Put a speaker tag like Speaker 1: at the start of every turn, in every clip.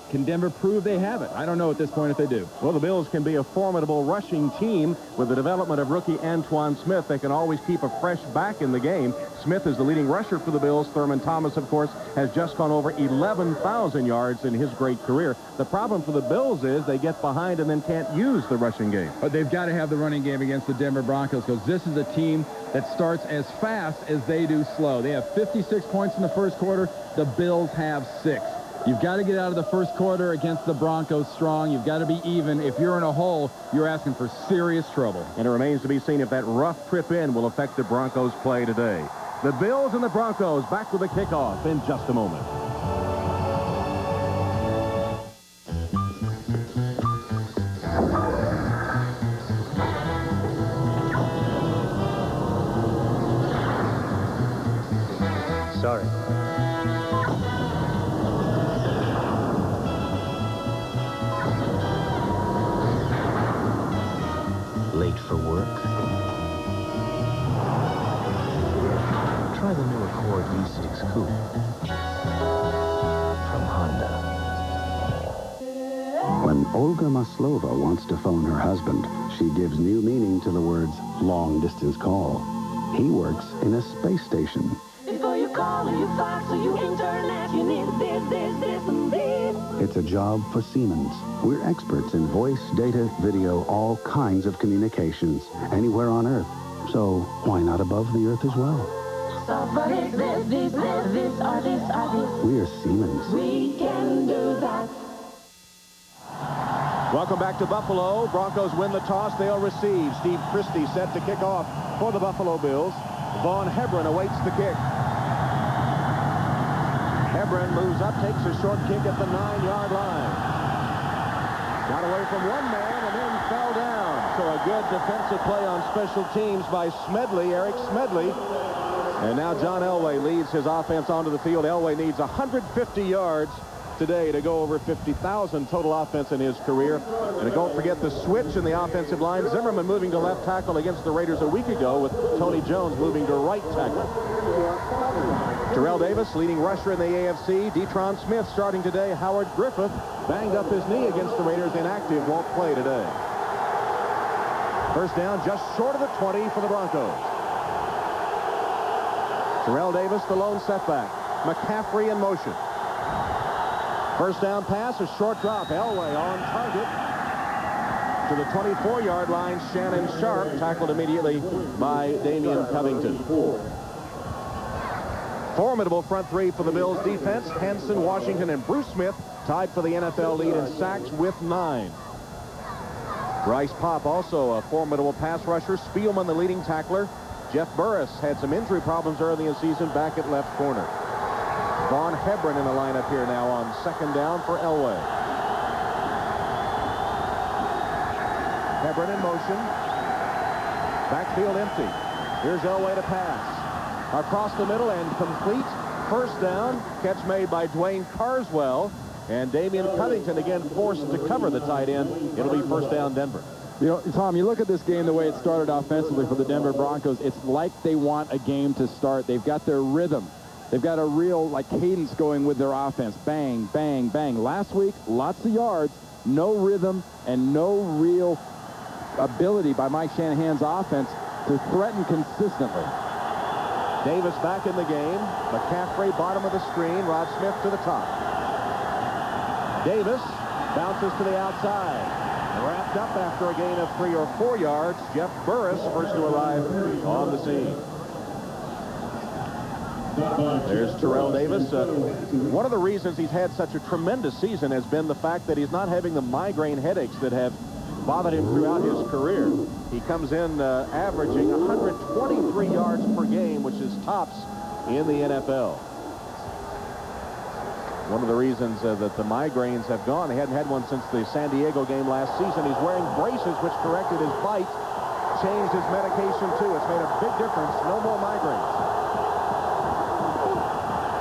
Speaker 1: Can Denver prove they have it? I don't know at this point if they do.
Speaker 2: Well, the Bills can be a formidable rushing team with the development of rookie Antoine Smith. They can always keep a fresh back in the game. Smith is the leading rusher for the Bills. Thurman Thomas, of course, has just gone over 11,000 yards in his great career. The problem for the Bills is they get behind and then can't use the rushing game.
Speaker 1: But they've got to have the running game against the Denver Broncos, because this is a team that starts as fast as they do slow. They have 56 points in the first quarter. The Bills have 6. You've got to get out of the first quarter against the Broncos strong. You've got to be even. If you're in a hole, you're asking for serious trouble.
Speaker 2: And it remains to be seen if that rough trip in will affect the Broncos' play today. The Bills and the Broncos back with the kickoff in just a moment.
Speaker 3: Sorry. Late for work? Try the new Accord V6 Coupe from Honda.
Speaker 4: When Olga Maslova wants to phone her husband, she gives new meaning to the words long-distance call. He works in a space station.
Speaker 5: Before you call or you fax or you internet, you need this, and this.
Speaker 4: It's a job for Siemens. We're experts in voice, data, video, all kinds of communications, anywhere on Earth. So why not above the Earth as well?
Speaker 5: So what is this, or this?
Speaker 4: We're Siemens.
Speaker 5: We can do that.
Speaker 2: Welcome back to Buffalo. Broncos win the toss. They'll receive. Steve Christie set to kick off for the Buffalo Bills. Vaughn Hebron awaits the kick. Hebron moves up, takes a short kick at the 9-yard line. Got away from one man and then fell down. So a good defensive play on special teams by Smedley, Eric Smedley. And now John Elway leads his offense onto the field. Elway needs 150 yards today to go over 50,000 total offense in his career. And don't forget the switch in the offensive line. Zimmerman moving to left tackle against the Raiders a week ago, with Tony Jones moving to right tackle. Terrell Davis, leading rusher in the AFC. Detron Smith starting today. Howard Griffith banged up his knee against the Raiders, inactive, won't play today. First down just short of the 20 for the Broncos. Terrell Davis, the lone setback. McCaffrey in motion. First down pass, a short drop. Elway on target to the 24-yard line. Shannon Sharp tackled immediately by Damian Covington. Formidable front three for the Bills defense. Hanson, Washington, and Bruce Smith tied for the NFL lead in sacks with 9. Bryce Popp also a formidable pass rusher. Spielman the leading tackler. Jeff Burris had some injury problems early in the season back at left corner. Vaughn Hebron in the lineup here now on second down for Elway. Hebron in motion. Backfield empty. Here's Elway to pass. Across the middle and complete. First down. Catch made by Dwayne Carswell. And Damian Covington again forced to cover the tight end. It'll be first down Denver.
Speaker 1: You know, Tom, you look at this game, the way it started offensively for the Denver Broncos, it's like they want a game to start. They've got their rhythm. They've got a real, cadence going with their offense. Bang, bang, bang. Last week, lots of yards, no rhythm, and no real ability by Mike Shanahan's offense to threaten consistently.
Speaker 2: Davis back in the game. McCaffrey, bottom of the screen. Rod Smith to the top. Davis bounces to the outside. Wrapped up after a gain of 3 or 4 yards. Jeff Burris first to arrive on the scene. There's Terrell Davis. One of the reasons he's had such a tremendous season has been the fact that he's not having the migraine headaches that have bothered him throughout his career. He comes in averaging 123 yards per game, which is tops in the NFL. One of the reasons that the migraines have gone, he hadn't had one since the San Diego game last season. He's wearing braces, which corrected his bite, changed his medication too. It's made a big difference. No more migraines.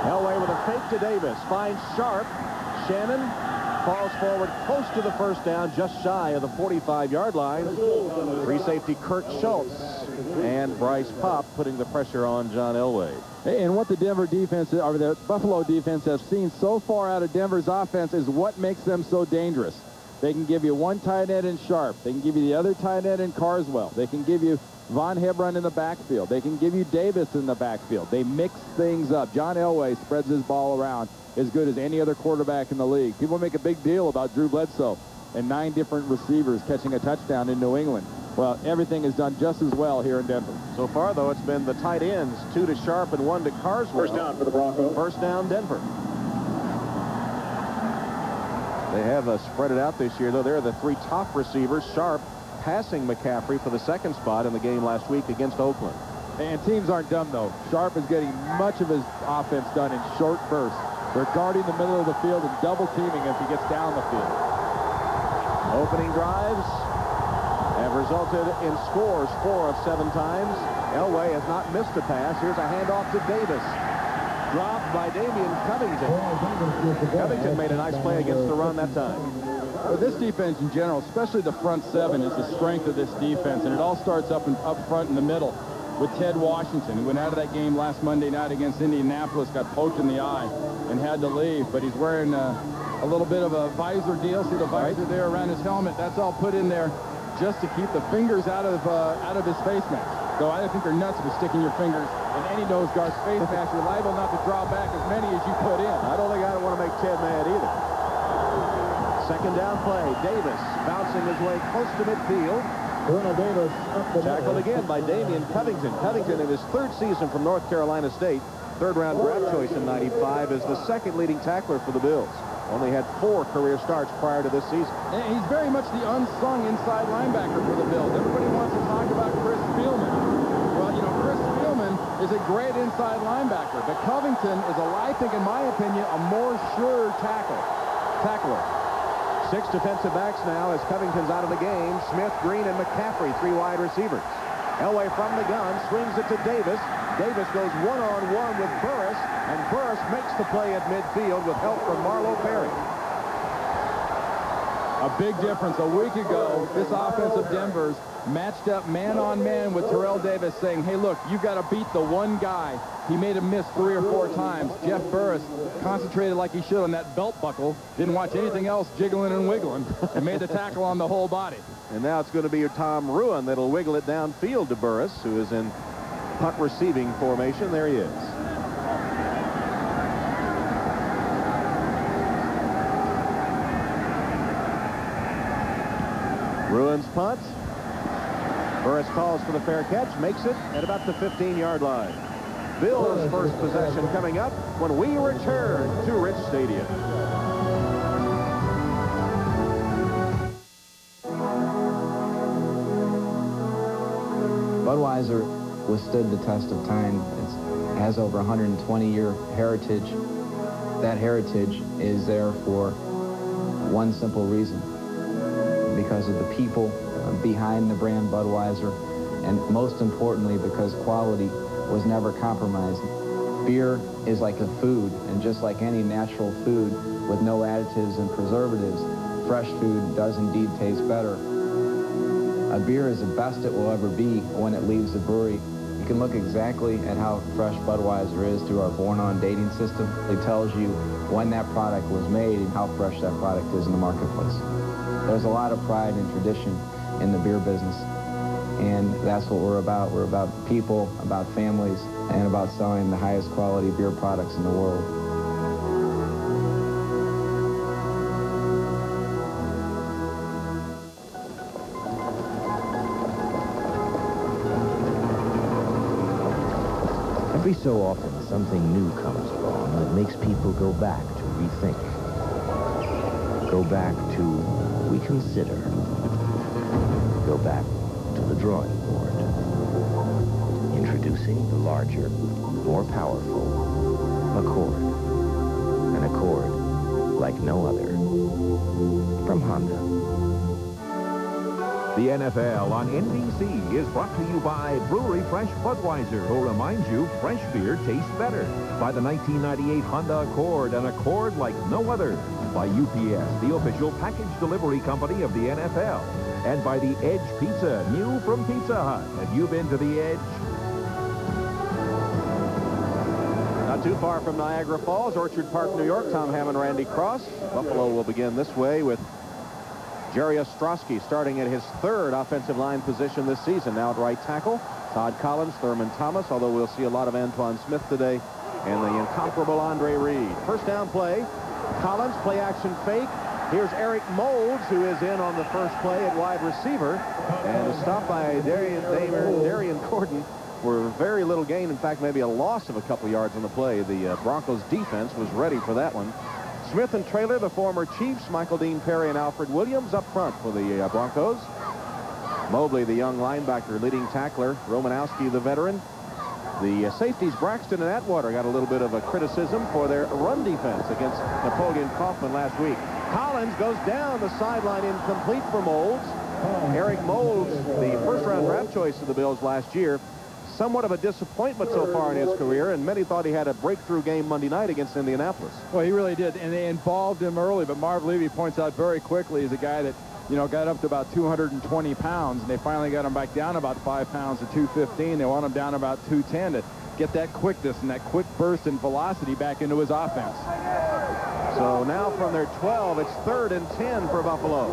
Speaker 2: Elway with a fake to Davis. Finds Sharp. Shannon falls forward close to the first down, just shy of the 45-yard line. Free safety Kurt Schultz and Bryce Popp putting the pressure on John Elway.
Speaker 1: And what the Denver defense, or the Buffalo defense, has seen so far out of Denver's offense is what makes them so dangerous. They can give you one tight end in Sharp. They can give you the other tight end in Carswell. They can give you Von Hebron in the backfield. They can give you Davis in the backfield. They mix things up. John Elway spreads his ball around as good as any other quarterback in the league. People make a big deal about Drew Bledsoe and 9 different receivers catching a touchdown in New England. Well, everything is done just as well here in Denver.
Speaker 2: So far, though, it's been the tight ends, 2 to Sharp and 1 to Carswell.
Speaker 6: First down for the Broncos.
Speaker 2: First down, Denver. They have spread it out this year, though. They're the 3 top receivers. Sharp passing McCaffrey for the 2nd spot in the game last week against Oakland.
Speaker 1: And teams aren't dumb, though. Sharp is getting much of his offense done in short bursts. They're guarding the middle of the field and double teaming if he gets down the field.
Speaker 2: Opening drives have resulted in scores 4 of 7 times. Elway has not missed a pass. Here's a handoff to Davis. Dropped by Damian Covington. Covington made a nice play against the run that time.
Speaker 1: Well, this defense in general, especially the front 7, is the strength of this defense, and it all starts up front in the middle with Ted Washington, who went out of that game last Monday night against Indianapolis, got poked in the eye, and had to leave. But he's wearing a little bit of a visor deal. See the visor there around his helmet? That's all put in there just to keep the fingers out of his face mask. So I think they're nuts for sticking your fingers in any nose guard's face mask. You're liable not to draw back as many as you put in.
Speaker 2: I don't think I want to make Ted mad either. Second down play. Davis bouncing his way close to midfield.
Speaker 6: Davis up the
Speaker 2: Tackled again by Damian Covington. Covington in his 3rd season from North Carolina State. 3rd-round draft choice in '95 is the 2nd leading tackler for the Bills. Only had 4 career starts prior to this season.
Speaker 1: And he's very much the unsung inside linebacker for the Bills. Everybody wants to talk about Chris Spielman. Well, you know, Chris Spielman is a great inside linebacker, but Covington is, I think, in my opinion, a more sure tackler.
Speaker 2: 6 defensive backs now as Covington's out of the game. Smith, Green, and McCaffrey, 3 wide receivers. Elway from the gun, swings it to Davis. Davis goes one-on-one with Burris, and Burris makes the play at midfield with help from Marlo Perry.
Speaker 1: A big difference. A week ago, this offense of Denver's matched up man-on-man with Terrell Davis, saying, hey, look, you've got to beat the one guy. He made him miss 3 or 4 times. Jeff Burris concentrated like he should on that belt buckle, didn't watch anything else jiggling and wiggling, and made the tackle on the whole body. And
Speaker 2: now it's going to be Tom Ruin that'll wiggle it downfield to Burris, who is in punt receiving formation. There he is. Ruin's punt. Burris calls for the fair catch, makes it at about the 15-yard line. Bills' first possession coming up when we return to Rich Stadium.
Speaker 7: Budweiser withstood the test of time. It has over 120-year heritage. That heritage is there for one simple reason: because of the people behind the brand Budweiser, and most importantly, because quality was never compromised. Beer is like a food, and just like any natural food with no additives and preservatives, fresh food does indeed taste better. A beer is the best it will ever be when it leaves the brewery. You can look exactly at how fresh Budweiser is through our born-on dating system. It tells you when that product was made and how fresh that product is in the marketplace. There's a lot of pride and tradition in the beer business, and that's what we're about. We're about people, about families, and about selling the highest quality beer products in the world.
Speaker 3: Every so often, something new comes along that makes people go back to rethink. Go back to reconsider. Go back to the drawing board. Introducing the larger, more powerful Accord. An Accord like no other. From Honda.
Speaker 8: The NFL on NBC is brought to you by Brewery Fresh Budweiser, who reminds you fresh beer tastes better. By the 1998 Honda Accord, an Accord like no other. By UPS, the official package delivery company of the NFL. And by the Edge Pizza, new from Pizza Hut. Have you been to the Edge?
Speaker 2: Not too far from Niagara Falls, Orchard Park, New York. Tom Hammond, Randy Cross. Buffalo will begin this way with Jerry Ostrowski starting at his third offensive line position this season. Now at right tackle, Todd Collins, Thurman Thomas, although we'll see a lot of Antoine Smith today, and the incomparable Andre Reed. First down play, Collins, play action fake. Here's Eric Moulds, who is in on the first play at wide receiver, and a stop by Darian Gordon for very little gain. In fact, maybe a loss of a couple yards on the play. The Broncos defense was ready for that one. Smith and Traylor, the former Chiefs, Michael Dean Perry and Alfred Williams up front for the Broncos. Mobley, the young linebacker, leading tackler. Romanowski, the veteran. The safeties, Braxton and Atwater, got a little bit of a criticism for their run defense against Napoleon Kaufman last week. Collins goes down the sideline, incomplete for Moulds. Eric Moulds, the first-round draft choice of the Bills last year, somewhat of a disappointment so far in his career, and many thought he had a breakthrough game Monday night against Indianapolis.
Speaker 1: Well, he really did, and they involved him early, but Marv Levy points out very quickly he's a guy that, you know, got up to about 220 pounds, and they finally got him back down about 5 pounds to 215. They want him down about 210 to get that quickness and that quick burst and velocity back into his offense.
Speaker 2: So now from their 12, it's 3rd and 10 for Buffalo.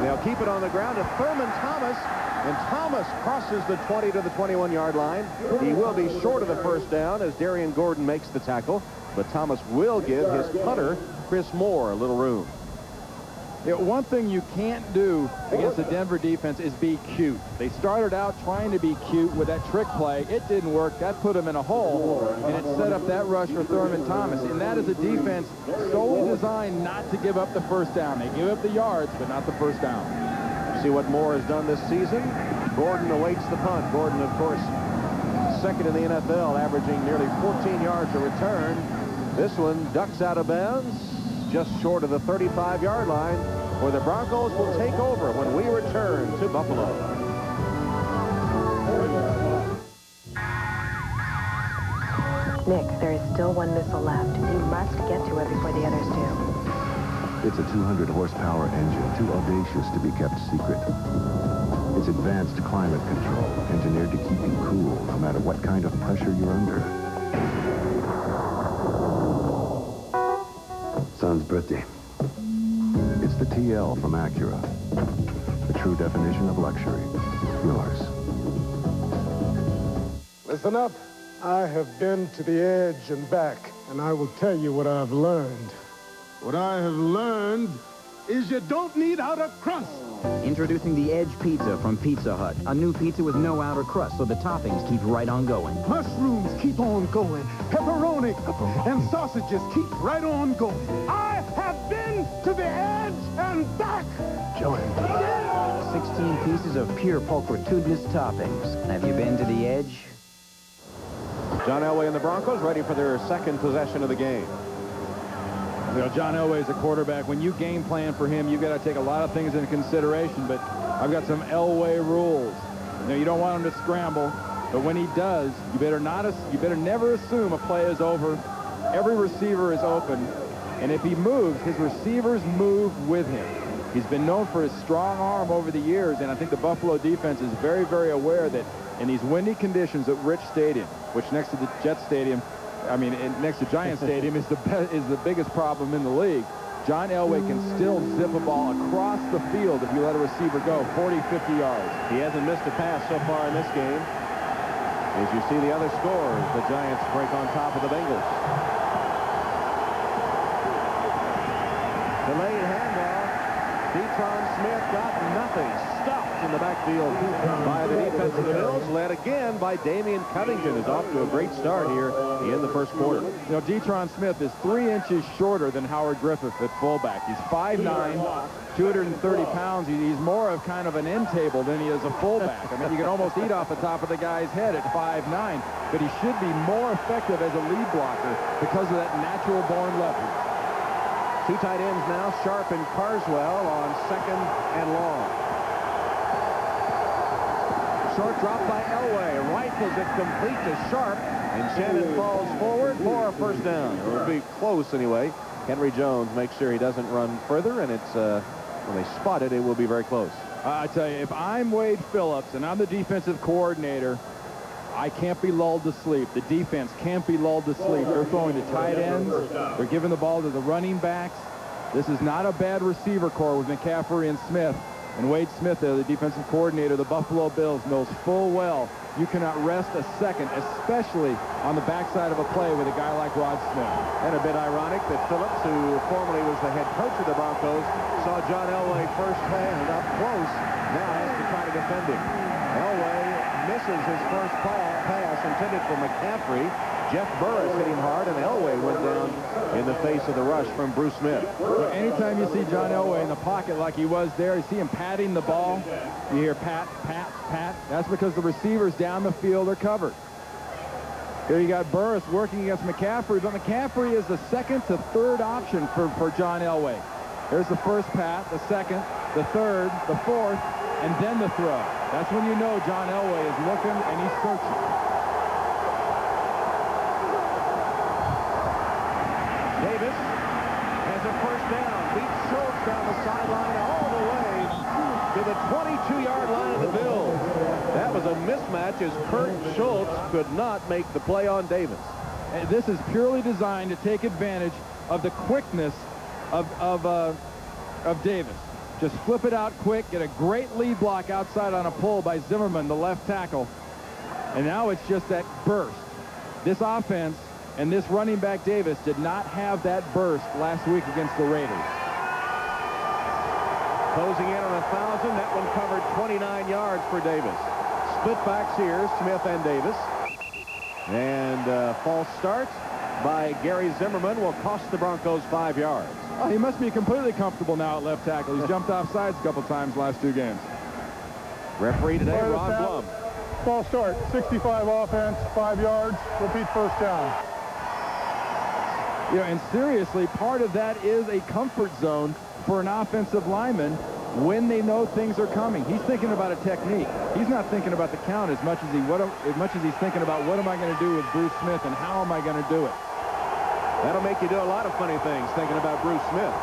Speaker 2: They'll keep it on the ground to Thurman Thomas. And Thomas crosses the 20 to the 21-yard line. He will be short of the first down as Darian Gordon makes the tackle. But Thomas will give his punter, Chris Moore, a little room.
Speaker 1: Yeah, one thing you can't do against the Denver defense is be cute. They started out trying to be cute with that trick play. It didn't work. That put them in a hole, and it set up that rush for Thurman Thomas. And that is a defense solely designed not to give up the first down. They give up the yards, but not the first down.
Speaker 2: See what Moore has done this season. Gordon awaits the punt. Gordon, of course, second in the NFL, averaging nearly 14 yards a return. This one ducks out of bounds, just short of the 35-yard line, where the Broncos will take over when we return to Buffalo.
Speaker 9: Nick, there is still one missile left. You must get to it before the others do.
Speaker 10: It's a 200-horsepower engine, too audacious to be kept secret. It's advanced climate control, engineered to keep you cool, no matter what kind of pressure you're under.
Speaker 4: Son's birthday.
Speaker 10: It's the TL from Acura. The true definition of luxury. Yours.
Speaker 6: Listen up. I have been to the edge and back, and I will tell you what I've learned. What I have learned is you don't need outer crust.
Speaker 11: Introducing the Edge Pizza from Pizza Hut. A new pizza with no outer crust, so the toppings keep right on going.
Speaker 6: Mushrooms keep on going. Pepperoni and sausages keep right on going. I have been to the edge and back. Join me.
Speaker 11: 16 pieces of pure pulchritudinous toppings. Have you been to the Edge?
Speaker 2: John Elway and the Broncos ready for their second possession of the game.
Speaker 1: You know, John Elway is a quarterback. When you game plan for him, you've got to take a lot of things into consideration, but I've got some Elway rules. You know, you don't want him to scramble, but when he does, you better never assume a play is over. Every receiver is open, and if he moves, his receivers move with him. He's been known for his strong arm over the years, and I think the Buffalo defense is very, very aware that in these windy conditions at Rich Stadium, which next to the Jet Stadium, next to Giant Stadium is the biggest problem in the league. John Elway can still zip a ball across the field if you let a receiver go 40, 50 yards.
Speaker 2: He hasn't missed a pass so far in this game. As you see the other scores, the Giants break on top of the Bengals. Delayed handoff. Detron Smith got nothing. Stopped in the backfield by the defense of the Bills, led again by Damian Covington, who's off to a great start here in the first quarter.
Speaker 1: You know, Detron Smith is 3 inches shorter than Howard Griffith at fullback. He's 5'9", 230 pounds. He's more of kind of an end table than he is a fullback. I mean, you can almost eat off the top of the guy's head at 5'9", but he should be more effective as a lead blocker because of that natural-born leverage.
Speaker 2: Two tight ends now, Sharp and Carswell on second and long. short drop by Elway. Rifles it complete to Sharp, and Shannon falls forward for a first down. It will be close anyway. Henry Jones makes sure he doesn't run further, and it's when they spot it, it will be very close.
Speaker 1: I tell you, if I'm Wade Phillips and I'm the defensive coordinator, I can't be lulled to sleep. The defense can't be lulled to sleep. They're throwing to tight ends. They're giving the ball to the running backs. This is not a bad receiver core with McCaffrey and Smith. And Wade Smith, the defensive coordinator of the Buffalo Bills, knows full well you cannot rest a second, especially on the backside of a play with a guy like Rod Smith.
Speaker 2: And a bit ironic that Phillips, who formerly was the head coach of the Broncos, saw John Elway firsthand up close, now has to try to defend him. Elway misses his first pass intended for McCaffrey. Jeff Burris hit him hard, and Elway went down in the face of the rush from Bruce Smith.
Speaker 1: Well, anytime you see John Elway in the pocket like he was there, you see him patting the ball, you hear pat, pat, pat. That's because the receivers down the field are covered. Here you got Burris working against McCaffrey, but McCaffrey is the second to third option for John Elway. Here's the first pat, the second, the third, the fourth, and then the throw. That's when you know John Elway is looking and he's searching.
Speaker 2: Davis has a first down, beats Schultz down the sideline all the way to the 22-yard line of the Bills. That was a mismatch as Kurt Schultz could not make the play on Davis.
Speaker 1: And this is purely designed to take advantage of the quickness of Davis. Just flip it out quick, get a great lead block outside on a pull by Zimmerman, the left tackle. And now it's just that burst. This offense and this running back Davis did not have that burst last week against the Raiders.
Speaker 2: Closing in on 1,000. That one covered 29 yards for Davis. Split backs here, Smith and Davis. And false start by Gary Zimmerman will cost the Broncos 5 yards.
Speaker 1: Oh, he must be completely comfortable now at left tackle. He's jumped off sides a couple times last 2 games.
Speaker 2: Referee today, Ron Blum.
Speaker 6: False start, 65 offense, 5 yards, repeat first down.
Speaker 1: You know, and seriously, part of that is a comfort zone for an offensive lineman when they know things are coming. He's thinking about a technique. He's not thinking about the count as much as he's thinking about what am I going to do with Bruce Smith and how am I going to do it.
Speaker 2: That'll make you do a lot of funny things thinking about Bruce Smith.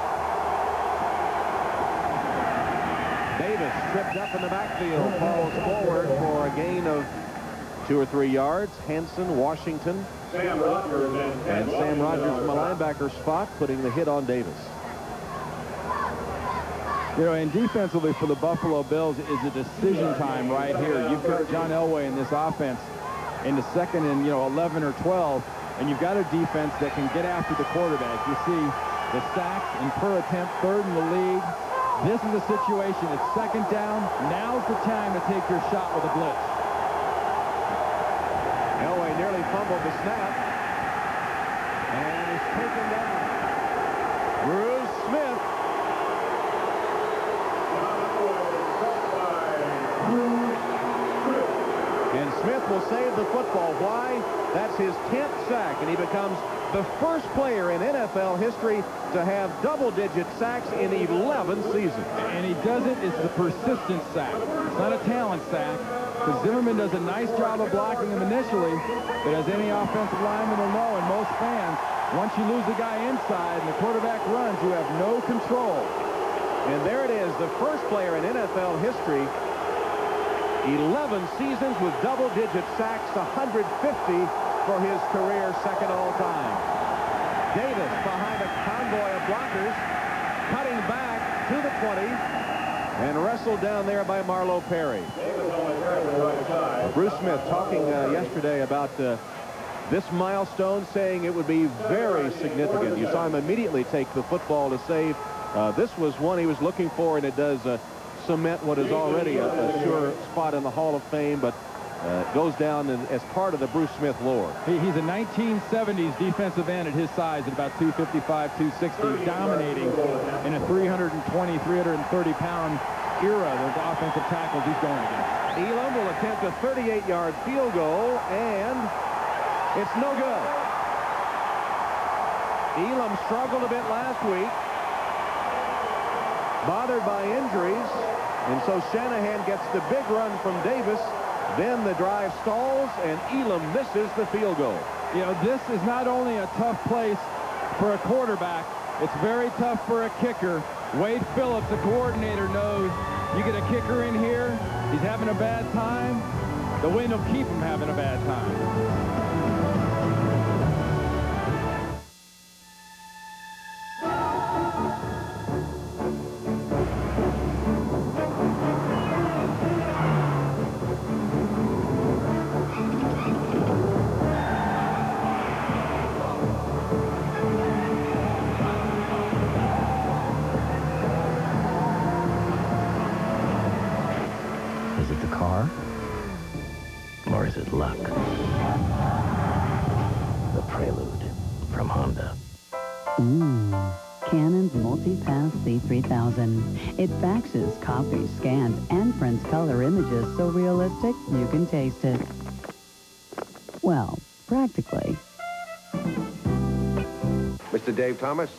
Speaker 2: Davis tripped up in the backfield, falls forward for a gain of 2 or 3 yards. Hanson, Washington, and Sam Rogers from a linebacker spot, putting the hit on Davis.
Speaker 1: You know, and defensively for the Buffalo Bills is a decision time right here. You've got John Elway in this offense in the second and, 11 or 12, and you've got a defense that can get after the quarterback. You see the sacks and per attempt, third in the league. This is a situation. It's second down. Now's the time to take your shot with a blitz.
Speaker 2: Elway nearly fumbled the snap and is taken down. Bruce Smith. And Smith will save the football. Why? That's his 10th sack, and he becomes the first player in NFL history to have double-digit sacks in 11 seasons.
Speaker 1: And he does it, it's the persistent sack. It's not a talent sack, because Zimmerman does a nice job of blocking him initially, but as any offensive lineman will know, and most fans, once you lose the guy inside and the quarterback runs, you have no control.
Speaker 2: And there it is, the first player in NFL history, 11 seasons with double-digit sacks, 150 for his career, second all-time. Davis behind a convoy of blockers, cutting back to the 20, and wrestled down there by Marlo Perry. Bruce Smith talking yesterday about this milestone, saying it would be very significant. You saw him immediately take the football to save. This was one he was looking for, and it does cement what is already a sure spot in the Hall of Fame, but goes down as part of the Bruce Smith lore.
Speaker 1: He's a 1970s defensive end at his size at about 255, 260, dominating in a 320, 330-pound era of offensive tackles he's going against.
Speaker 2: Elam will attempt a 38-yard field goal, and it's no good. Elam struggled a bit last week, bothered by injuries, and so Shanahan gets the big run from Davis, Then the drive stalls, and Elam misses the field goal.
Speaker 1: You know, this is not only a tough place for a quarterback, it's very tough for a kicker. Wade Phillips, the coordinator, knows you get a kicker in here, he's having a bad time, the wind will keep him having a bad time.
Speaker 3: Is it the car? Or is it luck? The Prelude from Honda.
Speaker 12: Canon's Multipass C3000. It faxes, copies, scans, and prints color images so realistic you can taste it. Well, practically.
Speaker 13: Mr. Dave Thomas?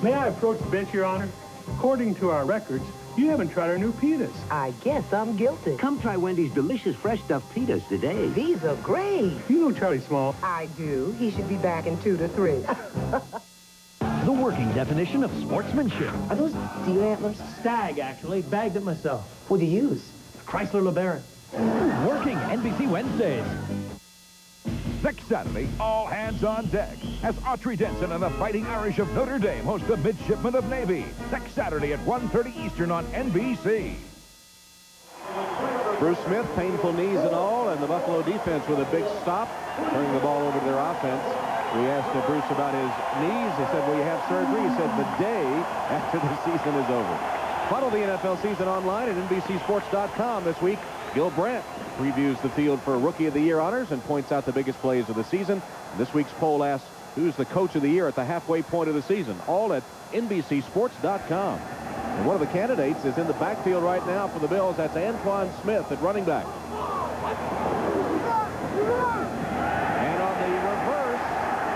Speaker 6: May I approach the bench, Your Honor? According to our records, you haven't tried our new pitas.
Speaker 14: I guess I'm guilty.
Speaker 11: Come try Wendy's delicious fresh stuffed pitas today.
Speaker 14: These are great.
Speaker 6: You know Charlie Small.
Speaker 14: I do. He should be back in 2 to 3.
Speaker 15: The working definition of sportsmanship.
Speaker 14: Are those deer antlers?
Speaker 15: Stag, actually. Bagged it myself.
Speaker 14: What do you use?
Speaker 15: Chrysler LeBaron. Working NBC Wednesdays.
Speaker 8: Next Saturday, all hands on deck as Autry Denson and the Fighting Irish of Notre Dame host the Midshipmen of Navy. Next Saturday at 1:30 Eastern on NBC.
Speaker 2: Bruce Smith, painful knees and all, and the Buffalo defense with a big stop, turning the ball over to their offense. We asked Bruce about his knees. He said, will you have surgery? He said, the day after the season is over. Follow the NFL season online at NBCSports.com this week. Gil Brandt previews the field for Rookie of the Year honors and points out the biggest plays of the season. This week's poll asks, who's the coach of the year at the halfway point of the season? All at NBCSports.com. And one of the candidates is in the backfield right now for the Bills. That's Antoine Smith at running back. And on the reverse,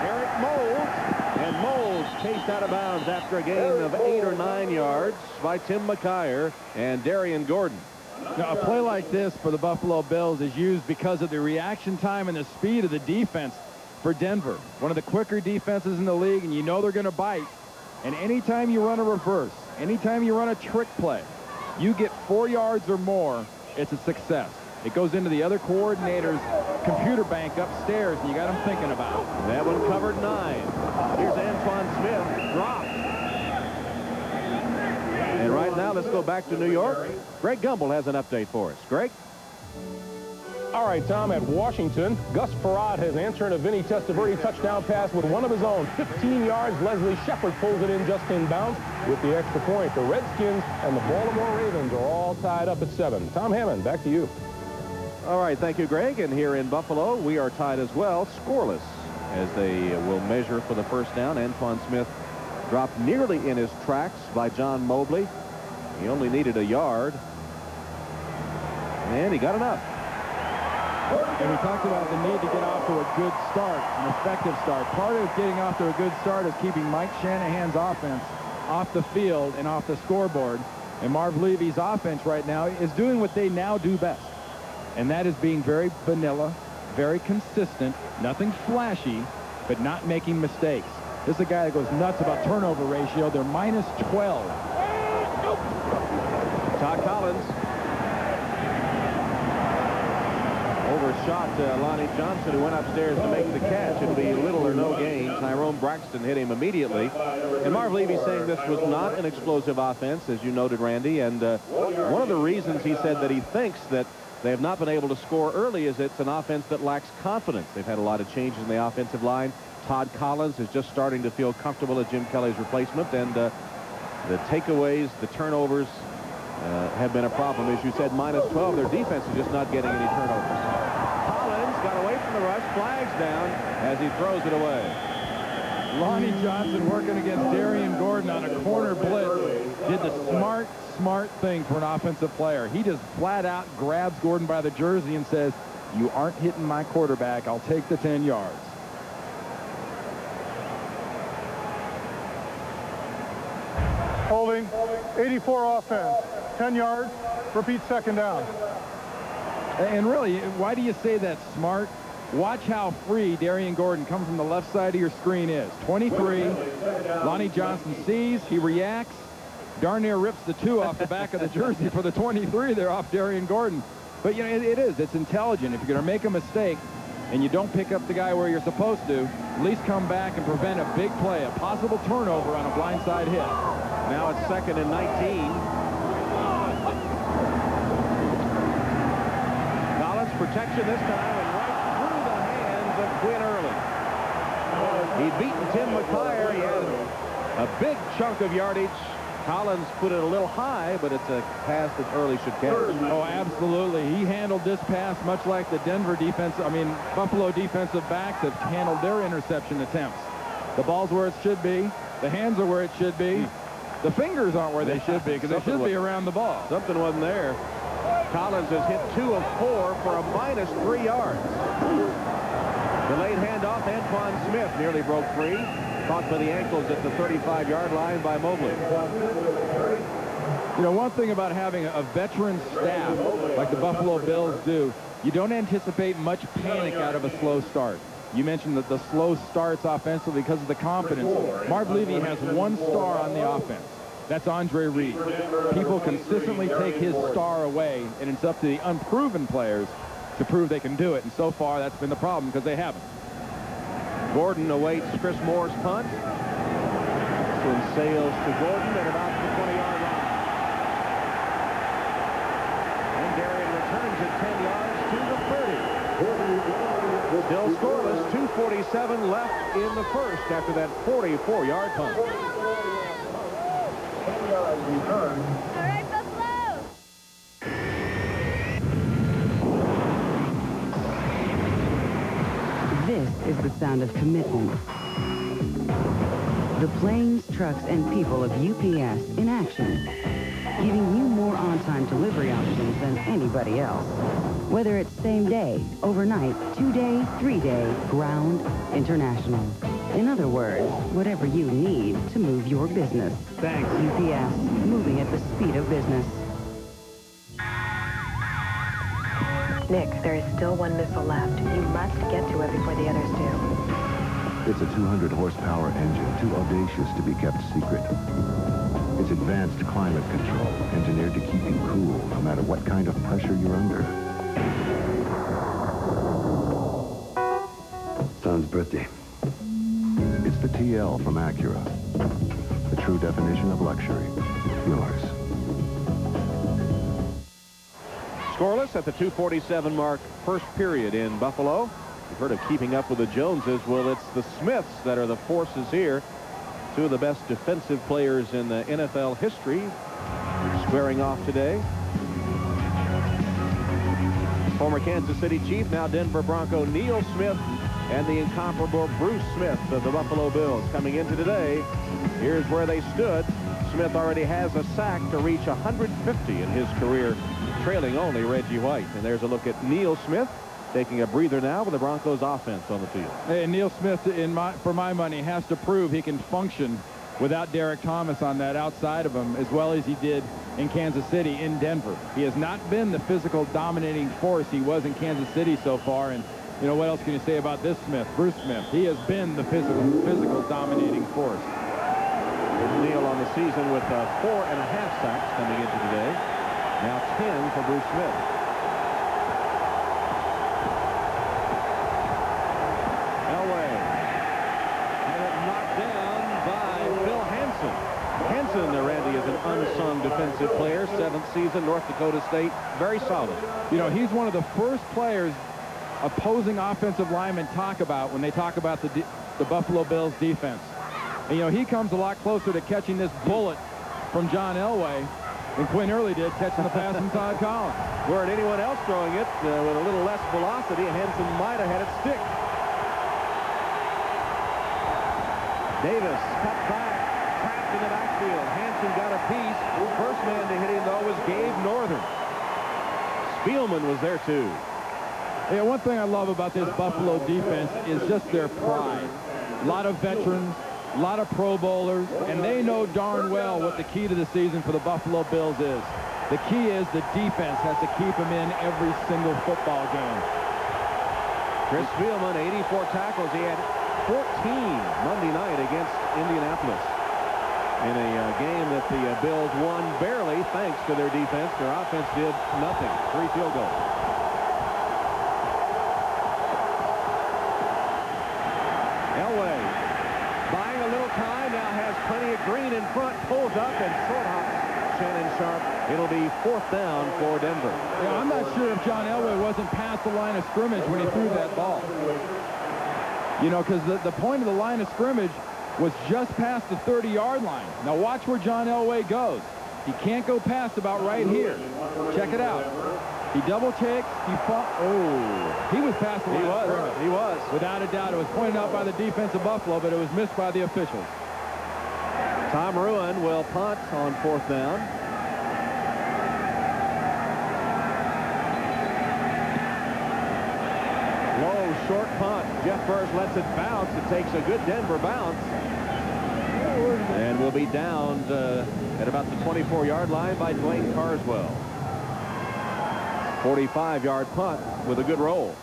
Speaker 2: Eric Moulds. And Moulds chased out of bounds after a gain of 8 or 9 yards by Tim McKyer and Darian Gordon.
Speaker 1: Now, a play like this for the Buffalo Bills is used because of the reaction time and the speed of the defense for Denver. One of the quicker defenses in the league, and you know they're going to bite. And anytime you run a reverse, anytime you run a trick play, you get 4 yards or more, it's a success. It goes into the other coordinator's computer bank upstairs, and you got them thinking about it.
Speaker 2: That one covered 9. Here's Antoine Smith, dropped. And right now, let's go back to New York. Greg Gumbel has an update for us. Greg?
Speaker 16: All right, Tom, at Washington, Gus Farad has answered a Vinny Testaverde touchdown pass with one of his own. 15 yards, Leslie Shepard pulls it in just in bounds with the extra point. The Redskins and the Baltimore Ravens are all tied up at 7. Tom Hammond, back to you.
Speaker 2: All right, thank you, Greg. And here in Buffalo, we are tied as well, scoreless, as they will measure for the first down. Antoine Smith dropped nearly in his tracks by John Mobley. He only needed a yard. And he got enough.
Speaker 1: And we talked about the need to get off to a good start, an effective start. Part of getting off to a good start is keeping Mike Shanahan's offense off the field and off the scoreboard. And Marv Levy's offense right now is doing what they now do best. And that is being very vanilla, very consistent, nothing flashy, but not making mistakes. This is a guy that goes nuts about turnover ratio. They're minus 12.
Speaker 2: Todd Collins overshot Lonnie Johnson, who went upstairs to make the catch. It'll be little or no gain. Tyrone Braxton hit him immediately. And Marv Levy saying this was not an explosive offense, as you noted, Randy. And one of the reasons he said that he thinks that they have not been able to score early is it's an offense that lacks confidence. They've had a lot of changes in the offensive line. Todd Collins is just starting to feel comfortable as Jim Kelly's replacement. And the takeaways, the turnovers have been a problem. As you said, minus 12. Their defense is just not getting any turnovers. Collins got away from the rush, flags down as he throws it away.
Speaker 1: Lonnie Johnson working against Darian Gordon on a corner blitz did the smart thing for an offensive player. He just flat out grabs Gordon by the jersey and says, you aren't hitting my quarterback. I'll take the 10 yards.
Speaker 6: Holding, 84 offense, 10 yards, repeat second down.
Speaker 1: And really, why do you say that, Smart? Watch how free Darian Gordon come from the left side of your screen is. 23. Lonnie Johnson sees. He reacts. Darn near rips the 2 off the back of the jersey for the 23 there off Darian Gordon. But, you know, it is. It's intelligent. If you're going to make a mistake and you don't pick up the guy where you're supposed to, at least come back and prevent a big play, a possible turnover on a blindside hit.
Speaker 2: Now it's 2nd and 19. Collins protection this time and right through the hands of Quinn Early. He'd beaten Tim McKyer. He had a big chunk of yardage. Collins put it a little high, but it's a pass that Early should catch.
Speaker 1: Oh, absolutely. He handled this pass much like the Buffalo defensive backs have handled their interception attempts. The ball's where it should be. The hands are where it should be. The fingers aren't where they should be because they should be around the ball.
Speaker 2: Something wasn't there. Collins has hit 2 of 4 for a -3 yards. Delayed handoff. Antoine Smith nearly broke free. Caught by the ankles at the 35-yard line by Mobley.
Speaker 1: You know, one thing about having a veteran staff like the Buffalo Bills do, you don't anticipate much panic out of a slow start. You mentioned that the slow starts offensively because of the confidence. Marv Levy has 1 star on the offense. That's Andre Reed. People consistently take his star away, and it's up to the unproven players to prove they can do it. And so far, that's been the problem because they haven't.
Speaker 2: Gordon awaits Chris Moore's punt. This one sails to Gordon at about the 20-yard line. And Darian returns it 10 yards to the 30. Still scoreless. 2:47 left in the first after that 44-yard punt.
Speaker 5: All right, Buffalo.
Speaker 12: This is the sound of commitment. The planes, trucks, and people of UPS in action, giving you more on-time delivery options than anybody else. Whether it's same day, overnight, 2-day, 3-day, ground, international. In other words, whatever you need to move your business.
Speaker 15: Thanks.
Speaker 12: UPS, moving at the speed of business.
Speaker 9: Nick, there is still 1 missile left. You must get to it before the others do.
Speaker 10: It's a 200-horsepower engine, too audacious to be kept secret. It's advanced climate control, engineered to keep you cool, no matter what kind of pressure you're under.
Speaker 4: Son's birthday.
Speaker 10: It's the TL from Acura. The true definition of luxury. Yours.
Speaker 2: Scoreless at the 2:47 mark, first period in Buffalo. You've heard of keeping up with the Joneses. Well, it's the Smiths that are the forces here. 2 of the best defensive players in the NFL history squaring off today. Former Kansas City Chief, now Denver Bronco Neil Smith, and the incomparable Bruce Smith of the Buffalo Bills coming into today. Here's where they stood. Smith already has a sack to reach 150 in his career, trailing only Reggie White. And there's a look at Neil Smith taking a breather now with the Broncos offense on the field.
Speaker 1: Hey, Neil Smith, for my money, has to prove he can function without Derek Thomas on that outside of him as well as he did in Kansas City in Denver. He has not been the physical dominating force he was in Kansas City so far. And you know, what else can you say about this Smith, Bruce Smith? He has been the physical dominating force.
Speaker 2: Neil on the season with 4.5 sacks coming into today. Now 10 for Bruce Smith. Elway had it knocked down by Phil Hansen. Hansen, Randy, is an unsung defensive player. 7th season, North Dakota State, very solid.
Speaker 1: You know, he's one of the first players opposing offensive linemen talk about when they talk about the Buffalo Bills defense. And, you know, he comes a lot closer to catching this bullet from John Elway than Quinn Early did catching the pass from Todd Collins.
Speaker 2: Weren't anyone else throwing it with a little less velocity, Henson might have had it stick. Davis cut back, trapped in the backfield. Hanson got a piece. First man to hit him, though, was Gabe Northern. Spielman was there, too.
Speaker 1: Yeah, one thing I love about this Buffalo defense is just their pride. A lot of veterans, a lot of Pro Bowlers, and they know darn well what the key to the season for the Buffalo Bills is. The key is the defense has to keep them in every single football game.
Speaker 2: Chris Spielman, 84 tackles. He had 14 Monday night against Indianapolis in a game that the Bills won barely thanks to their defense. Their offense did nothing. 3 field goals. Elway buying a little time, now has plenty of green in front, pulls up and short hops Shannon Sharp. It'll be 4th down for Denver.
Speaker 1: Yeah, I'm not sure if John Elway wasn't past the line of scrimmage when he threw that ball. You know, because the point of the line of scrimmage was just past the 30-yard line. Now watch where John Elway goes. He can't go past about right here. Check it out. He double takes. He was past the line of scrimmage.
Speaker 2: He was.
Speaker 1: Without a doubt. It was pointed out by the defense of Buffalo, but it was missed by the officials.
Speaker 2: Tom Ruin will punt on 4th down. Low, short punt. Jeff Burrs lets it bounce. It takes a good Denver bounce. And will be downed at about the 24-yard line by Dwayne Carswell. 45-yard punt with a good roll.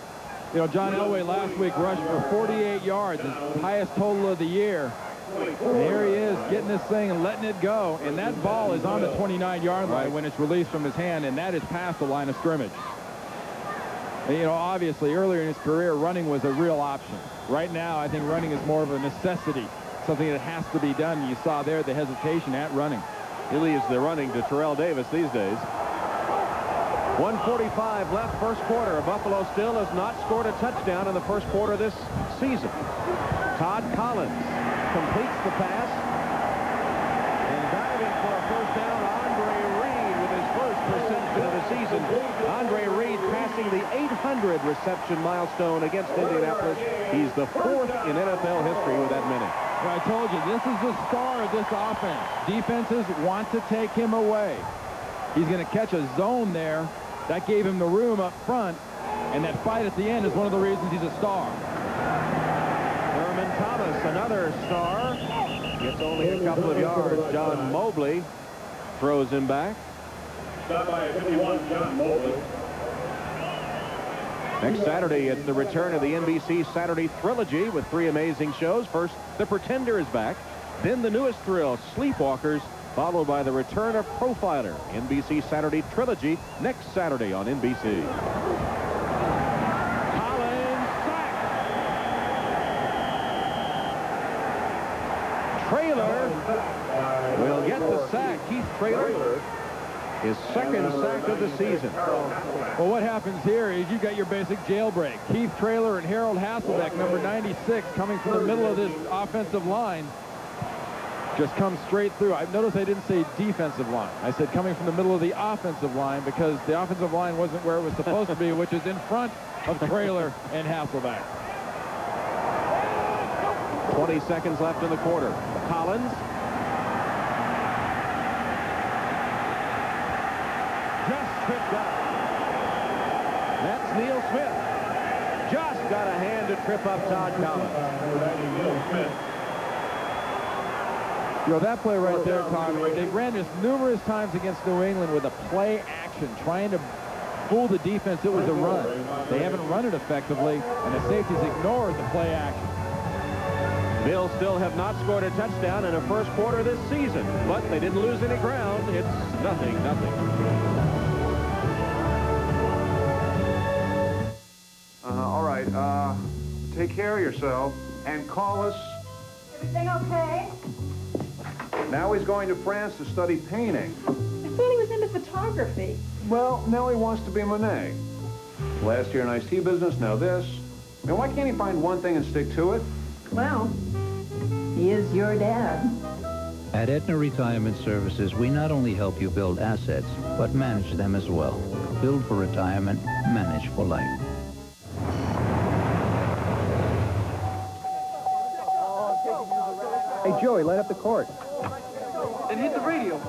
Speaker 1: You know, John Elway last week rushed for 48 yards, his highest total of the year. And here he is getting this thing and letting it go. And that ball is on the 29-yard line when it's released from his hand, and that is past the line of scrimmage. And, you know, obviously, earlier in his career, running was a real option. Right now, I think running is more of a necessity, something that has to be done. You saw there the hesitation at running.
Speaker 2: He leaves the running to Terrell Davis these days. 1:45 left, first quarter. Buffalo still has not scored a touchdown in the first quarter this season. Todd Collins completes the pass. And diving for a first down, Andre Reed with his first reception of the season. Andre Reed passing the 800 reception milestone against Indianapolis. He's the 4th in NFL history with that many.
Speaker 1: Well, I told you, this is the star of this offense. Defenses want to take him away. He's going to catch a zone there. That gave him the room up front, and that fight at the end is one of the reasons he's a star.
Speaker 2: Thurman Thomas, another star, gets only a couple of yards. John Mobley throws him back.
Speaker 16: By 51, John Mobley.
Speaker 2: Next Saturday, it's the return of the NBC Saturday Trilogy with 3 amazing shows. First, The Pretender is back. Then the newest thrill, Sleepwalkers, followed by the return of Profiler. NBC Saturday Trilogy next Saturday on NBC. Collins sacked. Traylor will get the sack. Keith Traylor, his second sack of the season.
Speaker 1: Well, what happens here is you got your basic jailbreak. Keith Traylor and Harold Hasselbeck, number 96, coming from the middle of this offensive line. Just comes straight through. I noticed I didn't say defensive line. I said coming from the middle of the offensive line because the offensive line wasn't where it was supposed to be, which is in front of Traylor and Hasselbeck.
Speaker 2: 20 seconds left in the quarter. Collins. Just tripped up. That's Neil Smith. Just got a hand to trip up Todd Collins.
Speaker 1: You know, that play right there, Tom, they ran this numerous times against New England with a play action, trying to fool the defense it was a run. They haven't run it effectively, and the safeties ignored the play action.
Speaker 2: Bills still have not scored a touchdown in a first quarter this season, but they didn't lose any ground. It's 0-0.
Speaker 13: All right, take care of yourself and call us.
Speaker 17: Everything okay?
Speaker 13: Now he's going to France to study painting.
Speaker 17: I thought he was into photography.
Speaker 13: Well, now he wants to be Monet. Last year, nice tea business, now this. I mean, why can't he find one thing and stick to it?
Speaker 17: Well, he is your dad.
Speaker 18: At Aetna Retirement Services, we not only help you build assets, but manage them as well. Build for retirement, manage for life.
Speaker 11: Hey, Joey, light up the court.
Speaker 6: And hit the radio.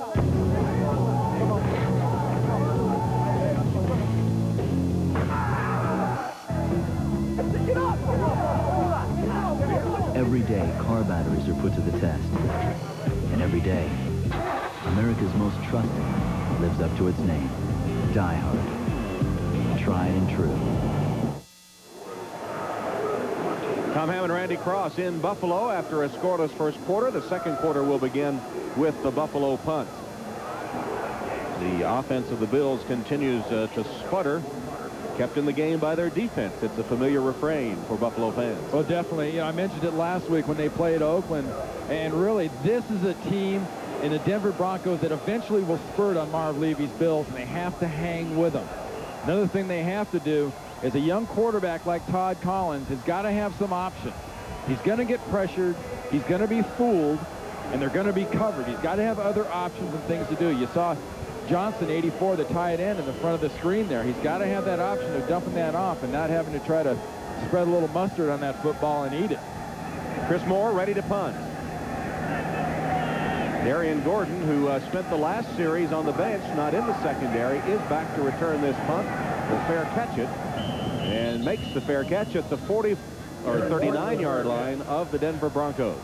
Speaker 18: Every day, cars
Speaker 19: car batteries are put to the test. And every day, America's most trusted lives up to its name. Die Hard. Tried and true.
Speaker 2: Tom Hammond, Randy Cross in Buffalo after a scoreless first quarter. The second quarter will begin with the Buffalo punt. The offense of the Bills continues to sputter. Kept in the game by their defense. It's a familiar refrain for Buffalo fans.
Speaker 1: Well, definitely. You know, I mentioned it last week when they played Oakland. And really, this is a team in the Denver Broncos that eventually will spurt on Marv Levy's Bills, and they have to hang with them. Another thing they have to do is a young quarterback like Todd Collins has got to have some options. He's going to get pressured. He's going to be fooled, and they're going to be covered. He's got to have other options and things to do. You saw Johnson, 84, the tight end in the front of the screen there. He's got to have that option of dumping that off and not having to try to spread a little mustard on that football and eat it.
Speaker 2: Chris Moore ready to punt. Darian Gordon, who spent the last series on the bench, not in the secondary, is back to return this punt. Will fair catch it and makes the fair catch at the 40 or 39-yard line of the Denver Broncos.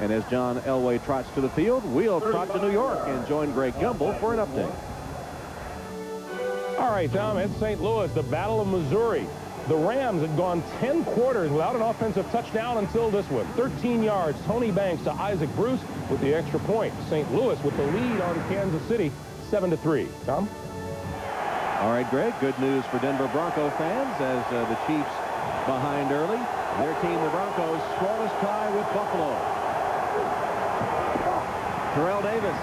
Speaker 2: And as John Elway trots to the field, we'll trot to New York and join Greg Gumbel for an update.
Speaker 16: All right, Tom, it's St. Louis, the Battle of Missouri. The Rams had gone 10 quarters without an offensive touchdown until this one. 13 yards, Tony Banks to Isaac Bruce with the extra point. St. Louis with the lead on Kansas City, 7-3. Tom?
Speaker 2: All right, Greg, good news for Denver Bronco fans as the Chiefs behind early. Their team, the Broncos, scoreless tie with Buffalo. Terrell Davis.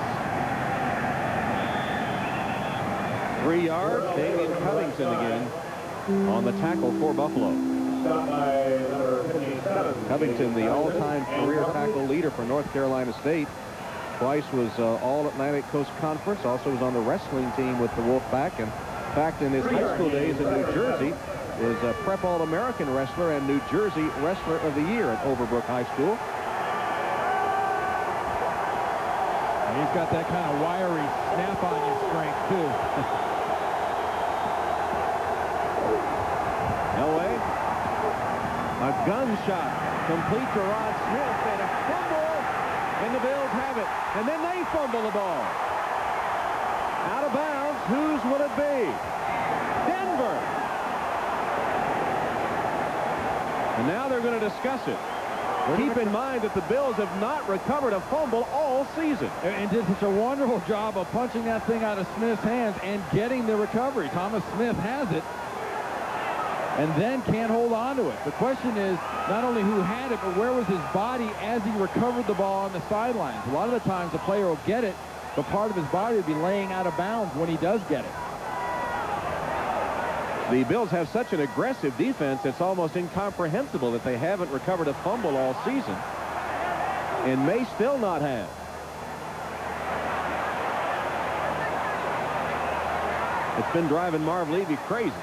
Speaker 2: 3 yards. Damian Covington again on the tackle for Buffalo. Covington, the all-time career tackle leader for North Carolina State. Twice was All-Atlantic Coast Conference. Also was on the wrestling team with the Wolfpack. And in fact, in his high school days in New Jersey, was a Prep All-American wrestler and New Jersey Wrestler of the Year at Overbrook High School.
Speaker 1: He's got that kind of wiry snap-on-you strength, too.
Speaker 2: Elway. A gunshot complete to Rod Smith and a fumble, and the Bills have it. And then they fumble the ball. Out of bounds. Whose will it be? Denver. And now they're going to discuss it. Keep in mind that the Bills have not recovered a fumble all season.
Speaker 1: And did such a wonderful job of punching that thing out of Smith's hands and getting the recovery. Thomas Smith has it and then can't hold on to it. The question is not only who had it, but where was his body as he recovered the ball on the sidelines. A lot of the times the player will get it, but part of his body will be laying out of bounds when he does get it.
Speaker 2: The Bills have such an aggressive defense, it's almost incomprehensible that they haven't recovered a fumble all season and may still not have. It's been driving Marv Levy crazy.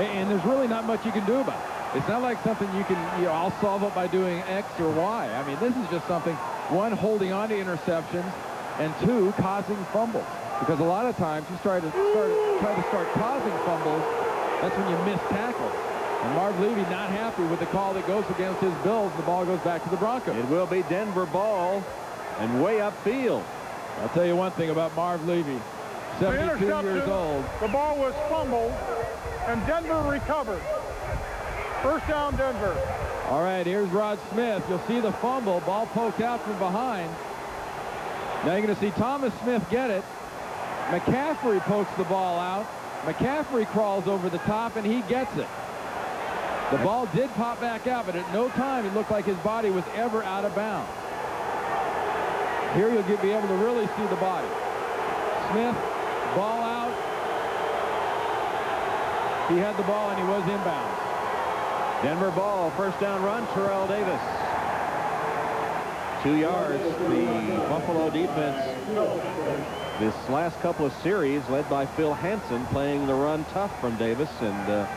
Speaker 1: And there's really not much you can do about it. It's not like something you can, I'll solve it by doing X or Y. I mean, this is just something, one, holding on to interceptions, and two, causing fumbles. Because a lot of times you try to start causing fumbles, that's when you miss tackles. And Marv Levy not happy with the call that goes against his Bills. The ball goes back to the Broncos.
Speaker 2: It will be Denver ball and way upfield.
Speaker 1: I'll tell you one thing about Marv Levy. 72 years old.
Speaker 6: The ball was fumbled, and Denver recovered. First down, Denver.
Speaker 1: All right, here's Rod Smith. You'll see the fumble. Ball poked out from behind. Now you're going to see Thomas Smith get it. McCaffrey pokes the ball out. McCaffrey crawls over the top, and he gets it. The ball did pop back out, but at no time it looked like his body was ever out of bounds. Here you'll be able to really see the body. Smith, ball out. He had the ball, and he was inbounds.
Speaker 2: Denver ball, first down run, Terrell Davis. 2 yards. The Buffalo defense this last couple of series led by Phil Hansen playing the run tough from Davis, and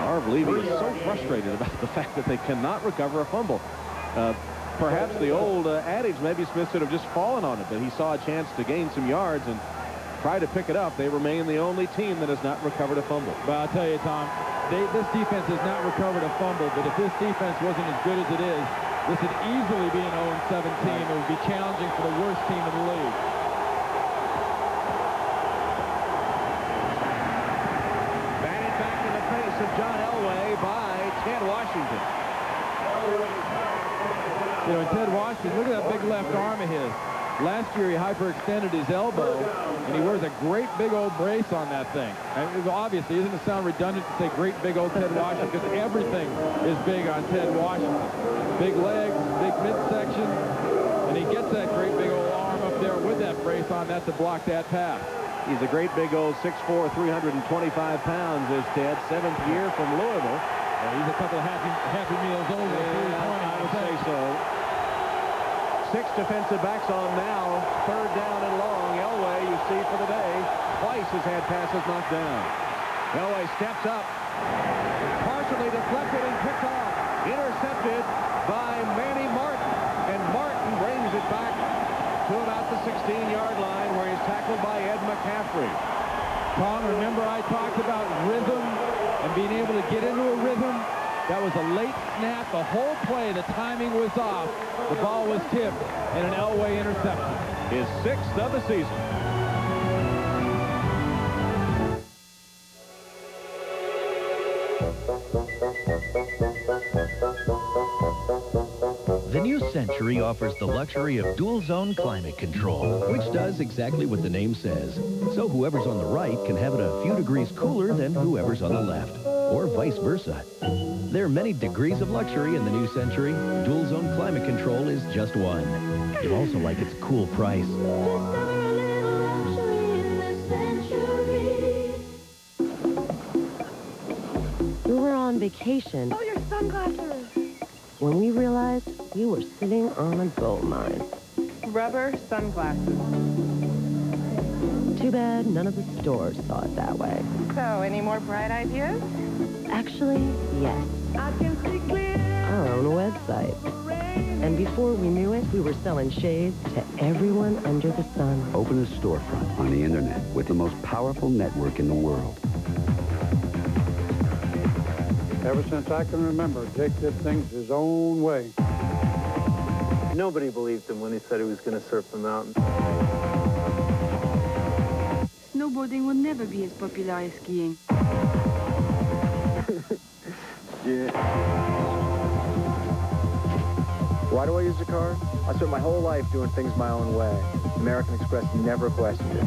Speaker 2: Marv Levy is so frustrated about the fact that they cannot recover a fumble. Perhaps the old adage, maybe Smith should have just fallen on it, but he saw a chance to gain some yards and try to pick it up. They remain the only team that has not recovered a fumble.
Speaker 1: But I'll tell you, Tom, This defense has not recovered a fumble, but if this defense wasn't as good as it is, this would easily be an 0-17. It would be challenging for the worst team in the league.
Speaker 2: Batted back in the face of John Elway by Ted Washington.
Speaker 1: You know, Ted Washington, look at that big left arm of his. Last year, he hyperextended his elbow, and he wears a great big old brace on that thing. And obviously, isn't it sound redundant to say great big old Ted Washington? Because everything is big on Ted Washington. Big legs, big midsection, and he gets that great big old arm up there with that brace on that to block that pass.
Speaker 2: He's a great big old 6'4", 325 pounds, is Ted. 7th year from Louisville.
Speaker 1: He's a couple of happy meals over.
Speaker 2: Yeah, I would say so. 6 defensive backs on now. 3rd down and long. Elway, you see for the day, twice has had passes knocked down. Elway steps up. Partially deflected and picked off. Intercepted by Manny Martin. And Martin brings it back to about the 16-yard line where he's tackled by Ed McCaffrey.
Speaker 1: Tom, remember I talked about rhythm and being able to get into a rhythm? That was a late snap. The whole play, the timing was off. The ball was tipped, and an Elway interception.
Speaker 2: His 6th of the season.
Speaker 20: The new Century offers the luxury of dual-zone climate control, which does exactly what the name says. So whoever's on the right can have it a few degrees cooler than whoever's on the left, or vice versa. There are many degrees of luxury in the new Century. Dual-zone climate control is just one. You'll also like its cool price.
Speaker 21: We were on vacation.
Speaker 9: Oh, your sunglasses.
Speaker 21: When we realized we were sitting on a gold mine.
Speaker 9: Rubber sunglasses.
Speaker 21: Too bad none of the stores saw it that way.
Speaker 9: So, any more bright ideas?
Speaker 21: Actually, yes.
Speaker 9: I can see clear.
Speaker 21: Our own website. And before we knew it, we were selling shades to everyone under the sun.
Speaker 4: Open a storefront on the internet with the most powerful network in the world.
Speaker 6: Ever since I can remember, Jake did things his own way.
Speaker 22: Nobody believed him when he said he was going to surf the mountain.
Speaker 23: Snowboarding will never be as popular as skiing.
Speaker 22: Yeah. Why do I use the car? I spent my whole life doing things my own way. American Express never questioned it.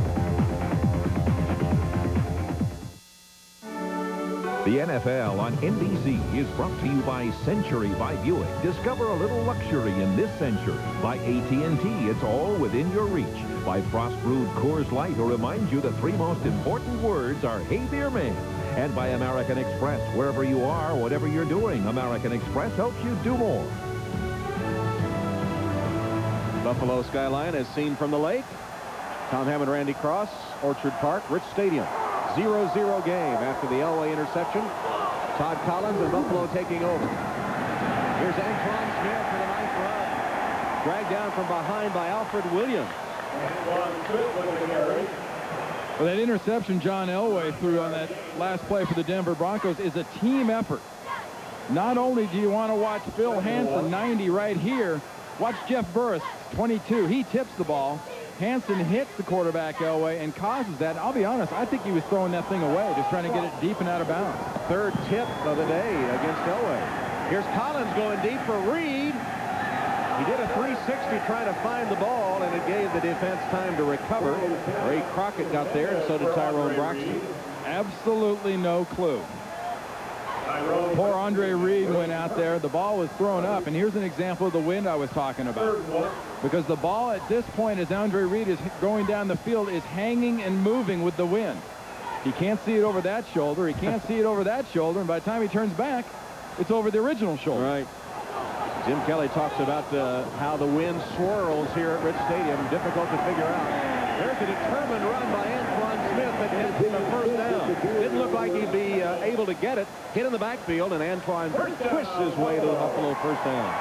Speaker 8: The NFL on NBC is brought to you by Century by Buick. Discover a little luxury in this century. By AT&T, it's all within your reach. By Frost Brewed Coors Light, who reminds you the 3 most important words are, hey there, man. And by American Express. Wherever you are, whatever you're doing, American Express helps you do more.
Speaker 2: Buffalo skyline as seen from the lake. Tom Hammond, Randy Cross, Orchard Park, Rich Stadium. 0-0 game after the Elway interception. Todd Collins and Buffalo taking over. Here's Antoine Smith for the 9th run. Dragged down from behind by Alfred Williams.
Speaker 1: Well, that interception John Elway threw on that last play for the Denver Broncos is a team effort. Not only do you want to watch Phil Hansen, 90, right here, watch Jeff Burris, 22. He tips the ball. Hansen hits the quarterback Elway and causes that. I'll be honest, I think he was throwing that thing away, just trying to get it deep and out of bounds.
Speaker 2: 3rd tip of the day against Elway. Here's Collins going deep for Reed. He did a 360 trying to find the ball, and it gave the defense time to recover. Ray Crockett got there, and so did Tyrone Broxton.
Speaker 1: Absolutely no clue. Poor Andre Reed went out there. The ball was thrown up, and here's an example of the wind I was talking about. Because the ball at this point, as Andre Reed is going down the field, is hanging and moving with the wind. He can't see it over that shoulder. He can't see it over that shoulder, and by the time he turns back, it's over the original shoulder.
Speaker 2: Right. Jim Kelly talks about how the wind swirls here at Rich Stadium. Difficult to figure out. There's a determined run by Antoine Smith that gets him a 1st down. Didn't look like he'd be able to get it. Hit in the backfield, and Antoine twists his way to the Buffalo 1st down.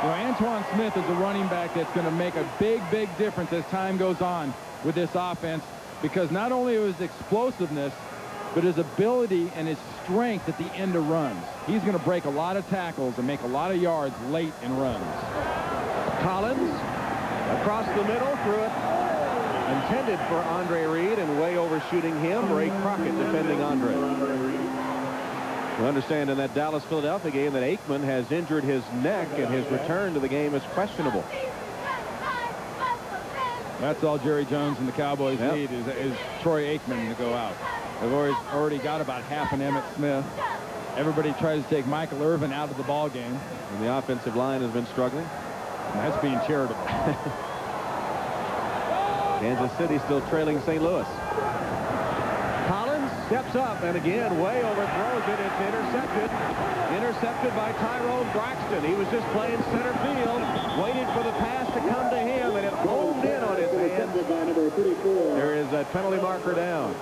Speaker 1: You know, Antoine Smith is a running back that's going to make a big, big difference as time goes on with this offense, because not only was explosiveness, but his ability and his strength at the end of runs. He's going to break a lot of tackles and make a lot of yards late in runs.
Speaker 2: Collins across the middle, threw it. Intended for Andre Reed and way overshooting him. Ray Crockett defending Andre. We understand in that Dallas-Philadelphia game that Aikman has injured his neck and his return to the game is questionable.
Speaker 1: That's all Jerry Jones and the Cowboys need is Troy Aikman to go out. They've already got about half an Emmitt Smith. Everybody tries to take Michael Irvin out of the ball game.
Speaker 2: And the offensive line has been struggling.
Speaker 1: And that's being charitable.
Speaker 2: Kansas City still trailing St. Louis. Collins steps up and again way overthrows it. It's intercepted. Intercepted by Tyrone Braxton. He was just playing center field, waited for the pass to come to him, and it homed in on his hands. There is a penalty marker down.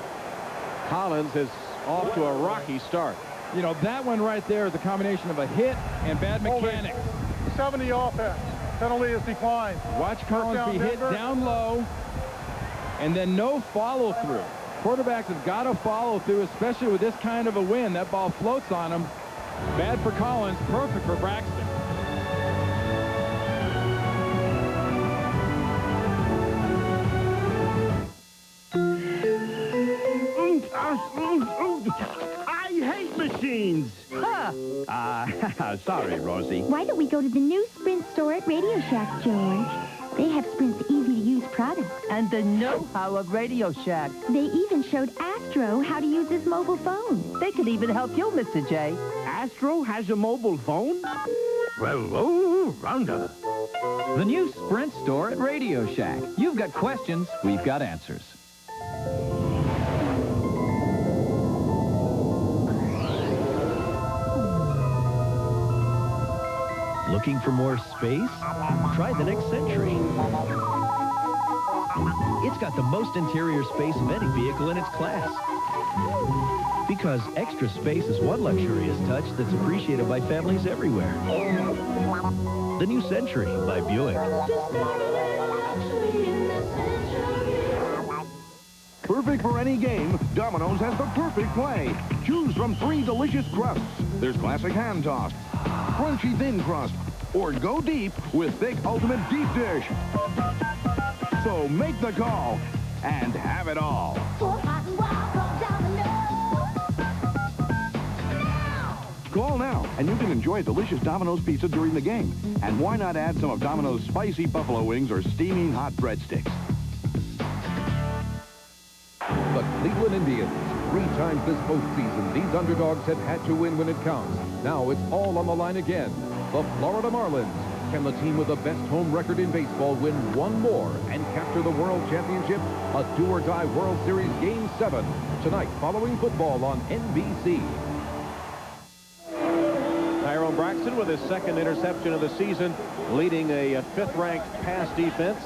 Speaker 2: Collins is off to a rocky start.
Speaker 1: You know, that one right there is a combination of a hit and bad mechanics.
Speaker 6: 70 offense. Penalty is declined.
Speaker 1: Watch Collins be hit down low. And then no follow-through. Quarterbacks have got to follow through, especially with this kind of a wind. That ball floats on him. Bad for Collins, perfect for Braxton.
Speaker 3: I hate machines. Sorry, Rosie.
Speaker 7: Why don't we go to the new Sprint store at Radio Shack, George? They have Sprint's easy-to-use products.
Speaker 14: And the know-how of Radio Shack.
Speaker 7: They even showed Astro how to use his mobile phone.
Speaker 14: They could even help you, Mr. J.
Speaker 3: Astro has a mobile phone? Well, oh, Rhonda.
Speaker 11: The new Sprint store at Radio Shack. You've got questions, we've got answers.
Speaker 20: Looking for more space? Try the next Century. It's got the most interior space of any vehicle in its class. Because extra space is one luxurious touch that's appreciated by families everywhere. The new Century by Buick.
Speaker 8: Perfect for any game, Domino's has the perfect play. Choose from 3 delicious crusts. There's classic hand tossed, crunchy thin crust, or go deep with thick ultimate deep dish. So make the call and have it all. Call now, and you can enjoy delicious Domino's pizza during the game. And why not add some of Domino's spicy buffalo wings or steaming hot breadsticks?
Speaker 24: The Cleveland Indians. 3 times this postseason, these underdogs have had to win when it counts. Now it's all on the line again. The Florida Marlins. Can the team with the best home record in baseball win one more and capture the World Championship? A do-or-die World Series Game 7. Tonight, following football on NBC.
Speaker 2: Tyrone Braxton with his second interception of the season, leading a 5th-ranked pass defense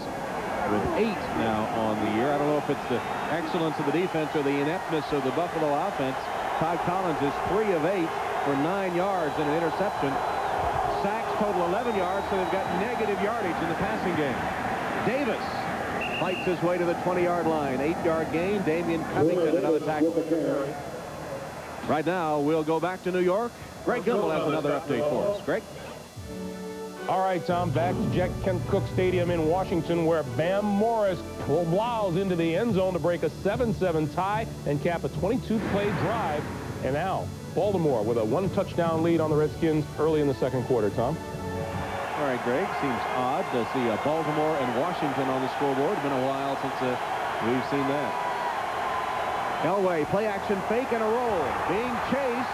Speaker 2: with 8 now on the year. I don't know if it's the excellence of the defense or the ineptness of the Buffalo offense. Todd Collins is 3 of 8 for 9 yards and an interception. Sacks total 11 yards, so they've got negative yardage in the passing game. Davis fights his way to the 20-yard line. 8-yard gain. Damian Covington, another tackle. Right now, we'll go back to New York. Greg Gumbel has another update for us. Greg?
Speaker 16: All right, Tom, back to Jack Kent Cooke Stadium in Washington, where Bam Morris plows into the end zone to break a 7-7 tie and cap a 22-play drive. And now, Baltimore with a 1-touchdown lead on the Redskins early in the second quarter, Tom.
Speaker 2: All right, Greg, seems odd to see Baltimore and Washington on the scoreboard. It's been a while since we've seen that. Elway, play action fake and a roll. Being chased.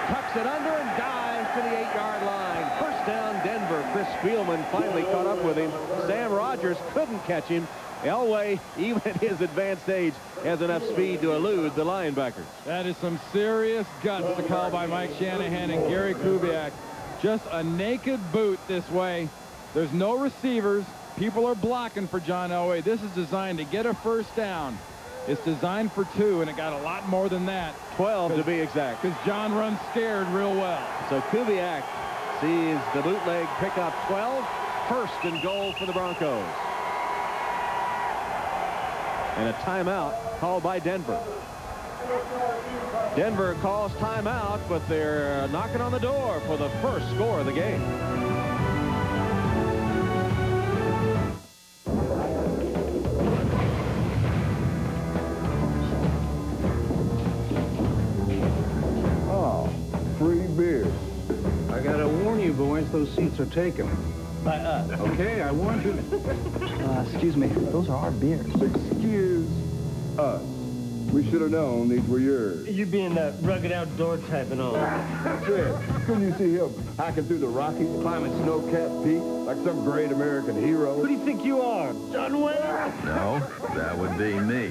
Speaker 2: Tucks it under and dives to the 8-yard line. First down, Denver. Chris Spielman finally caught up with him. Sam Rogers couldn't catch him. Elway, even at his advanced age, has enough speed to elude the linebackers.
Speaker 1: That is some serious guts to call by Mike Shanahan and Gary Kubiak. Just a naked boot this way. There's no receivers. People are blocking for John Elway. This is designed to get a first down. It's designed for 2, and it got a lot more than that.
Speaker 2: 12 to be exact.
Speaker 1: Because John runs scared real well.
Speaker 2: So Kubiak sees the bootleg pick up 12. First and goal for the Broncos. And a timeout called by Denver. Denver calls timeout, but they're knocking on the door for the first score of the game.
Speaker 5: Oh, free beer.
Speaker 10: I gotta warn you, boys, those seats are taken. By us. Okay, I warned you.
Speaker 5: Excuse me, those are our beers. Excuse us. We should have known these were yours.
Speaker 12: You being that rugged outdoor type and all.
Speaker 5: Shit, couldn't you see him hiking through the Rockies, climbing snow-capped peaks like some great American hero?
Speaker 12: Who do you think you are, John Wayne?
Speaker 10: No, that would be me.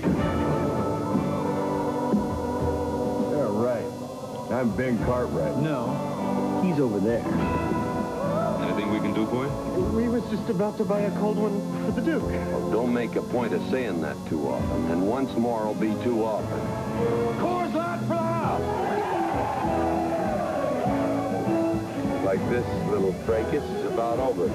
Speaker 5: Yeah, right. I'm Ben Cartwright.
Speaker 12: No, he's over there.
Speaker 10: Anything we can do for you?
Speaker 12: We was just about to buy a cold one for the Duke.
Speaker 15: Well, don't make a point of saying that too often. And once more will be too often.
Speaker 12: Coors Light for the house!
Speaker 15: Like this little fracas is about over.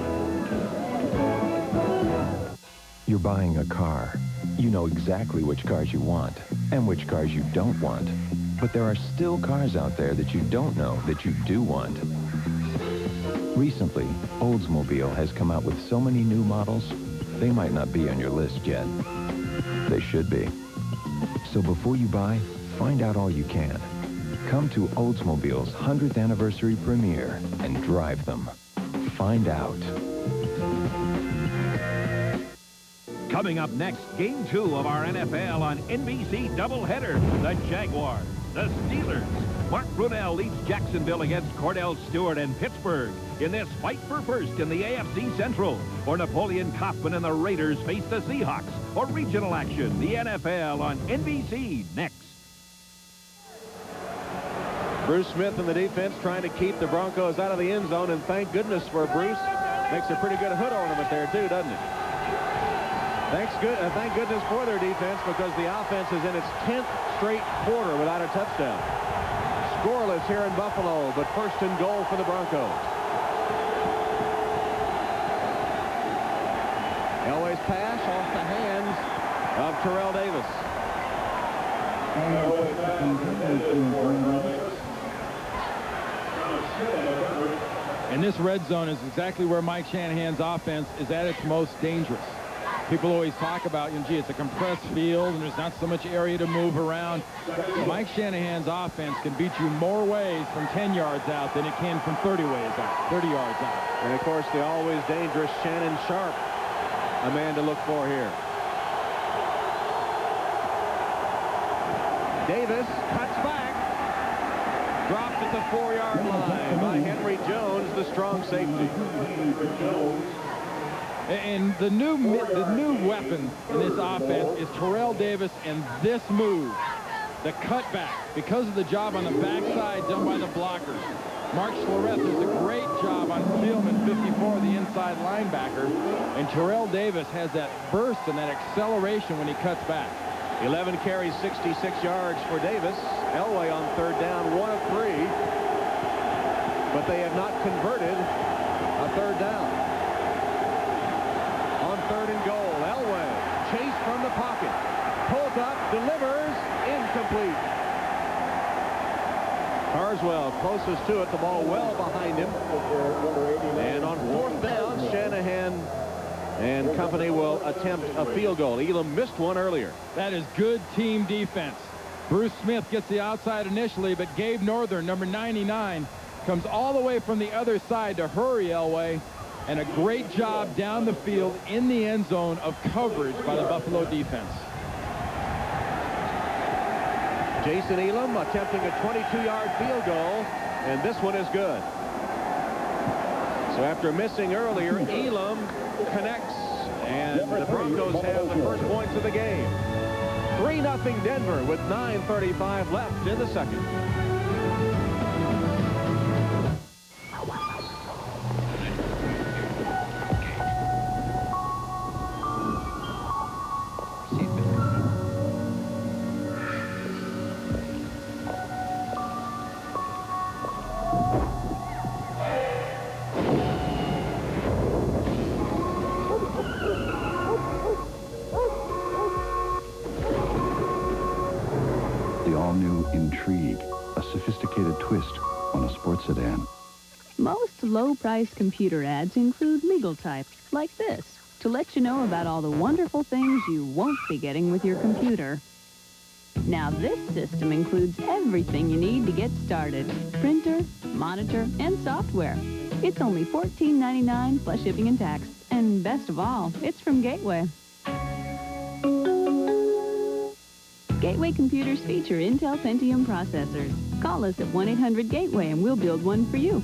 Speaker 8: You're buying a car. You know exactly which cars you want and which cars you don't want. But there are still cars out there that you don't know that you do want. Recently, Oldsmobile has come out with so many new models, they might not be on your list yet. They should be. So before you buy, find out all you can. Come to Oldsmobile's 100th anniversary premiere and drive them. Find out.
Speaker 25: Coming up next, Game 2 of our NFL on NBC doubleheader. The Jaguars, the Steelers. Mark Brunell leads Jacksonville against Cordell Stewart and Pittsburgh in this fight for first in the AFC Central. Or Napoleon Kaufman and the Raiders face the Seahawks. Or regional action, the NFL on NBC next.
Speaker 2: Bruce Smith in the defense trying to keep the Broncos out of the end zone, and thank goodness for Bruce. Makes a pretty good hood ornament there too, doesn't it? Thank goodness for their defense, because the offense is in its 10th straight quarter without a touchdown. Scoreless here in Buffalo, but first and goal for the Broncos. Elway's pass off the hands of Terrell Davis.
Speaker 1: And this red zone is exactly where Mike Shanahan's offense is at its most dangerous. People always talk about, gee, it's a compressed field and there's not so much area to move around. Mike Shanahan's offense can beat you more ways from 10 yards out than it can from 30 yards out.
Speaker 2: And, of course, the always dangerous Shannon Sharp, a man to look for here. Davis cuts back. Dropped at the 4-yard line by Henry Jones, the strong safety.
Speaker 1: And the new weapon in this offense is Terrell Davis, and this move, the cutback, because of the job on the backside done by the blockers. Mark Schlereth does a great job on Spielman, 54, the inside linebacker, and Terrell Davis has that burst and that acceleration when he cuts back.
Speaker 2: 11 carries, 66 yards for Davis. Elway on third down, 1 of 3. But they have not converted a third down. On third and goal, Elway, chased from the pocket, pulls up, delivers, incomplete. Carswell closest to it, the ball well behind him. And on fourth down, Shanahan and company will attempt a field goal. Elam missed one earlier.
Speaker 1: That is good team defense. Bruce Smith gets the outside initially, but Gabe Northern, number 99, comes all the way from the other side to hurry Elway. And a great job down the field in the end zone of coverage by the Buffalo defense.
Speaker 2: Jason Elam attempting a 22-yard field goal, and this one is good. So after missing earlier, Elam connects, and the Broncos have the first points of the game. 3-0 Denver with 9:35 left in the second.
Speaker 4: all-new Intrigue, a sophisticated twist on a sports sedan.
Speaker 9: Most low-priced computer ads include legal type, like this, to let you know about all the wonderful things you won't be getting with your computer. Now this system includes everything you need to get started. Printer, monitor, and software. It's only $14.99 plus shipping and tax. And best of all, it's from Gateway. Gateway computers feature Intel Pentium processors. Call us at 1-800-GATEWAY and we'll build one for you.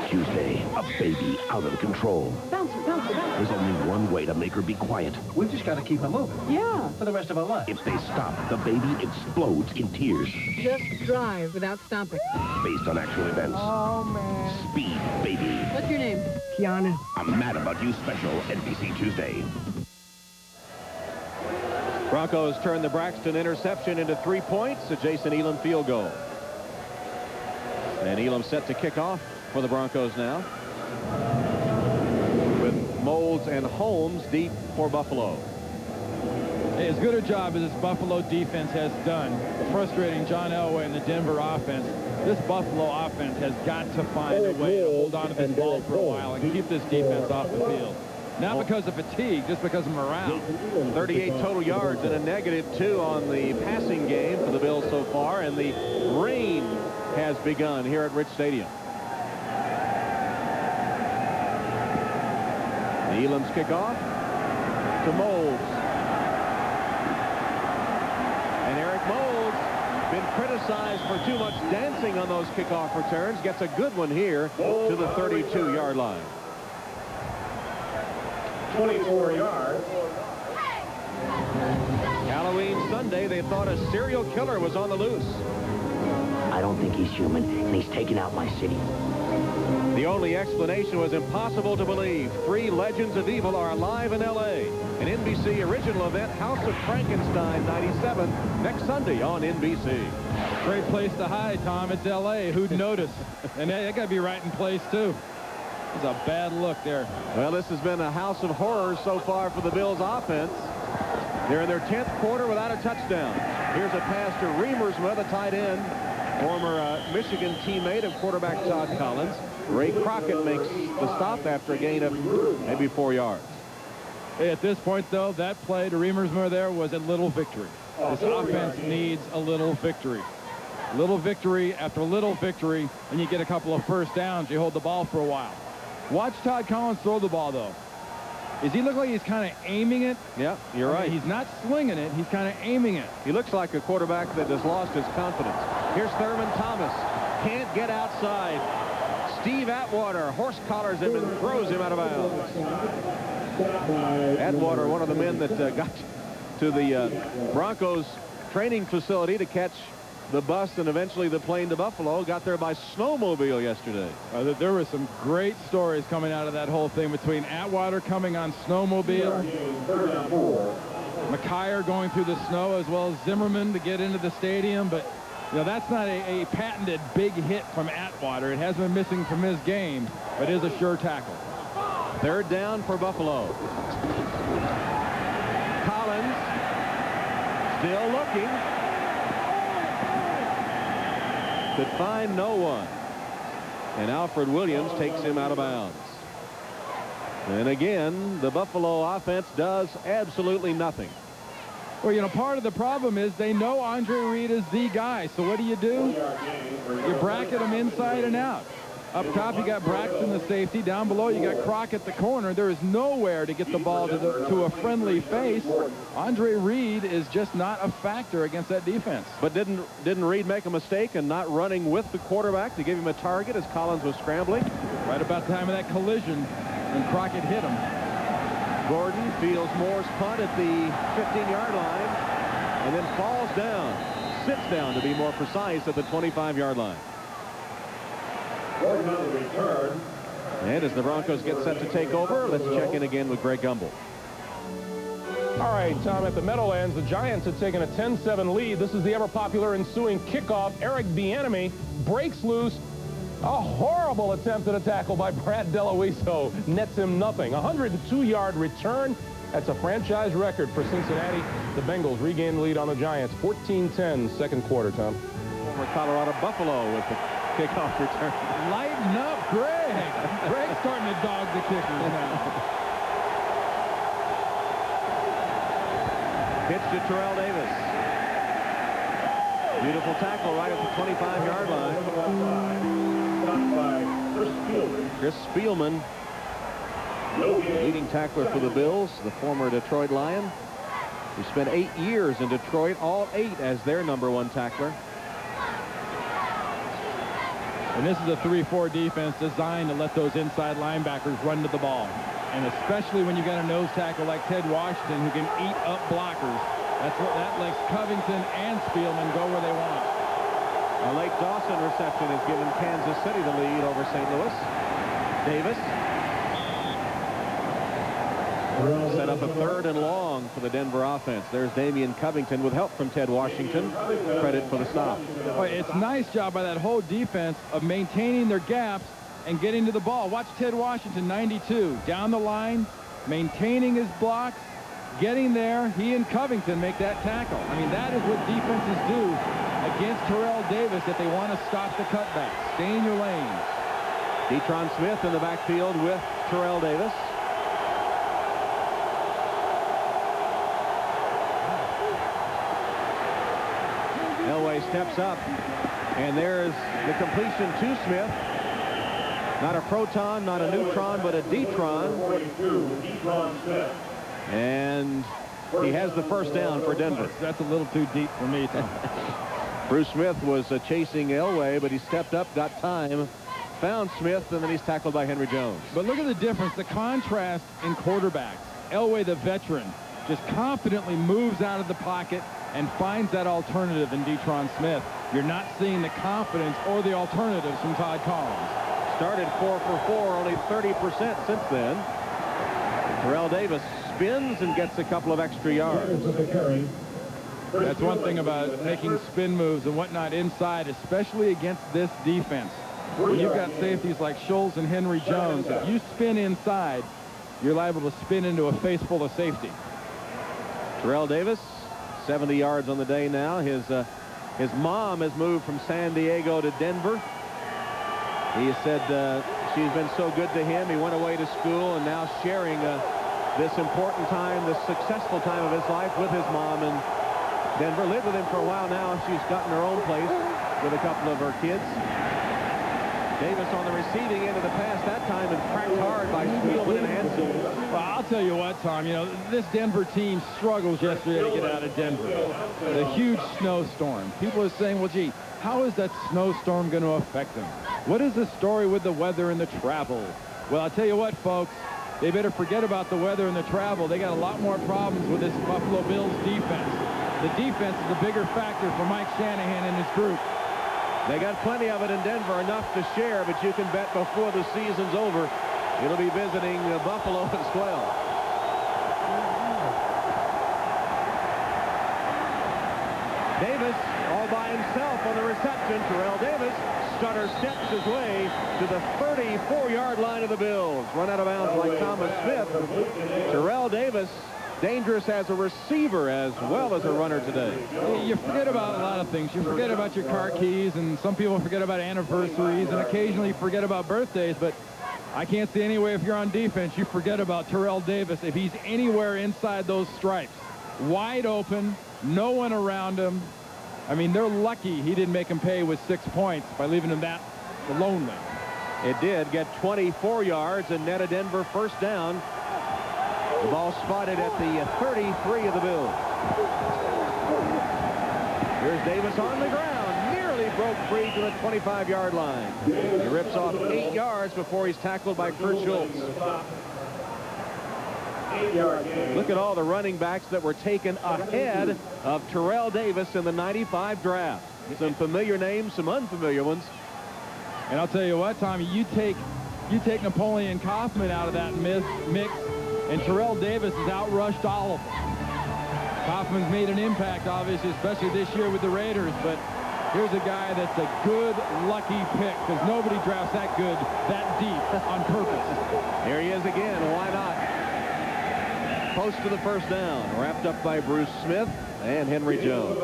Speaker 3: Tuesday, a baby out of control.
Speaker 23: Bouncer, bouncer, bouncer.
Speaker 3: There's only one way to make her be quiet.
Speaker 12: We just got to keep her moving.
Speaker 23: Yeah.
Speaker 12: For the rest of our life.
Speaker 3: If they stop, the baby explodes in tears.
Speaker 23: Just drive without stopping.
Speaker 3: Based on actual events.
Speaker 23: Oh, man.
Speaker 3: Speed Baby.
Speaker 23: What's your name? Kiana.
Speaker 3: I'm Mad About You special, NBC Tuesday.
Speaker 2: Broncos turn the Braxton interception into 3 points. A Jason Elam field goal. And Elam set to kick off for the Broncos now, with Moulds and Holmes deep for Buffalo.
Speaker 1: Hey, as good a job as this Buffalo defense has done, frustrating John Elway and the Denver offense, this Buffalo offense has got to find a way to hold on to this ball for a while and keep this defense off the field. Not because of fatigue, just because of morale.
Speaker 2: 38 total yards and a -2 on the passing game for the Bills so far, and the rain has begun here at Rich Stadium. Elam's kickoff to Moulds. And Eric Moulds, been criticized for too much dancing on those kickoff returns, gets a good one here to the 32-yard line.
Speaker 12: 24 yards.
Speaker 2: Halloween Sunday, they thought a serial killer was on the loose.
Speaker 3: I don't think he's human, and he's taking out my city.
Speaker 2: The only explanation was impossible to believe. 3 legends of evil are alive in L.A. An NBC original event, House of Frankenstein 97, next Sunday on NBC.
Speaker 1: Great place to hide, Tom. It's L.A. Who'd notice? And that got to be right in place, too. It's a bad look there.
Speaker 2: Well, this has been a house of horrors so far for the Bills offense. They're in their 10th quarter without a touchdown. Here's a pass to Reamersma, the tight end, former Michigan teammate of quarterback Todd Collins. Ray Crockett makes the stop after a gain of maybe 4 yards.
Speaker 1: Hey, at this point, though, that play to Reamersma there was a little victory. This offense needs a little victory. Little victory after little victory, and you get a couple of first downs. You hold the ball for a while. Watch Todd Collins throw the ball, though. Does he look like he's kind of aiming it?
Speaker 2: Yeah, you're right.
Speaker 1: He's not slinging it. He's kind of aiming it.
Speaker 2: He looks like a quarterback that has lost his confidence. Here's Thurman Thomas. Can't get outside. Steve Atwater horse collars him and throws him out of bounds. Atwater, one of the men that got to the Broncos training facility to catch the bus and eventually the plane to Buffalo, got there by snowmobile yesterday.
Speaker 1: There were some great stories coming out of that whole thing, between Atwater coming on snowmobile, McKyer going through the snow, as well as Zimmerman to get into the stadium. But you know, that's not a patented big hit from Atwater. It has been missing from his game, but is a sure tackle.
Speaker 2: 3rd down for Buffalo. Collins still looking. Could find no one. And Alfred Williams takes him out of bounds. And again, the Buffalo offense does absolutely nothing.
Speaker 1: Well, you know, part of the problem is they know Andre Reed is the guy. So what do? You bracket him inside and out. Up top, you got Braxton, the safety. Down below, you got Crockett, the corner. There is nowhere to get the ball to a friendly face. Andre Reed is just not a factor against that defense.
Speaker 2: But didn't Reed make a mistake in not running with the quarterback to give him a target as Collins was scrambling?
Speaker 1: Right about the time of that collision when Crockett hit him.
Speaker 2: Gordon fields Moore's punt at the 15-yard line and then falls down, sits down to be more precise, at the 25-yard line.
Speaker 12: Return.
Speaker 2: And as the Broncos get set to take over, let's check in again with Greg Gumbel.
Speaker 16: All right, Tom, at the Meadowlands, the Giants have taken a 10-7 lead. This is the ever-popular ensuing kickoff. Eric Bieniemy breaks loose. A horrible attempt at a tackle by Brad Deloiso nets him nothing. A 102-yard return. That's a franchise record for Cincinnati. The Bengals regain the lead on the Giants. 14-10, second quarter, Tom.
Speaker 2: for Colorado Buffalo with the kickoff return.
Speaker 1: Lighten up, Greg. Greg's starting to dog the kickers now.
Speaker 2: Pitch to Terrell Davis. Beautiful tackle right at the 25-yard line. Chris Spielman, leading tackler for the Bills, the former Detroit Lion, who spent 8 years in Detroit, all 8 as their #1 tackler.
Speaker 1: And this is a 3-4 defense designed to let those inside linebackers run to the ball. And especially when you've got a nose tackle like Ted Washington who can eat up blockers. That lets Covington and Spielman go where they want.
Speaker 2: A late Dawson reception has given Kansas City the lead over St. Louis. Davis set up a 3rd and long for the Denver offense. There's Damian Covington with help from Ted Washington. Credit for the stop.
Speaker 1: Well, it's a nice job by that whole defense of maintaining their gaps and getting to the ball. Watch Ted Washington, 92, down the line, maintaining his blocks, getting there. He and Covington make that tackle. I mean, that is what defenses do against Terrell Davis if they want to stop the cutback. Stay in your lane.
Speaker 2: Detron Smith in the backfield with Terrell Davis. Elway steps up, and there's the completion to Smith. Not a proton, not a neutron, but a Detron. And he has the first down for Denver.
Speaker 1: That's a little too deep for me, Tom.
Speaker 2: Bruce Smith was chasing Elway, but he stepped up, got time, found Smith, and then he's tackled by Henry Jones.
Speaker 1: But look at the difference, the contrast in quarterbacks. Elway, the veteran, just confidently moves out of the pocket and finds that alternative in Detron Smith. You're not seeing the confidence or the alternatives from Todd Collins.
Speaker 2: Started 4 for 4, only 30% since then. Terrell Davis spins and gets a couple of extra yards.
Speaker 1: That's one thing about making spin moves and whatnot inside, especially against this defense. When you've got safeties like Scholes and Henry Jones, if you spin inside, you're liable to spin into a face full of safety.
Speaker 2: Terrell Davis, 70 yards on the day now. His mom has moved from San Diego to Denver. He said she's been so good to him. He went away to school and now sharing this important time, this successful time of his life with his mom in Denver. Lived with him for a while now. She's gotten her own place with a couple of her kids. Davis on the receiving end of the pass that time and cracked hard by Spielman and Hansen.
Speaker 1: Well, I'll tell you what, Tom, you know, this Denver team struggles yesterday to get out of Denver. The huge snowstorm. People are saying, well, gee, how is that snowstorm going to affect them? What is the story with the weather and the travel? Well, I'll tell you what, folks, they better forget about the weather and the travel. They got a lot more problems with this Buffalo Bills defense. The defense is the bigger factor for Mike Shanahan and his group.
Speaker 2: They got plenty of it in Denver, enough to share, but you can bet before the season's over, it'll be visiting Buffalo as well. Davis all by himself on the reception. Terrell Davis stutter steps his way to the 34-yard line of the Bills. Run out of bounds like Thomas Smith. Terrell Davis, dangerous as a receiver as well as a runner today.
Speaker 1: You forget about a lot of things. You forget about your car keys, and some people forget about anniversaries, and occasionally forget about birthdays, but I can't see any way if you're on defense you forget about Terrell Davis if he's anywhere inside those stripes. Wide open, no one around him. I mean, they're lucky he didn't make him pay with 6 points by leaving him that lonely.
Speaker 2: It did get 24 yards and net a Denver first down. The ball spotted at the 33 of the Bills. Here's Davis on the ground. Nearly broke free to the 25-yard line. He rips off 8 yards before he's tackled by Kurt Schultz. Look at all the running backs that were taken ahead of Terrell Davis in the 95 draft. Some familiar names, some unfamiliar ones.
Speaker 1: And I'll tell you what, Tommy, you take Napoleon Kaufman out of that mix, and Terrell Davis has outrushed all of them. Kaufman's made an impact, obviously, especially this year with the Raiders, but here's a guy that's a good, lucky pick, because nobody drafts that good, that deep on purpose.
Speaker 2: Here he is again. Why not? Close to the first down. Wrapped up by Bruce Smith and Henry Jones.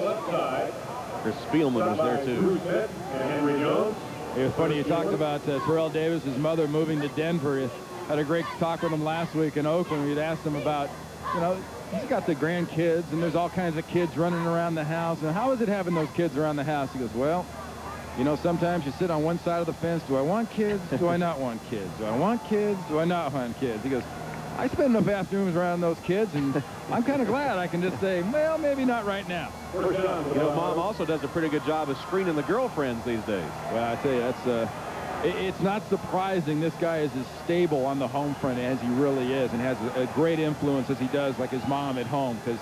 Speaker 2: Chris Spielman was there, too.
Speaker 1: It was funny, you talked about Terrell Davis's mother moving to Denver. You had a great talk with him last week in Oakland. We'd asked him about, you know, he's got the grandkids, and there's all kinds of kids running around the house. And how is it having those kids around the house? He goes, well, you know, sometimes you sit on one side of the fence. Do I want kids? Do I not want kids? Do I want kids? Do I not want kids? He goes, I spend enough afternoons around those kids, and I'm kind of glad I can just say, well, maybe not right now.
Speaker 2: You know, Mom also does a pretty good job of screening the girlfriends these days.
Speaker 1: Well, I tell you, that's it's not surprising this guy is as stable on the home front as he really is, and has a great influence as he does, like his mom at home, because,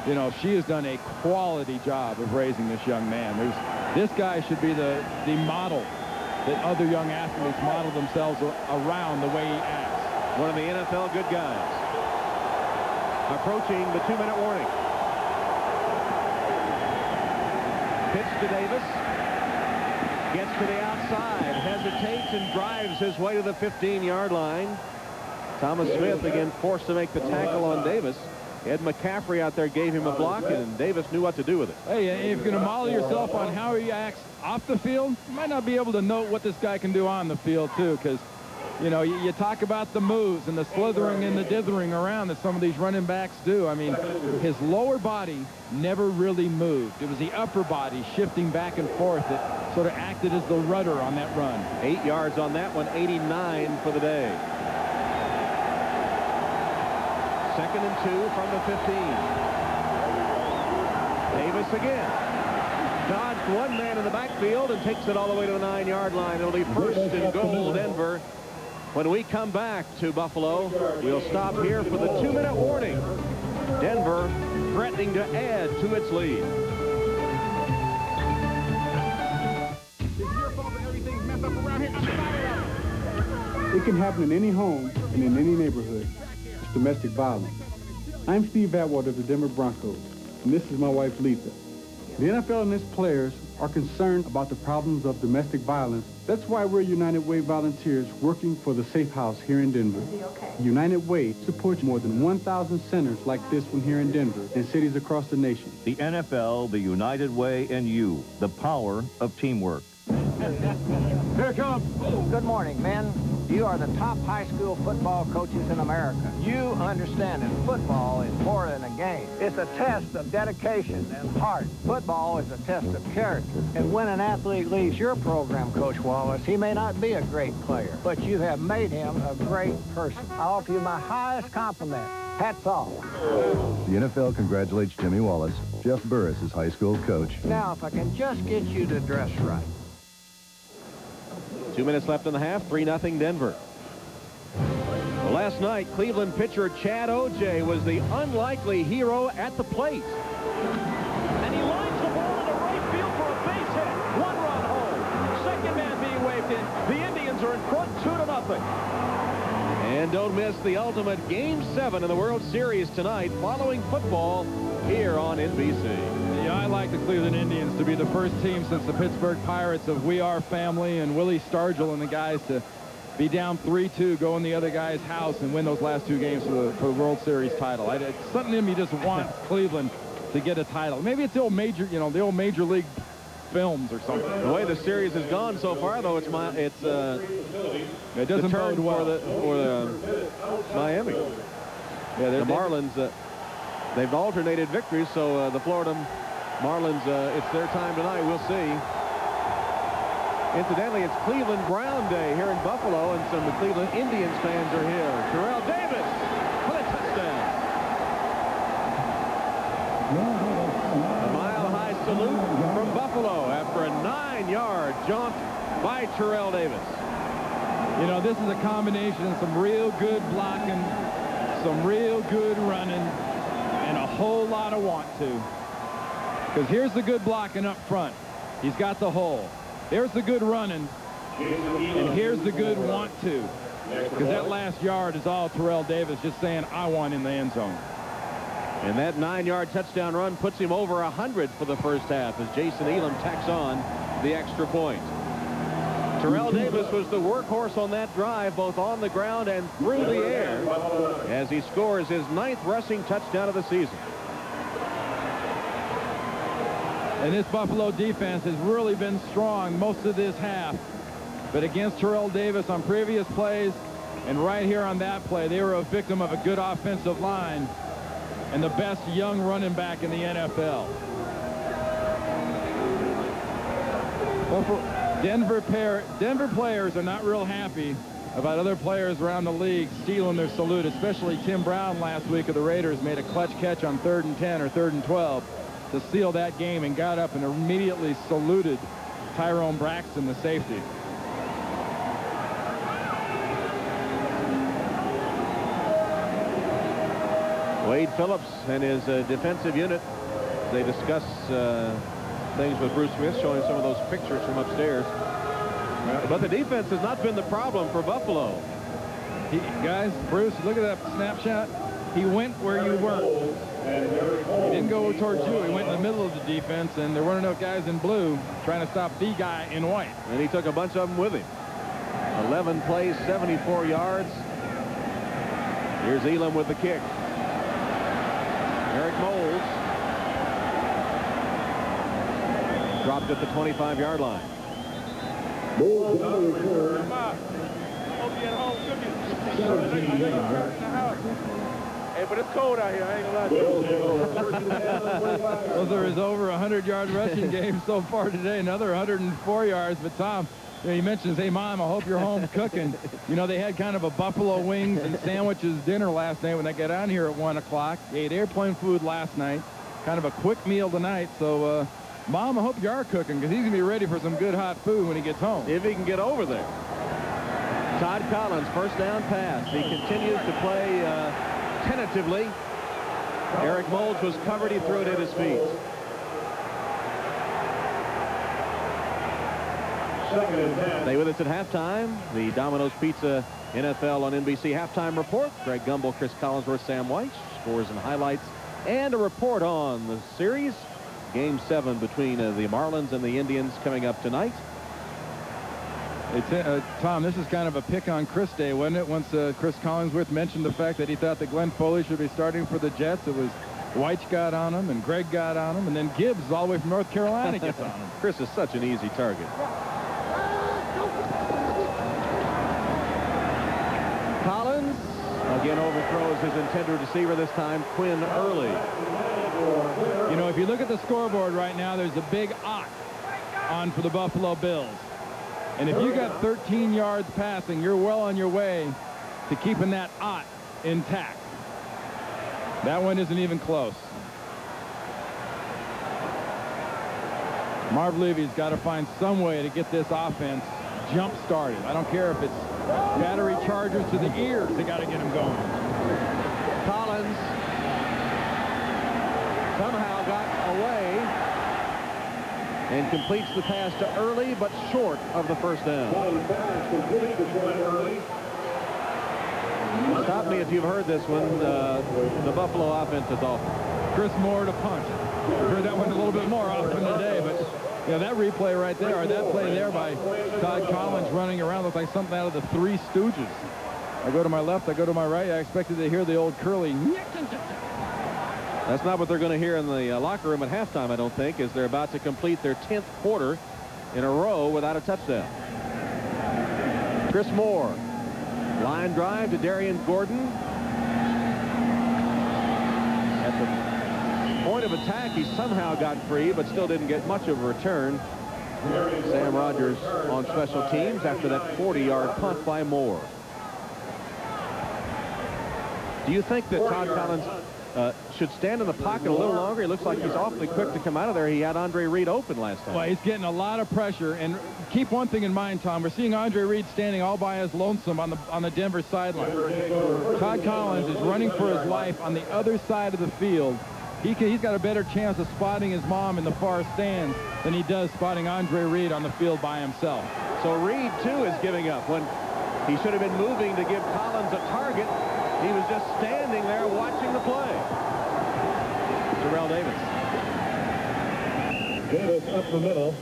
Speaker 1: you know, she has done a quality job of raising this young man. This guy should be the model that other young athletes model themselves around the way he acts.
Speaker 2: One of the NFL good guys. Approaching the 2-minute warning. Pitch to Davis. Gets to the outside. Hesitates and drives his way to the 15-yard line. Thomas Smith again forced to make the tackle on Davis. Ed McCaffrey out there gave him a block, and Davis knew what to do with it.
Speaker 1: Hey, if you're going to model yourself on how he acts off the field, you might not be able to note what this guy can do on the field, too, because, you know, you talk about the moves and the slithering and the dithering around that some of these running backs do. I mean, his lower body never really moved. It was the upper body shifting back and forth that sort of acted as the rudder on that run.
Speaker 2: 8 yards on that one, 89 for the day. 2nd and 2 from the 15. Davis again. Dodged one man in the backfield and takes it all the way to the 9-yard line. It'll be 1st and goal, Denver. When we come back to Buffalo, we'll stop here for the 2-minute warning. Denver threatening to add to its lead.
Speaker 6: It can happen in any home and in any neighborhood. It's domestic violence. I'm Steve Atwater of the Denver Broncos, and this is my wife, Letha. The NFL and its players are concerned about the problems of domestic violence. That's why we're United Way volunteers working for the Safe House here in Denver. United Way supports more than 1,000 centers like this one here in Denver and cities across the nation.
Speaker 13: The NFL, the United Way, and you, the power of teamwork.
Speaker 17: Here it comes.
Speaker 18: Good morning, men. You are the top high school football coaches in America. You understand that football is more than a game. It's a test of dedication and heart. Football is a test of character. And when an athlete leaves your program, Coach Wallace, he may not be a great player, but you have made him a great person. I offer you my highest compliment. Hats off.
Speaker 19: The NFL congratulates Jimmy Wallace, Jeff Burris, his high school coach.
Speaker 18: Now, if I can just get you to dress right.
Speaker 2: 2 minutes left in the half, 3-0 Denver. Well, last night, Cleveland pitcher Chad O.J. was the unlikely hero at the plate.
Speaker 21: And he lines the ball into right field for a base hit. 1 run home. Second man being waved in. The Indians are in front 2-0.
Speaker 2: And don't miss the ultimate Game 7 in the World Series tonight following football here on NBC.
Speaker 1: Yeah, I like the Cleveland Indians to be the first team since the Pittsburgh Pirates of We Are Family and Willie Stargell and the guys to be down 3-2, go in the other guy's house and win those last 2 games for the World Series title. It's something in me just wants Cleveland to get a title. Maybe it's the old major, you know, the old major league films or something.
Speaker 2: The way the series has gone so far, though, it doesn't bode well for the Miami. Yeah, the Marlins. They've alternated victories, so the Florida Marlins, it's their time tonight. We'll see. Incidentally, it's Cleveland Brown Day here in Buffalo, and some of the Cleveland Indians fans are here. Terrell Davis for the touchdown. A mile-high salute from Buffalo after a 9-yard jaunt by Terrell Davis.
Speaker 1: You know, this is a combination of some real good blocking, some real good running, and a whole lot of want to. Because here's the good blocking up front. He's got the hole. There's the good running, and here's the good want to. Because that last yard is all Terrell Davis just saying, I want in the end zone.
Speaker 2: And that 9-yard touchdown run puts him over 100 for the first half as Jason Elam tacks on the extra point. Terrell Davis was the workhorse on that drive, both on the ground and through the air, as he scores his 9th rushing touchdown of the season.
Speaker 1: And this Buffalo defense has really been strong most of this half. But against Terrell Davis on previous plays and right here on that play, they were a victim of a good offensive line and the best young running back in the NFL. Denver players are not real happy about other players around the league stealing their salute, especially Tim Brown last week of the Raiders made a clutch catch on 3rd and 10 or 3rd and 12 to seal that game and got up and immediately saluted Tyrone Braxton, the safety.
Speaker 2: Wade Phillips and his defensive unit, they discuss things with Bruce Smith, showing some of those pictures from upstairs. But the defense has not been the problem for Buffalo.
Speaker 1: Guys, Bruce, look at that snapshot. He went where you weren't. He didn't go towards you. He went in the middle of the defense, and there weren't enough guys in blue trying to stop the guy in white.
Speaker 2: And he took a bunch of them with him. 11 plays, 74 yards. Here's Elam with the kick. Eric Moles dropped at the 25-yard line.
Speaker 10: Hey, but it's cold out here. I ain't gonna lie to you.
Speaker 1: Those are his over 100-yard rushing game so far today. Another 104 yards. But Tom, he mentions, hey, Mom, I hope you're home cooking. You know, they had kind of a buffalo wings and sandwiches dinner last night when they got on here at 1 o'clock. They ate airplane food last night. Kind of a quick meal tonight. So, Mom, I hope you are cooking, because he's going to be ready for some good hot food when he gets home.
Speaker 2: If he can get over there. Todd Collins, first down pass. He continues to play tentatively. Eric Moles was covered. He threw it at his feet. Stay with us at halftime. The Domino's Pizza NFL on NBC halftime report. Greg Gumbel, Chris Collinsworth, Sam White. Scores and highlights. And a report on the series. Game 7 between the Marlins and the Indians coming up tonight.
Speaker 1: Tom, this is kind of a pick on Chris Day, wasn't it? Once Chris Collinsworth mentioned the fact that he thought that Glenn Foley should be starting for the Jets, it was White got on him and Greg got on him, and then Gibbs all the way from North Carolina gets on him.
Speaker 2: Chris is such an easy target. Collins again overthrows his intended receiver, this time Quinn Early.
Speaker 1: You know, if you look at the scoreboard right now, there's a big "ought" on for the Buffalo Bills. And if you got 13 yards passing, you're well on your way to keeping that "ought" intact. That one isn't even close. Marv Levy's got to find some way to get this offense jump-started. I don't care if it's battery chargers to the ears. They got to get him going.
Speaker 2: Collins somehow got away and completes the pass to Early, but short of the first down. Stop me if you've heard this one. The Buffalo offense is awful.
Speaker 1: Chris Moore to punt. I've heard that one a little bit more often today, but you know, that replay right there, or that play there by Todd Collins running around, looked like something out of the Three Stooges. I go to my left, I go to my right. I expected to hear the old Curly.
Speaker 2: That's not what they're going to hear in the locker room at halftime, I don't think, as they're about to complete their 10th quarter in a row without a touchdown. Chris Moore. Line drive to Darian Gordon. At the point of attack, he somehow got free, but still didn't get much of a return. Sam Rogers on special teams after that 40-yard punt by Moore. Do you think that Todd Collins should stand in the pocket a little longer? He looks like he's awfully quick to come out of there. He had Andre Reed open last time.
Speaker 1: Well, he's getting a lot of pressure. And keep one thing in mind, Tom. We're seeing Andre Reed standing all by his lonesome on the Denver sideline. Todd Collins is running for his life on the other side of the field. He's got a better chance of spotting his mom in the far stands than he does spotting Andre Reed on the field by himself.
Speaker 2: So Reed, too, is giving up when he should have been moving to give Collins a target. He was just standing there watching the play. Terrell Davis.
Speaker 12: Davis up the middle.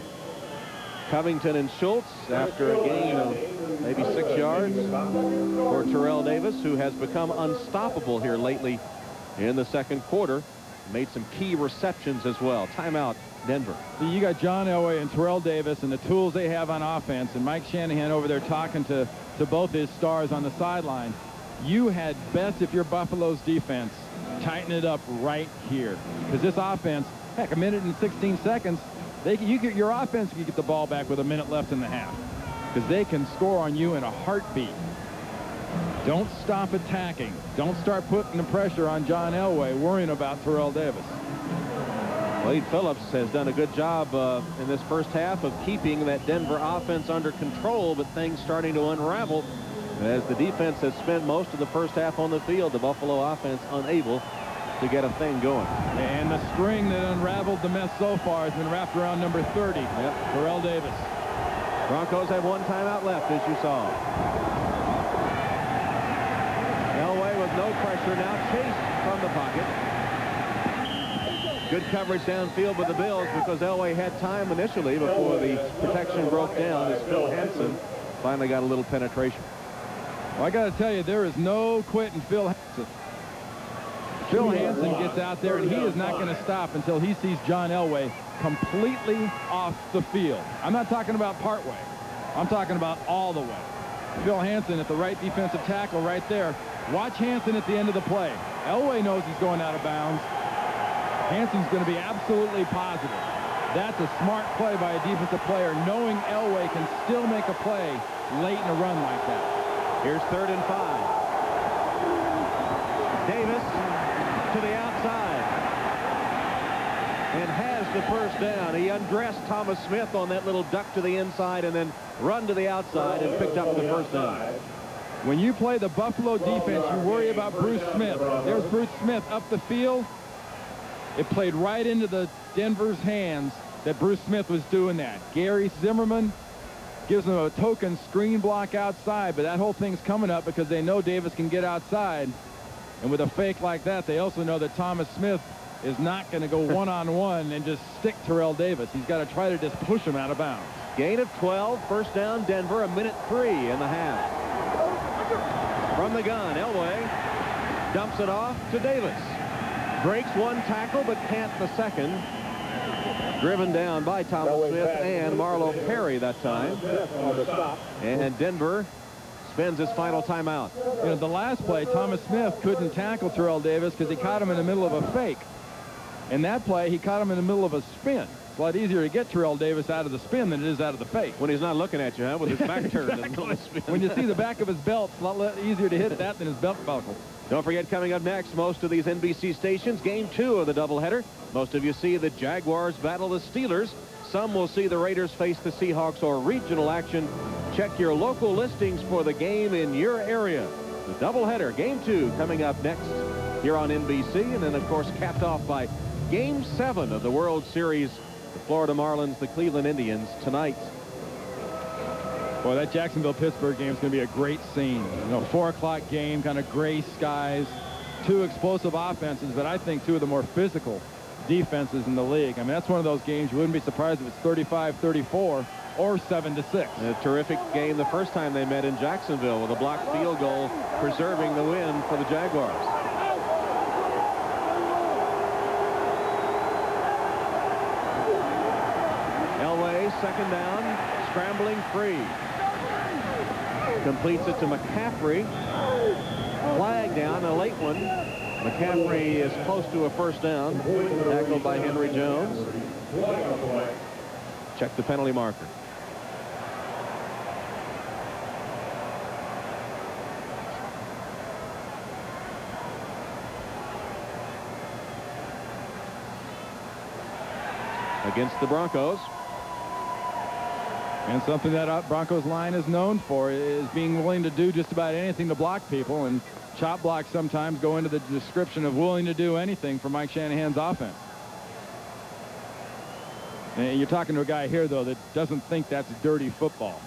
Speaker 2: Covington and Schultz after a gain of maybe 6 yards for Terrell Davis, who has become unstoppable here lately in the second quarter. Made some key receptions as well. Timeout, Denver.
Speaker 1: See, you got John Elway and Terrell Davis and the tools they have on offense, and Mike Shanahan over there talking to both his stars on the sideline. You had best, if you're Buffalo's defense, tighten it up right here. Because this offense, heck, a minute and 16 seconds, your offense can get the ball back with a minute left in the half. Because they can score on you in a heartbeat. Don't stop attacking. Don't start putting the pressure on John Elway, worrying about Terrell Davis.
Speaker 2: Wade Phillips has done a good job in this first half of keeping that Denver offense under control, but things starting to unravel as the defense has spent most of the first half on the field. The Buffalo offense unable to get a thing going.
Speaker 1: And the string that unraveled the mess so far has been wrapped around number 30, Terrell Davis.
Speaker 2: Broncos have one timeout left, as you saw. Elway with no pressure now, chased from the pocket. Good coverage downfield with the Bills because Elway had time initially before the protection broke down as Phil Hansen finally got a little penetration.
Speaker 1: Well, I got to tell you, there is no quitting Phil Hansen. Phil Hansen gets out there, and he is not going to stop until he sees John Elway completely off the field. I'm not talking about part way. I'm talking about all the way. Phil Hansen at the right defensive tackle right there. Watch Hansen at the end of the play. Elway knows he's going out of bounds. Hansen's going to be absolutely positive. That's a smart play by a defensive player, knowing Elway can still make a play late in a run like that.
Speaker 2: Here's 3rd and 5. Davis to the outside and has the first down. He undressed Thomas Smith on that little duck to the inside and then run to the outside and picked up the first down.
Speaker 1: When you play the Buffalo defense, you worry about Bruce Smith. There's Bruce Smith up the field. It played right into the Denver's hands that Bruce Smith was doing that. Gary Zimmerman gives them a token screen block outside, but that whole thing's coming up because they know Davis can get outside. And with a fake like that, they also know that Thomas Smith is not going to go one-on-one and just stick Terrell Davis. He's got to try to just push him out of bounds.
Speaker 2: Gain of 12, first down Denver, 1:03 in the half. From the gun, Elway dumps it off to Davis. Breaks one tackle, but can't the second. Driven down by Thomas Smith and Marlo Perry that time. And Denver spends his final timeout.
Speaker 1: You know, the last play, Thomas Smith couldn't tackle Terrell Davis because he caught him in the middle of a fake. In that play, he caught him in the middle of a spin. It's a lot easier to get Terrell Davis out of the spin than it is out of the fake.
Speaker 2: When he's not looking at you, huh? With his back turned in the middle of the spin.
Speaker 1: When you see the back of his belt, it's a lot easier to hit that than his belt buckle.
Speaker 2: Don't forget, coming up next, most of these NBC stations, Game 2 of the doubleheader. Most of you see the Jaguars battle the Steelers. Some will see the Raiders face the Seahawks or regional action. Check your local listings for the game in your area. The doubleheader, Game 2, coming up next here on NBC. And then, of course, capped off by Game 7 of the World Series. The Florida Marlins, the Cleveland Indians tonight.
Speaker 1: Boy, that Jacksonville-Pittsburgh game is going to be a great scene. You know, 4 o'clock game, kind of gray skies, 2 explosive offenses, but I think 2 of the more physical defenses in the league. I mean, that's one of those games you wouldn't be surprised if it's 35-34 or 7-6.
Speaker 2: A terrific game the first time they met in Jacksonville with a blocked field goal preserving the win for the Jaguars. Elway, second down, scrambling free. Completes it to McCaffrey. Flag down, a late one. McCaffrey is close to a first down. Tackled by Henry Jones. Check the penalty marker. Against the Broncos.
Speaker 1: And something that Broncos line is known for is being willing to do just about anything to block people, and chop blocks sometimes go into the description of willing to do anything for Mike Shanahan's offense. And you're talking to a guy here, though, that doesn't think that's dirty football.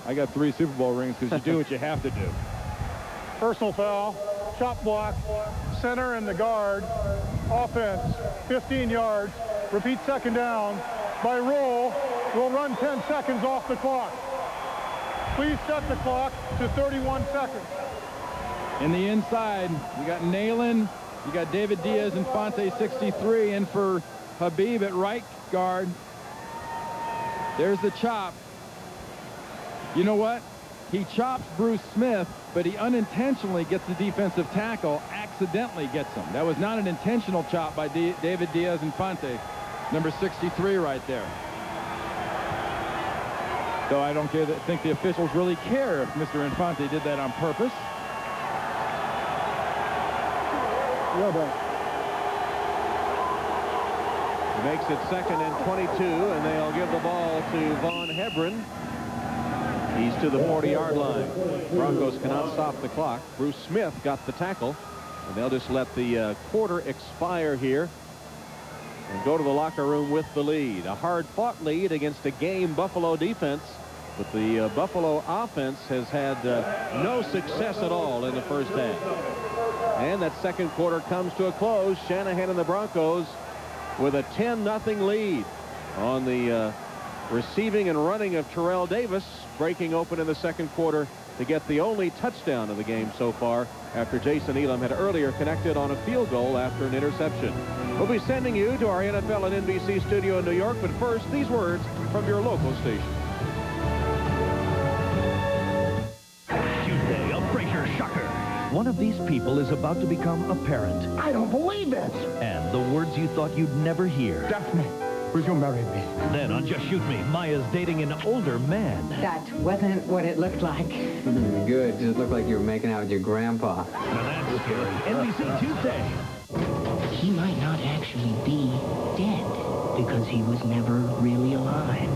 Speaker 1: I got 3 Super Bowl rings because you do what you have to do.
Speaker 7: Personal foul, chop block, center and the guard, offense, 15 yards, repeat second down. By rule, we'll run 10 seconds off the clock. Please set the clock to 31 seconds.
Speaker 1: In the inside, we got Nalen You got David Diaz-Infante, 63, in for Habib at right guard. There's the chop. You know what? He chops Bruce Smith, but he unintentionally gets the defensive tackle, accidentally gets him. That was not an intentional chop by David Diaz-Infante, number 63 right there. So I don't think the officials really care if Mr. Infante did that on purpose.
Speaker 2: He makes it 2nd and 22, and they'll give the ball to Von Hebron. He's to the 40-yard line. Broncos cannot stop the clock. Bruce Smith got the tackle, and they'll just let the quarter expire here and go to the locker room with the lead. A hard-fought lead against a game Buffalo defense, but the Buffalo offense has had no success at all in the first half. And that second quarter comes to a close. Shanahan and the Broncos with a 10-0 lead on the receiving and running of Terrell Davis, breaking open in the second quarter to get the only touchdown of the game so far after Jason Elam had earlier connected on a field goal after an interception. We'll be sending you to our NFL and NBC studio in New York, but first, these words from your local station.
Speaker 25: Tuesday, a Fraser shocker. One of these people is about to become a parent.
Speaker 3: I don't believe it.
Speaker 25: And the words you thought you'd never hear.
Speaker 3: Daphne, will you marry me?
Speaker 25: Then on Just Shoot Me, Maya's dating an older man.
Speaker 11: That wasn't what it looked like.
Speaker 14: Good. Just looked like you were making out with your grandpa.
Speaker 25: Now that's scary. NBC Tuesday.
Speaker 11: He might not actually be dead because he was never really alive.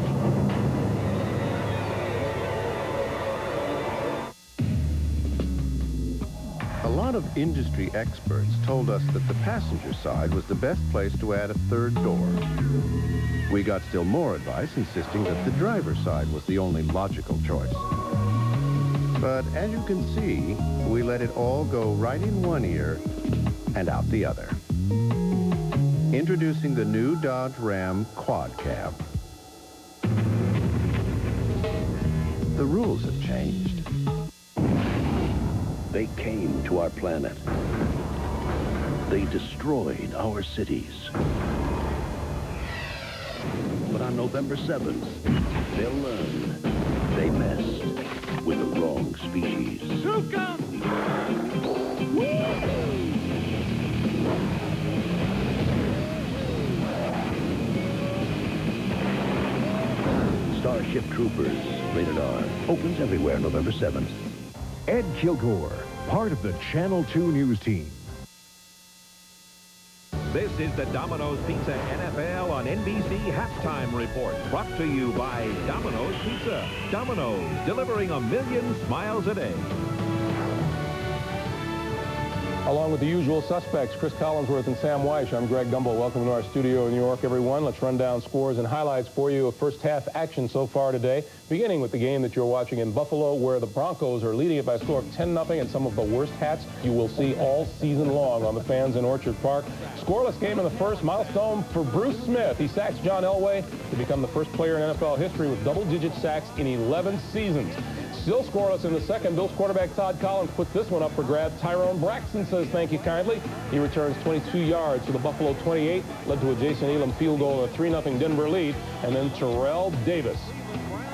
Speaker 19: A lot of industry experts told us that the passenger side was the best place to add a third door. We got still more advice insisting that the driver's side was the only logical choice. But as you can see, we let it all go right in one ear and out the other. Introducing the new Dodge Ram Quad Cab. The rules have changed.
Speaker 20: They came to our planet. They destroyed our cities. But on November 7th, they'll learn they messed with the wrong species. Starship Troopers, rated R. Opens everywhere November 7th.
Speaker 8: Ed Kilgore, part of the Channel 2 News team.
Speaker 25: This is the Domino's Pizza NFL on NBC Halftime Report, brought to you by Domino's Pizza. Domino's, delivering 1 million smiles a day.
Speaker 16: Along with the usual suspects, Chris Collinsworth and Sam Weish, I'm Greg Gumbel. Welcome to our studio in New York, everyone. Let's run down scores and highlights for you of first half action so far today, beginning with the game that you're watching in Buffalo, where the Broncos are leading it by a score of 10-0 and some of the worst hats you will see all season long on the fans in Orchard Park. Scoreless game in the first. Milestone for Bruce Smith. He sacks John Elway to become the first player in NFL history with double-digit sacks in 11 seasons. Still scoreless in the second. Bills quarterback Todd Collins puts this one up for grabs. Tyrone Braxton says thank you kindly. He returns 22 yards to the Buffalo 28, led to a Jason Elam field goal and a 3-0 Denver lead. And then Terrell Davis.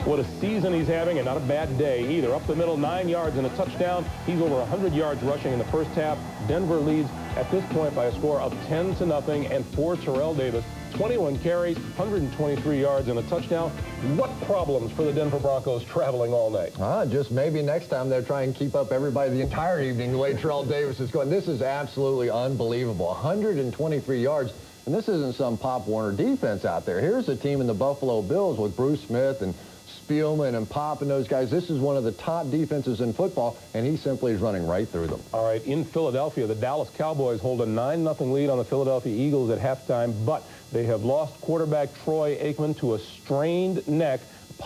Speaker 16: What a season he's having, and not a bad day either. Up the middle, 9 yards and a touchdown. He's over 100 yards rushing in the first half. Denver leads at this point by a score of 10-0, and for Terrell Davis, 21 carries, 123 yards and a touchdown. What problems for the Denver Broncos traveling all night?
Speaker 22: Just maybe next time they're trying to keep up everybody the entire evening the way Terrell Davis is going. This is absolutely unbelievable. 123 yards. And this isn't some Pop Warner defense out there. Here's a team in the Buffalo Bills with Bruce Smith and Spielman and Pop and those guys. This is one of the top defenses in football, and he simply is running right through them.
Speaker 16: All right, in Philadelphia, the Dallas Cowboys hold a 9-0 lead on the Philadelphia Eagles at halftime, but they have lost quarterback Troy Aikman to a strained neck. A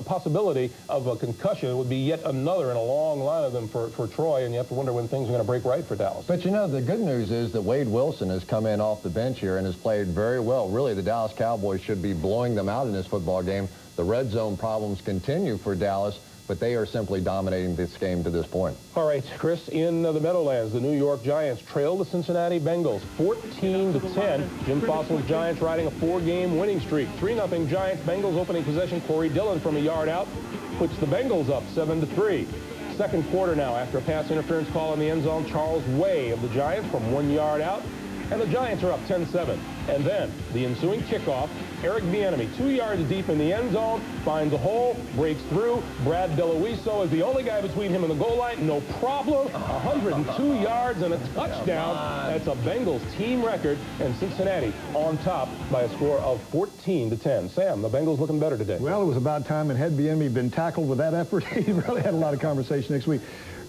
Speaker 16: possibility of a concussion would be yet another in a long line of them for Troy, and you have to wonder when things are going to break right for Dallas.
Speaker 22: But you know, the good news is that Wade Wilson has come in off the bench here and has played very well. Really, the Dallas Cowboys should be blowing them out in this football game. The red zone problems continue for Dallas. but they are simply dominating this game to this point.
Speaker 16: All right, Chris, in the Meadowlands, the New York Giants trail the Cincinnati Bengals 14-10. Jim Fossil's Giants riding a 4-game winning streak. 3-0 Giants. Bengals opening possession. Corey Dillon from a yard out puts the Bengals up 7-3. Second quarter now, after a pass interference call in the end zone, Charles Way of the Giants from 1 yard out, and the Giants are up 10-7. And then the ensuing kickoff, Eric Bieniemy, 2 yards deep in the end zone, finds a hole, breaks through. Brad DeLuiso is the only guy between him and the goal line. No problem. 102 yards and a touchdown. That's a Bengals team record, and Cincinnati on top by a score of 14-10. Sam, the Bengals looking better today.
Speaker 4: Well, it was about time, and had Bieniemy been tackled with that effort, he really had a lot of conversation next week.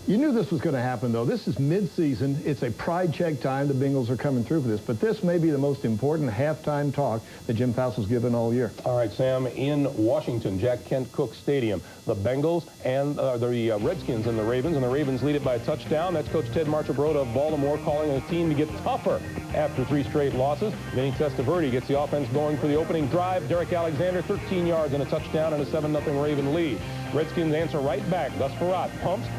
Speaker 4: You knew this was going to happen, though. This is mid-season. It's a pride check time. The Bengals are coming through for this. But this may be the most important halftime talk that Jim Fassel's given all year.
Speaker 16: All right, Sam, in Washington, Jack Kent Cooke Stadium, the Bengals and the Redskins and the Ravens lead it by a touchdown. That's Coach Ted Marchibroda of Baltimore calling on the team to get tougher after 3 straight losses. Vinny Testaverde gets the offense going for the opening drive. Derek Alexander, 13 yards and a touchdown and a 7-0 Raven lead. Redskins answer right back. Gus Frerotte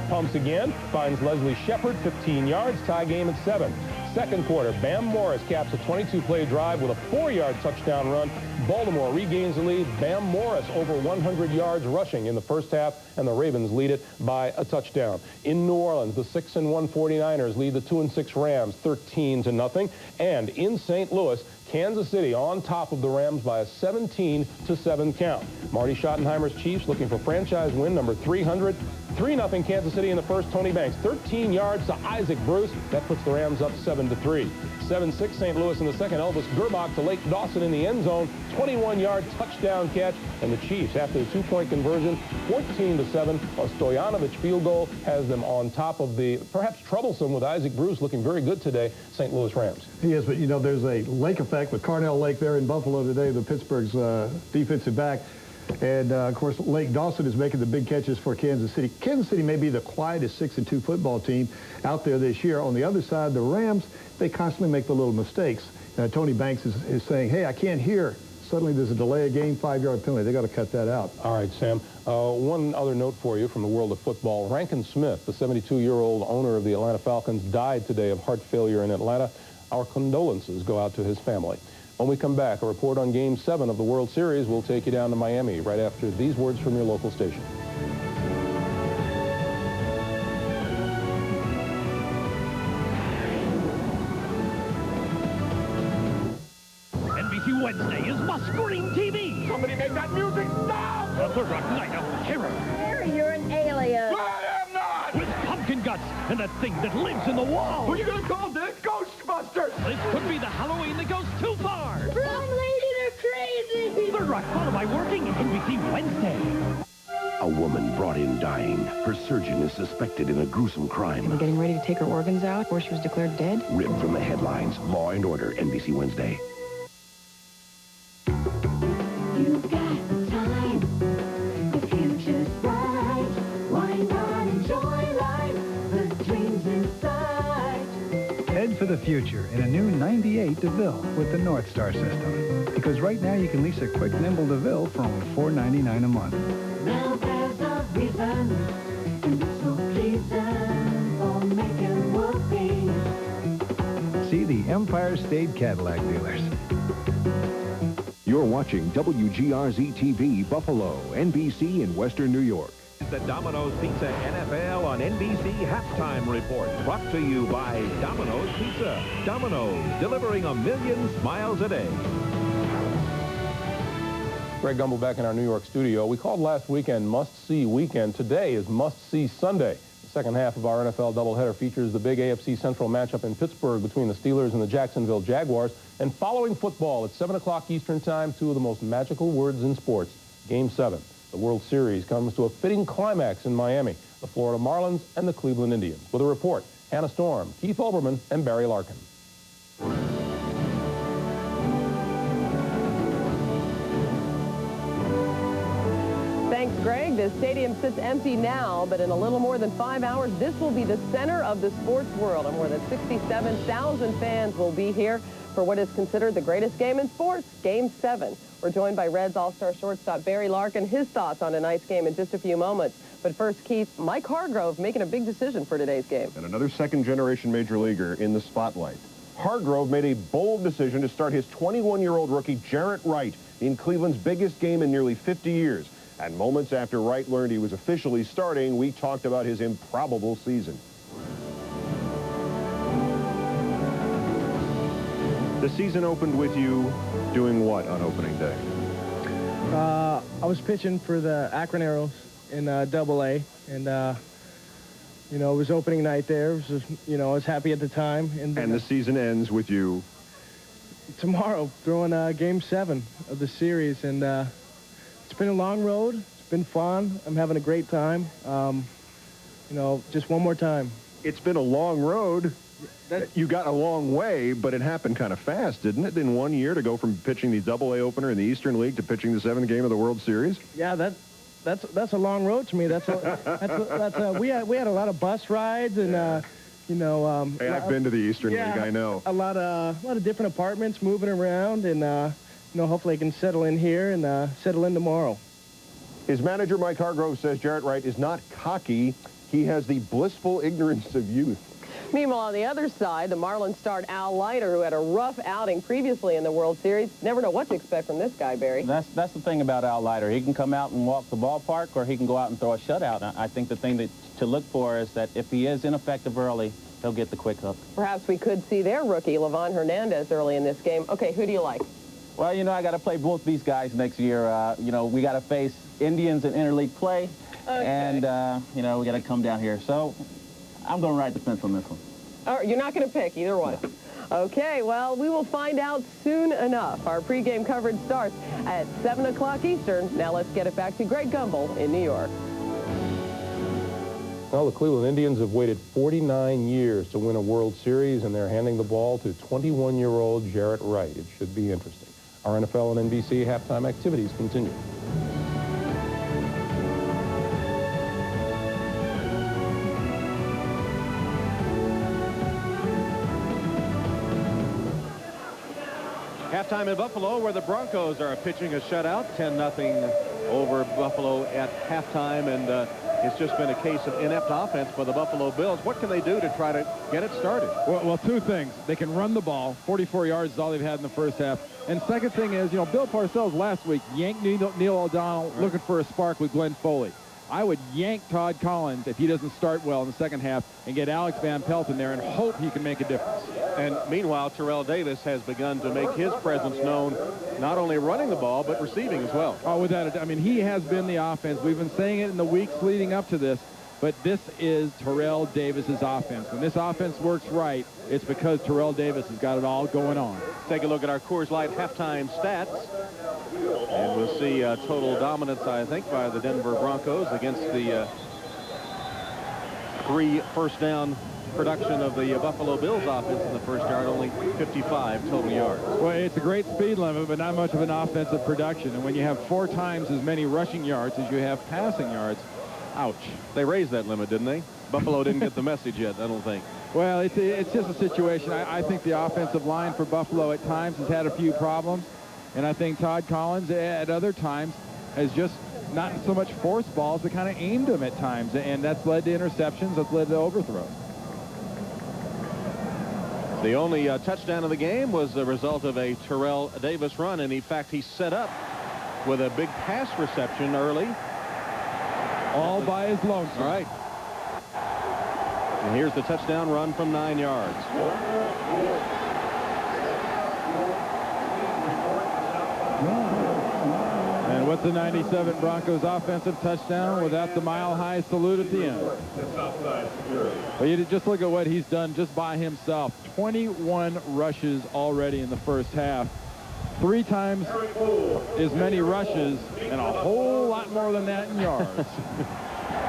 Speaker 16: pumps again, finds Leslie Shepard, 15 yards, tie game at 7. Second quarter, Bam Morris caps a 22-play drive with a 4-yard touchdown run. Baltimore regains the lead. Bam Morris over 100 yards rushing in the first half, and the Ravens lead it by a touchdown. In New Orleans, the 6-1 49ers lead the 2-6 Rams 13-0. And in St. Louis, Kansas City on top of the Rams by a 17-7 count. Marty Schottenheimer's Chiefs looking for franchise win number 300. 3-0 Kansas City in the first. Tony Banks, 13 yards to Isaac Bruce. That puts the Rams up 7-3. 7-6 St. Louis in the second. Elvis Gerbach to Lake Dawson in the end zone. 21-yard touchdown catch. And the Chiefs, after the 2-point conversion, 14-7. A Stoyanovich field goal has them on top of the perhaps troublesome, with Isaac Bruce looking very good today, St. Louis Rams.
Speaker 4: He is, but you know, there's a lake effect with Carnell Lake there in Buffalo today, the Pittsburgh's defensive back. And, of course, Lake Dawson is making the big catches for Kansas City. Kansas City may be the quietest 6-2 football team out there this year. On the other side, the Rams, they constantly make the little mistakes. Tony Banks is saying, hey, I can't hear. Suddenly there's a delay of game, 5-yard penalty. They got to cut that out.
Speaker 16: All right, Sam. One other note for you from the world of football. Rankin Smith, the 72-year-old owner of the Atlanta Falcons, died today of heart failure in Atlanta. Our condolences go out to his family. When we come back, a report on Game 7 of the World Series will take you down to Miami right after these words from your local station.
Speaker 21: NBC Wednesday is must-screen TV. Somebody make that music stop! The Rock Night of Terror.
Speaker 5: Harry, you're an alien.
Speaker 21: I am not! With pumpkin guts and a thing that lives in the wall.
Speaker 5: Who are you going to call this? Ghostbusters!
Speaker 21: This could be the Halloween that goes too far.
Speaker 5: Run, lady, they're crazy!
Speaker 21: The Rock followed by working NBC Wednesday.
Speaker 20: A woman brought in dying. Her surgeon is suspected in a gruesome crime.
Speaker 9: They were getting ready to take her organs out before she was declared dead.
Speaker 20: Ripped from the headlines. Law and Order, NBC Wednesday.
Speaker 5: You've got the time. The future's bright. Why not enjoy life? The dreams inside.
Speaker 15: Head for the future in a new 98 DeVille with the North Star system. Because right now you can lease a quick, nimble DeVille for only $4.99 a month.
Speaker 5: Now there's a reason, and it's so pleasing for making whoopee.
Speaker 15: See the Empire State Cadillac dealers.
Speaker 8: You're watching WGRZ-TV Buffalo, NBC in Western New York.
Speaker 25: The Domino's Pizza NFL on NBC Halftime Report, brought to you by Domino's Pizza. Domino's, delivering a million smiles a day.
Speaker 16: Greg Gumbel back in our New York studio. We called last weekend Must-See Weekend. Today is Must-See Sunday. The second half of our NFL doubleheader features the big AFC Central matchup in Pittsburgh between the Steelers and the Jacksonville Jaguars. And following football at 7 o'clock Eastern Time, two of the most magical words in sports. Game 7. The World Series comes to a fitting climax in Miami. The Florida Marlins and the Cleveland Indians. With a report, Hannah Storm, Keith Olbermann, and Barry Larkin.
Speaker 24: Thanks, Greg. The stadium sits empty now, but in a little more than 5 hours, this will be the center of the sports world. And more than 67,000 fans will be here for what is considered the greatest game in sports, Game 7. We're joined by Reds All-Star shortstop Barry Larkin. His thoughts on tonight's game in just a few moments. But first, Keith, Mike Hargrove making a big decision for today's game.
Speaker 2: And another second-generation major leaguer in the spotlight. Hargrove made a bold decision to start his 21-year-old rookie Jarrett Wright in Cleveland's biggest game in nearly 50 years. And moments after Wright learned he was officially starting, we talked about his improbable season. The season opened with you doing what on opening day?
Speaker 6: I was pitching for the Akron Arrows in Double-A, and you know, it was opening night there. It was just, you know, I was happy at the time. And
Speaker 2: the season ends with you
Speaker 6: tomorrow throwing Game 7 of the series, and it's been a long road. It's been fun. I'm having a great time. You know, just one more time.
Speaker 2: It's been a long road. You got a long way, but it happened kind of fast, didn't it? In 1 year to go from pitching the Double-A opener in the Eastern League to pitching the 7th game of the World Series?
Speaker 6: Yeah, that's a long road to me. We had a lot of bus rides and you know.
Speaker 2: Hey, I've been to the Eastern League. I know.
Speaker 6: A lot of different apartments, moving around, and you know, hopefully I can settle in here and settle in tomorrow.
Speaker 2: His manager Mike Hargrove says Jarrett Wright is not cocky. He has the blissful ignorance of youth.
Speaker 24: Meanwhile, on the other side, the Marlins starred Al Leiter, who had a rough outing previously in the World Series. Never know what to expect from this guy, Barry.
Speaker 13: That's the thing about Al Leiter. He can come out and walk the ballpark, or he can go out and throw a shutout. I think the thing to look for is that if he is ineffective early, he'll get the quick hook.
Speaker 24: Perhaps we could see their rookie, Livan Hernandez, early in this game. Okay, who do you like?
Speaker 13: Well, you know, I got to play both these guys next year. You know, we got to face Indians in interleague play, and, you know, we got to come down here. So I'm going to ride the fence on this one.
Speaker 24: Oh, you're not going to pick either one. Okay, well, we will find out soon enough. Our pregame coverage starts at 7 o'clock Eastern. Now let's get it back to Greg Gumbel in New York.
Speaker 16: Well, the Cleveland Indians have waited 49 years to win a World Series, and they're handing the ball to 21-year-old Jarrett Wright. It should be interesting. Our NFL and NBC halftime activities continue.
Speaker 2: Halftime in Buffalo, where the Broncos are pitching a shutout, 10-0 over Buffalo at halftime, and it's just been a case of inept offense for the Buffalo Bills. What can they do to try to get it started?
Speaker 1: Well, two things. They can run the ball. 44 yards is all they've had in the first half. And second thing is, you know, Bill Parcells last week yanked Neil O'Donnell looking for a spark with Glenn Foley. I would yank Todd Collins if he doesn't start well in the second half and get Alex Van Pelt in there and hope he can make a difference.
Speaker 2: And meanwhile, Terrell Davis has begun to make his presence known, not only running the ball, but receiving as well.
Speaker 1: Oh, without it. I mean, he has been the offense. We've been saying it in the weeks leading up to this, but this is Terrell Davis's offense. When this offense works right, it's because Terrell Davis has got it all going on.
Speaker 2: Take a look at our Coors Light halftime stats. And we'll see total dominance, I think, by the Denver Broncos against the 3 first-down production of the Buffalo Bills offense in the first yard, only 55 total yards.
Speaker 1: Well, it's a great speed limit, but not much of an offensive production. And when you have 4 times as many rushing yards as you have passing yards, ouch.
Speaker 2: They raised that limit, didn't they? Buffalo didn't get the message yet, I don't think.
Speaker 1: Well, it's just a situation. I think the offensive line for Buffalo at times has had a few problems. And I think Todd Collins at other times has just not so much forced balls, but kind of aimed them at times. And that's led to interceptions. That's led to overthrows.
Speaker 2: The only touchdown of the game was the result of a Terrell Davis run. And in fact, he set up with a big pass reception early.
Speaker 1: All by his lonesome.
Speaker 2: All right. And here's the touchdown run from 9 yards.
Speaker 1: And what's the 97 Broncos offensive touchdown without the mile-high salute at the end? Well, you just look at what he's done just by himself. 21 rushes already in the first half. 3 times as many rushes and a whole lot more than that in yards.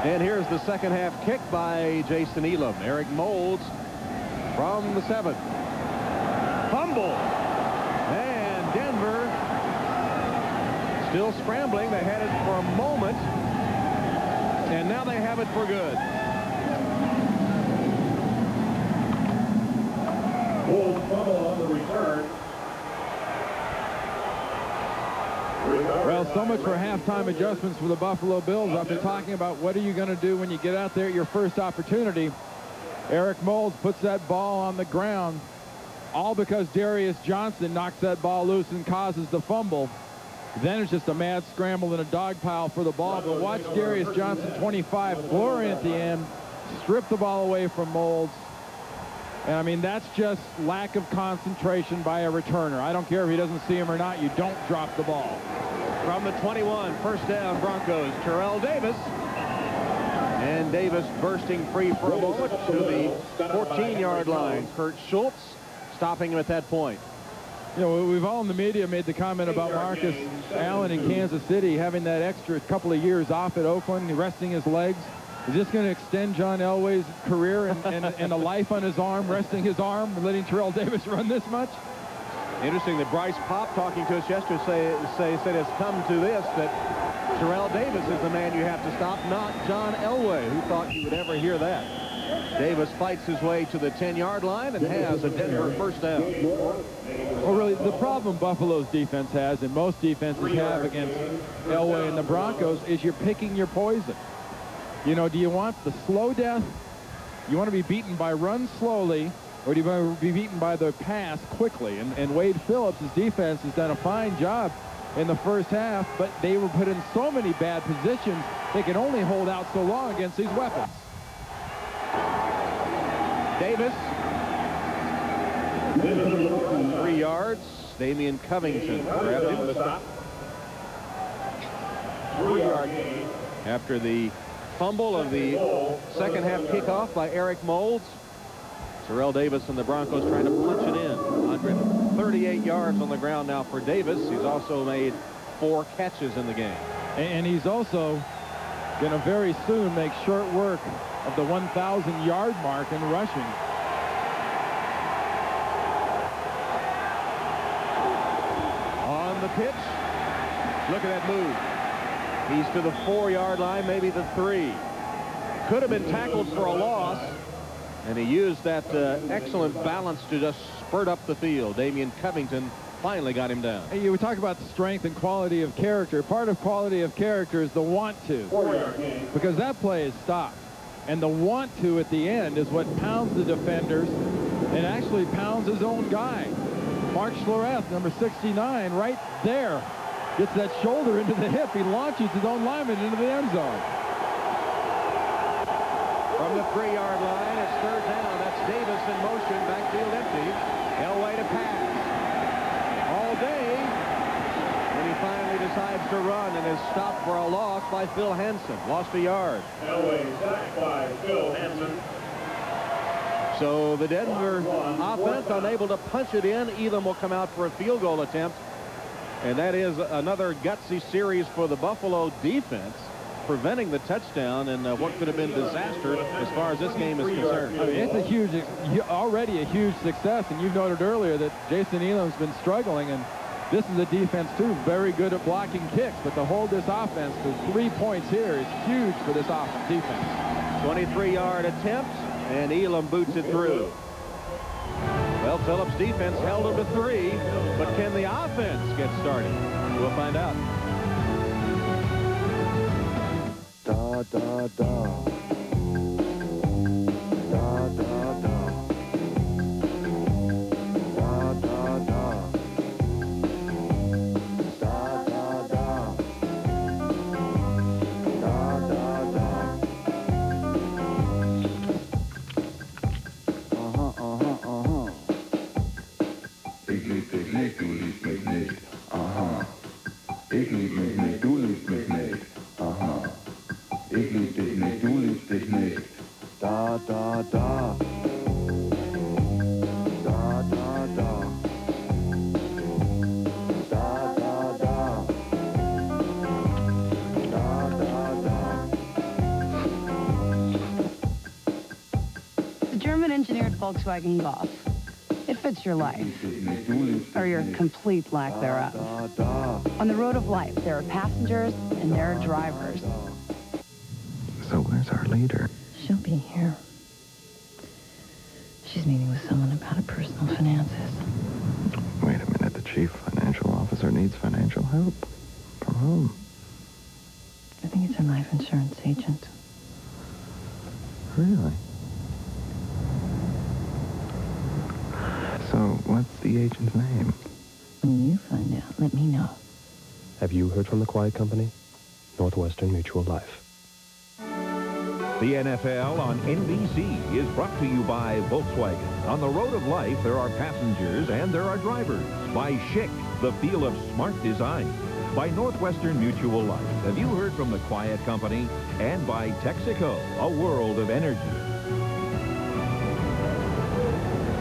Speaker 2: And here's the second half kick by Jason Elam. Eric Moulds from the 7. Fumble. And Denver still scrambling. They had it for a moment. And now they have it for good.
Speaker 12: Moulds fumble on the return.
Speaker 1: Well, so much for halftime adjustments for the Buffalo Bills. After talking about what are you going to do when you get out there at your first opportunity, Eric Moulds puts that ball on the ground, all because Darius Johnson knocks that ball loose and causes the fumble. Then it's just a mad scramble and a dog pile for the ball. But watch Darius Johnson, 25, glory at the end, strip the ball away from Moulds. And, I mean, that's just lack of concentration by a returner. I don't care if he doesn't see him or not. You don't drop the ball.
Speaker 2: From the 21, first down, Broncos, Terrell Davis. And Davis bursting free for a moment to the 14-yard line. Kurt Schultz stopping him at that point.
Speaker 1: You know, we've all in the media made the comment about Marcus Allen in Kansas City having that extra couple of years off at Oakland, resting his legs. Is this going to extend John Elway's career and a life on his arm, resting his arm, and letting Terrell Davis run this much?
Speaker 2: Interesting that Bryce Popp, talking to us yesterday, said it's come to this, that Terrell Davis is the man you have to stop, not John Elway. Who thought you would ever hear that? Davis fights his way to the 10-yard line and has a Denver first down.
Speaker 1: Well, really, the problem Buffalo's defense has, and most defenses have against Elway and the Broncos, is you're picking your poison. You know, do you want the slow death? You want to be beaten by run slowly, or do you want to be beaten by the pass quickly? And Wade Phillips' defense has done a fine job in the first half, but they were put in so many bad positions, they can only hold out so long against these weapons.
Speaker 2: Davis. 3 yards. Damian Covington grabbed him. 3-yard gain. After the fumble of the second half kickoff by Eric Moulds, Terrell Davis and the Broncos trying to punch it in. 138 yards on the ground now for Davis. He's also made 4 catches in the game.
Speaker 1: And he's also going to very soon make short work of the 1,000-yard mark in rushing.
Speaker 2: On the pitch. Look at that move. He's to the 4-yard line, maybe the 3. Could have been tackled for a loss, and he used that excellent balance to just spurt up the field. Damian Covington finally got him down.
Speaker 1: Hey, you talk about strength and quality of character. Part of quality of character is the want to, because that play is stopped. And the want to at the end is what pounds the defenders and actually pounds his own guy. Mark Schlereth, number 69, right there. Gets that shoulder into the hip. He launches his own lineman into the end zone.
Speaker 2: From the 3-yard line, it's third down. That's Davis in motion. Backfield empty. Elway to pass. All day. And he finally decides to run and is stopped for a loss by Phil Hansen. Lost a yard.
Speaker 12: Elway sacked by Phil Hansen.
Speaker 2: So the Denver offense unable to punch it in. Elam will come out for a field goal attempt. And that is another gutsy series for the Buffalo defense, preventing the touchdown and what could have been disaster as far as this game is concerned.
Speaker 1: I mean, it's already a huge success, and you've noted earlier that Jason Elam's been struggling, and this is a defense, too, very good at blocking kicks, but to hold this offense to 3 points here is huge for this defense.
Speaker 2: 23-yard attempt, and Elam boots it through. Well, Phillips' defense held him to 3, but can the offense get started? We'll find out.
Speaker 7: Da, da, da. Da, da, da. Da, da, da. Da, da, da. Da, da, da. Ich lieb dich nicht, du liebst mich nicht. Aha. Ich lieb mich nicht, du liebst mich nicht. Aha. Ich lieb dich nicht, du liebst dich nicht. Da, da, da. Da, da, da. Da, da, da. Da, da, da.
Speaker 10: The German-engineered Volkswagen Golf. It fits your life, or your complete lack thereof. On the road of life, there are passengers and there are drivers.
Speaker 7: So where's our leader?
Speaker 9: She'll be here. She's meeting with someone about her personal finances.
Speaker 7: Wait a minute, the chief financial officer needs financial help.
Speaker 9: home. I think it's a life insurance agent.
Speaker 3: Really? So, what's the agent's name?
Speaker 9: When you find out, let me know.
Speaker 14: Have you heard from the Quiet Company? Northwestern Mutual Life.
Speaker 25: The NFL on NBC is brought to you by Volkswagen. On the road of life, there are passengers and there are drivers. By Schick, the feel of smart design. By Northwestern Mutual Life. Have you heard from the Quiet Company? And by Texaco, a world of energy.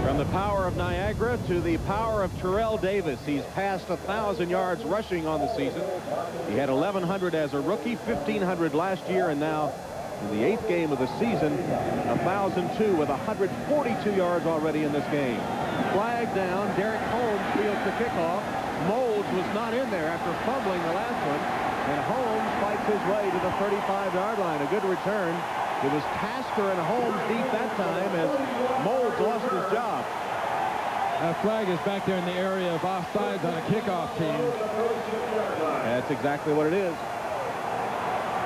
Speaker 2: From the power of Niagara to the power of Terrell Davis. He's passed 1,000 yards rushing on the season. He had 1,100 as a rookie, 1,500 last year, and now in the 8th game of the season, 1,002 with 142 yards already in this game. Flag down. Derek Holmes fields the kickoff. Moulds was not in there after fumbling the last one, and Holmes fights his way to the 35-yard line. A good return. It was Tasker and Holmes deep that time as Moulds lost his job.
Speaker 1: That flag is back there in the area of offsides on a kickoff team.
Speaker 2: That's exactly what it is.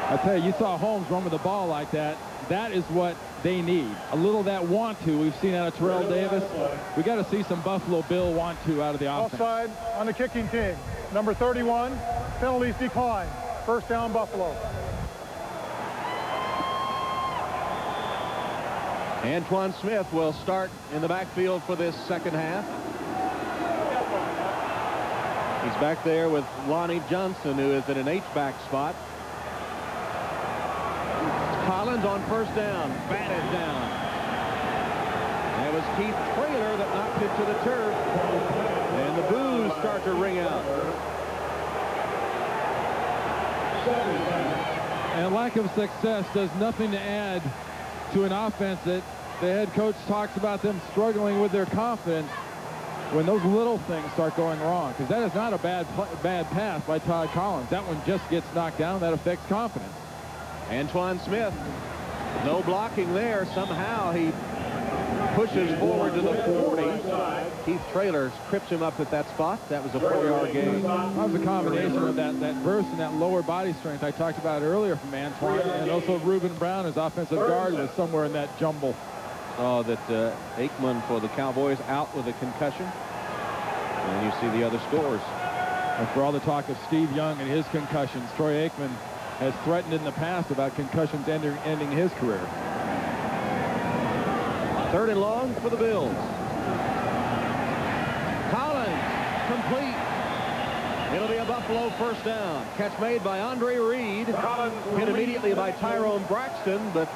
Speaker 1: I tell you, you saw Holmes run with the ball like that. That is what they need. A little of that want to we've seen out of Terrell Davis. We got to see some Buffalo Bill want to out of the offense.
Speaker 4: Offside on the kicking team. Number 31, penalties decline. First down, Buffalo.
Speaker 2: Antoine Smith will start in the backfield for this second half. He's back there with Lonnie Johnson, who is in an H-back spot. Collins on first down, batted down. It was Keith Traylor that knocked it to the turf. And the boos start to ring out.
Speaker 1: And lack of success does nothing to add to an offense that the head coach talks about them struggling with their confidence when those little things start going wrong. Because that is not a bad pass by Todd Collins. That one just gets knocked down. That affects confidence.
Speaker 2: Antoine Smith, no blocking there. Somehow he pushes forward to the 40. Keith Traylor trips him up at that spot. That was a 4-yard gain.
Speaker 1: That was a combination of that burst and that lower body strength I talked about earlier from Antoine. And also Reuben Brown, his offensive guard, was somewhere in that jumble.
Speaker 2: Oh, that Aikman for the Cowboys out with a concussion. And you see the other scores.
Speaker 1: And for all the talk of Steve Young and his concussions, Troy Aikman has threatened in the past about concussions ending his career.
Speaker 2: 3rd and long for the Bills. Collins, complete. It'll be a Buffalo first down. Catch made by Andre Reed. Hit immediately by Tyrone Braxton, but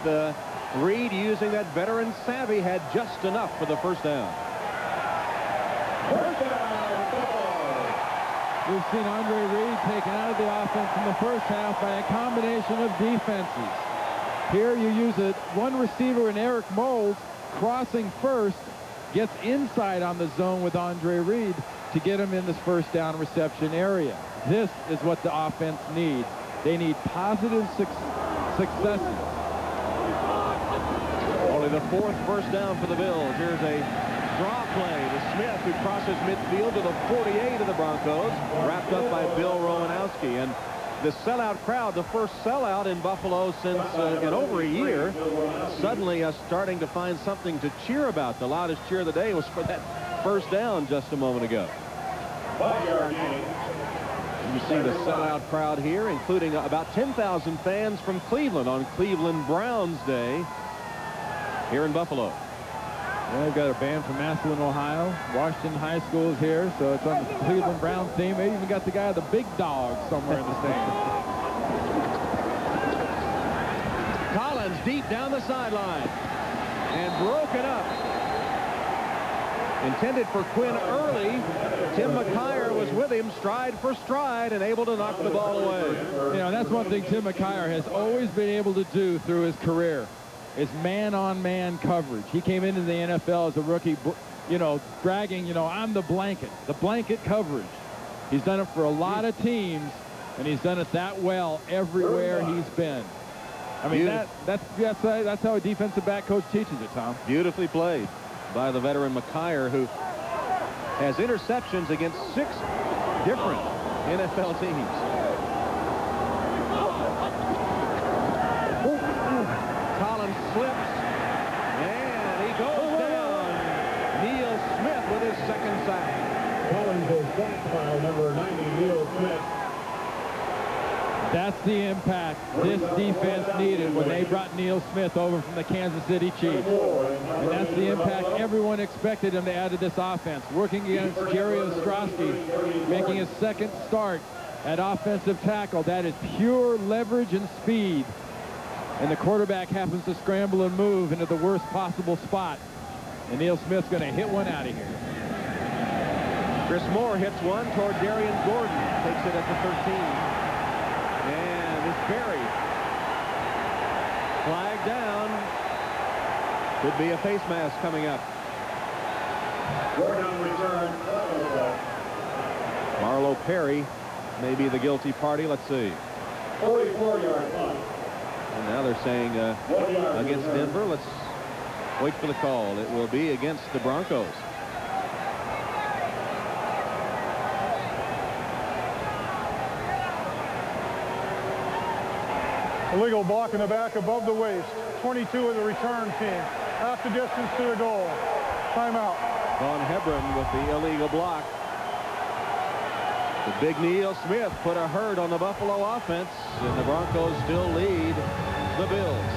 Speaker 2: Reed, using that veteran savvy, had just enough for the first down.
Speaker 1: We've seen Andre Reed taken out of the offense in the first half by a combination of defenses. Here you use one receiver in Eric Moulds crossing first, gets inside on the zone with Andre Reed to get him in this first down reception area. This is what the offense needs. They need positive successes.
Speaker 2: Only the 4th first down for the Bills. Here's a draw play to Smith, who crosses midfield to the 48 of the Broncos, wrapped up by Bill Rowanowski. And the sellout crowd, the first sellout in Buffalo since in over a year, suddenly starting to find something to cheer about. The loudest cheer of the day was for that first down just a moment ago. You see the sellout crowd here, including about 10,000 fans from Cleveland on Cleveland Browns Day here in Buffalo.
Speaker 1: Yeah, they've got a band from Massillon, Ohio. Washington High School is here, so it's on the Cleveland Browns theme. They even got the guy with the big dog somewhere in the stand.
Speaker 2: Collins deep down the sideline and broken up. Intended for Quinn Early. Tim McKyer was with him stride for stride and able to knock the ball away.
Speaker 1: You know, that's one thing Tim McKyer has always been able to do through his career. Is man-on-man coverage. He came into the NFL as a rookie, you know, bragging, I'm the blanket coverage. He's done it for a lot of teams, and he's done it that well everywhere he's been. I mean, that's how a defensive back coach teaches it, Tom.
Speaker 2: Beautifully played by the veteran McKyer, who has interceptions against 6 different NFL teams.
Speaker 12: By number 90, Neil Smith.
Speaker 1: That's the impact this defense needed when they brought Neil Smith over from the Kansas City Chiefs. And that's the impact everyone expected him to add to this offense. Working against Jerry Ostrowski, making his second start at offensive tackle. That is pure leverage and speed. And the quarterback happens to scramble and move into the worst possible spot. And Neil Smith's going to hit one out of here.
Speaker 2: Chris Moore hits one toward Darian Gordon. Takes it at the 13. And it's buried. Flag down. Could be a face mask coming up.
Speaker 12: Gordon return.
Speaker 2: Marlo Perry may be the guilty party. Let's see.
Speaker 12: 44-yard line.
Speaker 2: And now they're saying against Denver. Let's wait for the call. It will be against the Broncos.
Speaker 11: Illegal block in the back above the waist. 22 of the return team. Half the distance to the goal. Timeout.
Speaker 2: Von Hebron with the illegal block. The big Neil Smith put a hurt on the Buffalo offense, and the Broncos still lead the Bills.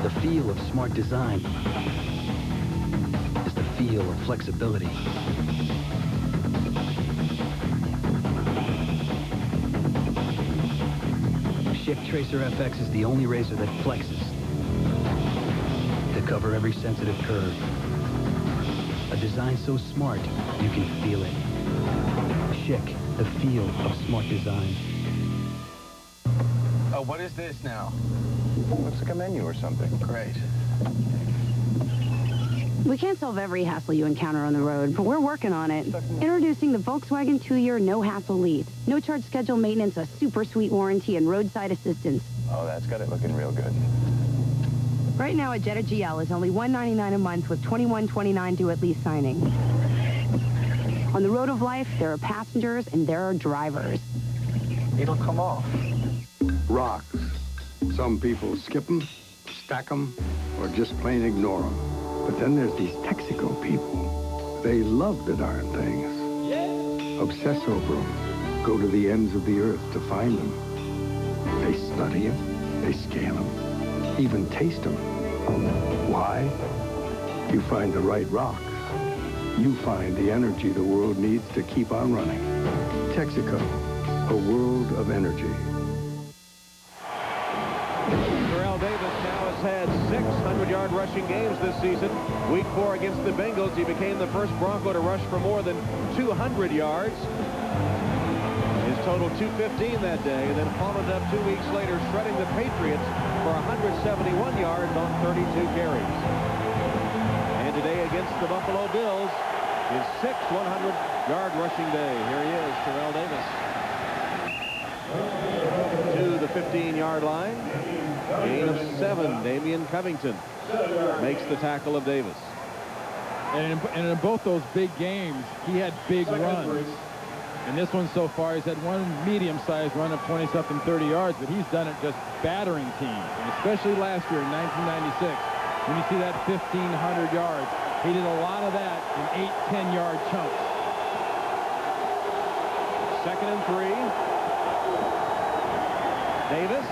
Speaker 17: The feel of smart design is the feel of flexibility. Schick Tracer FX is the only razor that flexes to cover every sensitive curve. A design so smart, you can feel it. Schick, the feel of smart design.
Speaker 3: Oh, what is this now? Looks like a menu or something. Great.
Speaker 10: We can't solve every hassle you encounter on the road, but we're working on it. Introducing the Volkswagen 2-year no-hassle lease. No-charge schedule maintenance, a super sweet warranty, and roadside assistance.
Speaker 3: Oh, that's got it looking real good.
Speaker 10: Right now, a Jetta GL is only $199 a month with $21.29 due at lease signing. On the road of life, there are passengers and there are drivers.
Speaker 3: It'll come off.
Speaker 18: Rocks. Some people skip them, stack them, or just plain ignore them. But then there's these Texaco people. They love the darn things. Obsess over them. Go to the ends of the earth to find them. They study them. They scale them. Even taste them. Why? You find the right rocks. You find the energy the world needs to keep on running. Texaco, a world of energy.
Speaker 2: Terrell Davis now has had 6 100-yard rushing games this season. Week 4 against the Bengals, he became the first Bronco to rush for more than 200 yards. His total 215 that day, and then followed up 2 weeks later, shredding the Patriots for 171 yards on 32 carries. And today against the Buffalo Bills, his 6th 100-yard rushing day. Here he is, Terrell Davis. To the 15-yard line. Gain of 7. Damian Covington makes the tackle of Davis.
Speaker 1: And in both those big games, he had big runs. And this one so far, he's had one medium-sized run of 20-something 30 yards, but he's done it just battering teams. And especially last year in 1996, when you see that 1,500 yards, he did a lot of that in 8, 10-yard chunks.
Speaker 2: 2nd and 3. Davis.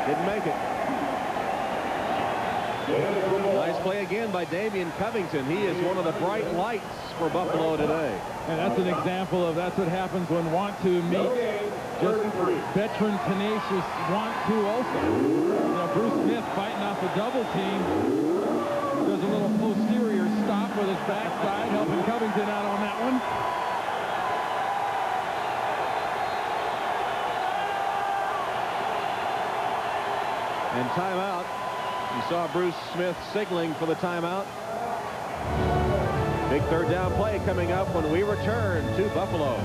Speaker 2: Didn't make it. Nice play again by Damian Covington. He is one of the bright lights for Buffalo today.
Speaker 1: And that's an example of that's what happens when want to meet just veteran, tenacious want to also. You know, Bruce Smith fighting off a double team. Does a little posterior stop with his backside, helping Covington out on that one.
Speaker 2: And timeout. You saw Bruce Smith signaling for the timeout. Big 3rd down play coming up when we return to Buffalo.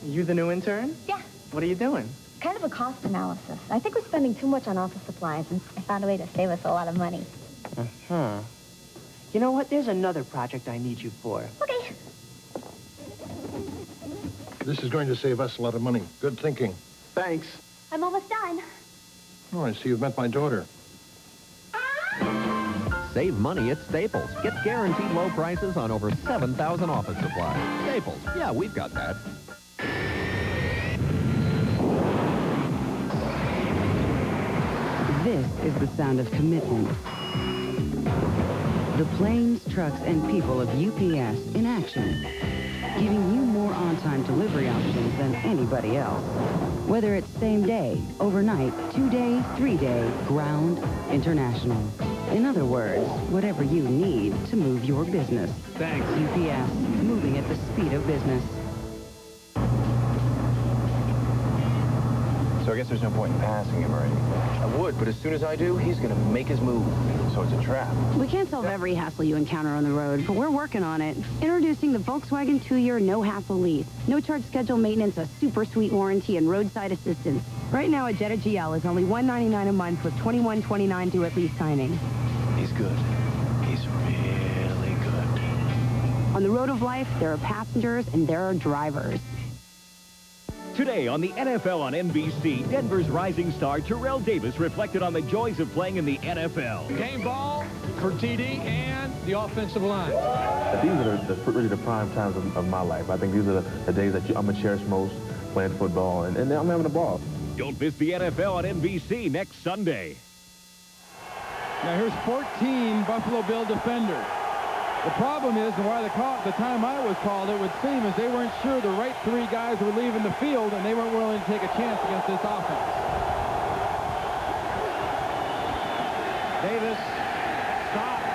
Speaker 6: You the new intern?
Speaker 19: Yeah.
Speaker 6: What are you doing?
Speaker 19: Kind of a cost analysis. I think we're spending too much on office supplies, and I found a way to save us a lot of money.
Speaker 6: Uh-huh. You know what? There's another project I need you for.
Speaker 19: Okay.
Speaker 5: This is going to save us a lot of money. Good thinking.
Speaker 3: Thanks.
Speaker 19: I'm almost done.
Speaker 5: Oh, I see you've met my daughter.
Speaker 8: Save money at Staples. Get guaranteed low prices on over 7,000 office supplies. Staples. Yeah, we've got that.
Speaker 10: This is the sound of commitment. The planes, trucks, and people of UPS in action, giving you more on-time delivery options than anybody else. Whether it's same day, overnight, 2-day, 3-day, ground, international. In other words, whatever you need to move your business.
Speaker 8: Thanks.
Speaker 10: UPS, moving at the speed of business.
Speaker 3: So I guess there's no point in passing him or anything. I would, but as soon as I do, he's going to make his move. So it's a trap.
Speaker 10: We can't solve every hassle you encounter on the road, but we're working on it. Introducing the Volkswagen 2-year no-hassle lease. No-charge schedule maintenance, a super sweet warranty, and roadside assistance. Right now, a Jetta GL is only $199 a month with $21.29 due at lease signing.
Speaker 3: He's good. He's really good.
Speaker 10: On the road of life, there are passengers and there are drivers.
Speaker 25: Today on the NFL on NBC, Denver's rising star Terrell Davis reflected on the joys of playing in the NFL.
Speaker 20: Game ball for TD and the offensive line.
Speaker 21: These are really the prime times of my life. I think these are the days that I'm going to cherish most, playing football, and I'm having a ball.
Speaker 25: Don't miss the NFL on NBC next Sunday.
Speaker 1: Now here's 14 Buffalo Bill defenders. The problem is, and why the time I was called, it would seem, is they weren't sure the right 3 guys were leaving the field, and they weren't willing to take a chance against this offense.
Speaker 2: Davis stopped.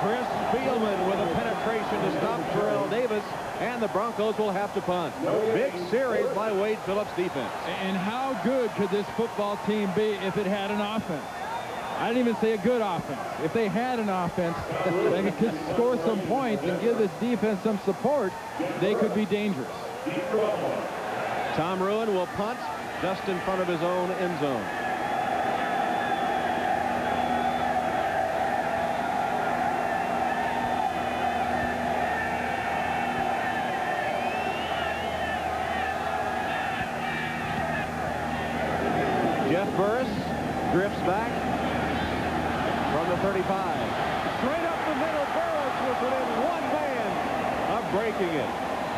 Speaker 2: Chris Spielman with a penetration to stop Terrell Davis, and the Broncos will have to punt. Big series by Wade Phillips' defense.
Speaker 1: And how good could this football team be if it had an offense? I didn't even say a good offense. If they had an offense that could score some points and give this defense some support, they could be dangerous.
Speaker 2: Tom Ruin will punt just in front of his own end zone. Jeff Burris drifts back from the 35. Straight up the middle, Burris was within one man of breaking it.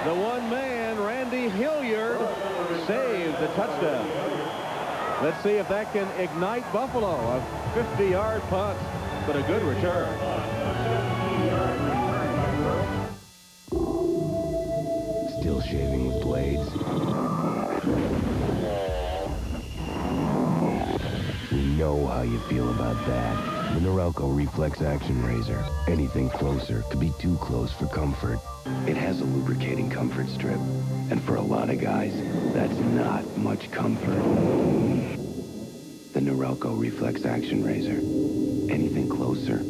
Speaker 2: The one man, Randy Hilliard, saved the touchdown. Let's see if that can ignite Buffalo. A 50-yard punt, but a good return.
Speaker 22: Still shaving with blades. We know how you feel about that. The Norelco Reflex Action Razor. Anything closer could be too close for comfort. It has a lubricating comfort strip. And for a lot of guys, that's not much comfort. The Norelco Reflex Action Razor. Anything closer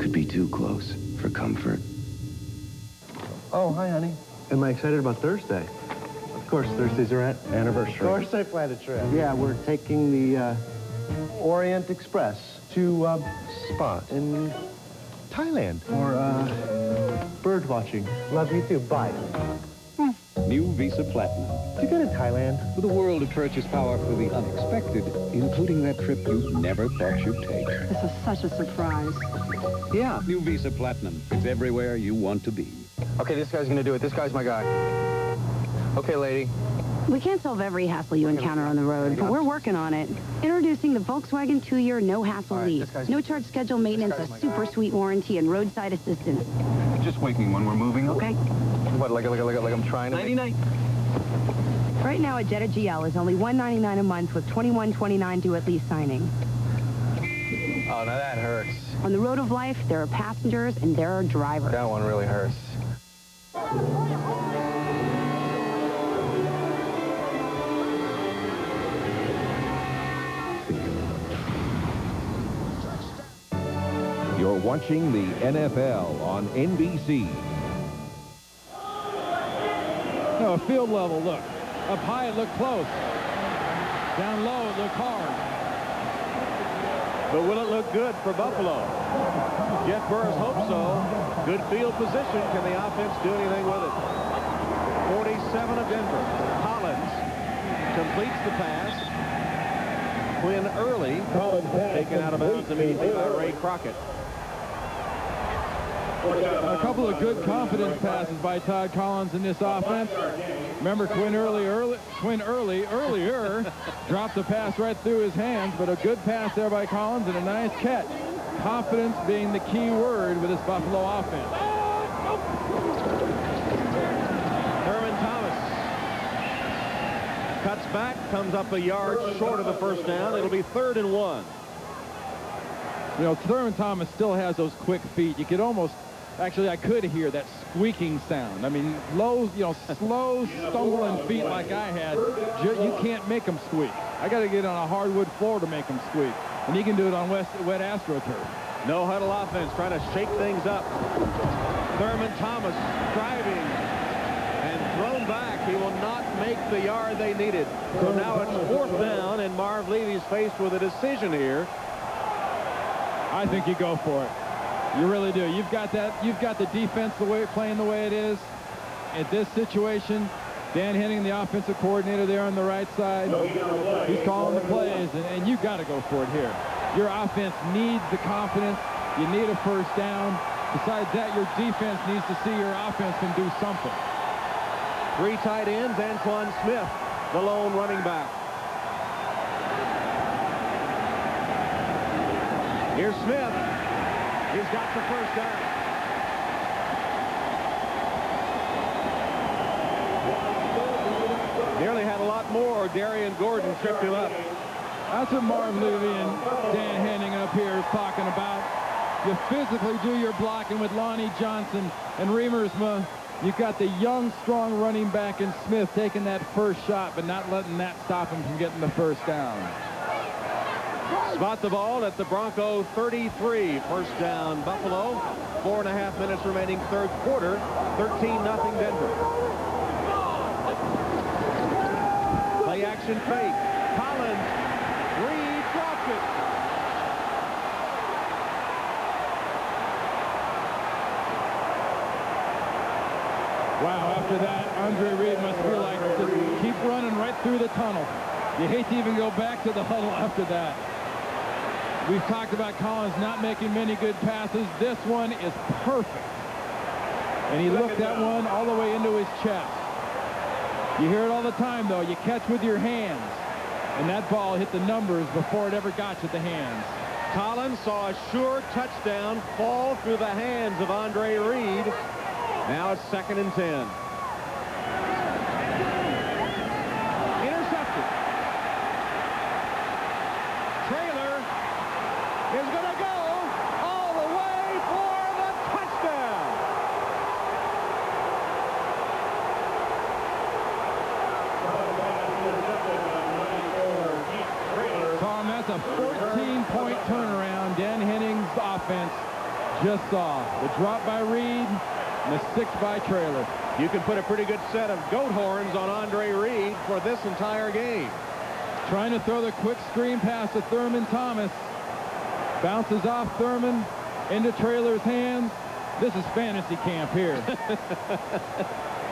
Speaker 22: could be too close for comfort.
Speaker 23: Oh, hi, honey. Am I excited about Thursday? Of course, Thursdays are anniversary.
Speaker 6: Of course I planned a trip.
Speaker 23: Yeah, we're taking the Orient Express to a spot in Thailand for bird watching. Love you too. Bye.
Speaker 26: New Visa Platinum.
Speaker 23: Did you go to Thailand?
Speaker 26: With a world of purchase power for the unexpected, including that trip you never thought you'd take.
Speaker 10: This is such a surprise.
Speaker 26: Yeah, New Visa Platinum. It's everywhere you want to be.
Speaker 3: Okay, this guy's gonna do it. This guy's my guy. Okay, lady.
Speaker 10: We can't solve every hassle you encounter on the road, but we're working on it. Introducing the Volkswagen 2-year no-hassle lease. No-charge schedule maintenance, a super sweet warranty, and roadside assistance.
Speaker 3: Just wake me when we're moving.
Speaker 10: Okay.
Speaker 3: What, like I'm trying to
Speaker 10: 99. Right now, a Jetta GL is only $199 a month with $21.29 due at lease signing.
Speaker 3: Oh, now that hurts.
Speaker 10: On the road of life, there are passengers and there are drivers.
Speaker 3: That one really hurts.
Speaker 8: You're watching the NFL on NBC.
Speaker 1: No, field level, look. Up high, it looked close. Down low, it looked hard.
Speaker 2: But will it look good for Buffalo? Jeff Burris hopes so. Good field position. Can the offense do anything with it? 7 of Denver. Collins completes the pass. Quinn Early taken out of bounds immediately by Ray Crockett.
Speaker 1: A couple of good confidence passes by Todd Collins in this offense. Remember, Quinn earlier dropped the pass right through his hands, but a good pass there by Collins and a nice catch. Confidence being the key word with this Buffalo offense.
Speaker 2: Thurman Thomas cuts back, comes up a yard short of the first down. It'll be 3rd and 1.
Speaker 1: You know, Thurman Thomas still has those quick feet. You could almost, actually, I could hear that squeaking sound. I mean, low, slow, stumbling feet like I had, you can't make them squeak. I got to get on a hardwood floor to make them squeak. And he can do it on wet AstroTurf.
Speaker 2: No huddle offense, trying to shake things up. Thurman Thomas driving and thrown back. He will not make the yard they needed. So now it's 4th down, and Marv Levy's faced with a decision here.
Speaker 1: I think you go for it. You really do. You've got that. You've got the defense playing the way it is. At this situation, Dan Henning, the offensive coordinator there on the right side, he's calling the plays, and you got to go for it here. Your offense needs the confidence. You need a first down. Besides that, your defense needs to see your offense can do something.
Speaker 2: 3 tight ends, Antoine Smith, the lone running back. Here's Smith. He's got the first down. Nearly had a lot more. Darian Gordon tripped him up.
Speaker 1: That's what Marv Levy and Dan Henning up here is talking about. You physically do your blocking with Lonnie Johnson and Riemersma. You've got the young, strong running back in Smith taking that first shot, but not letting that stop him from getting the first down.
Speaker 2: Spot the ball at the Bronco 33. First down, Buffalo. 4.5 minutes remaining, 3rd quarter. 13-0 Denver. Play action fake. Collins. Reed drops it.
Speaker 1: Wow, after that, Andre Reed must feel like just keep running right through the tunnel. You hate to even go back to the huddle after that. We've talked about Collins not making many good passes. This one is perfect. And he looked that one all the way into his chest. You hear it all the time, though. You catch with your hands. And that ball hit the numbers before it ever got to the hands.
Speaker 2: Collins saw a sure touchdown fall through the hands of Andre Reed. Now it's 2nd and 10. Intercepted. Traylor is going to go all the way for the touchdown.
Speaker 1: Tom, that's a 14-point turnaround. Dan Henning's offense just saw the drop by Reed and the 6 by Traylor.
Speaker 2: You can put a pretty good set of goat horns on Andre Reed for this entire game.
Speaker 1: Trying to throw the quick screen pass to Thurman Thomas. Bounces off Thurman into Traylor's hands. This is fantasy camp here.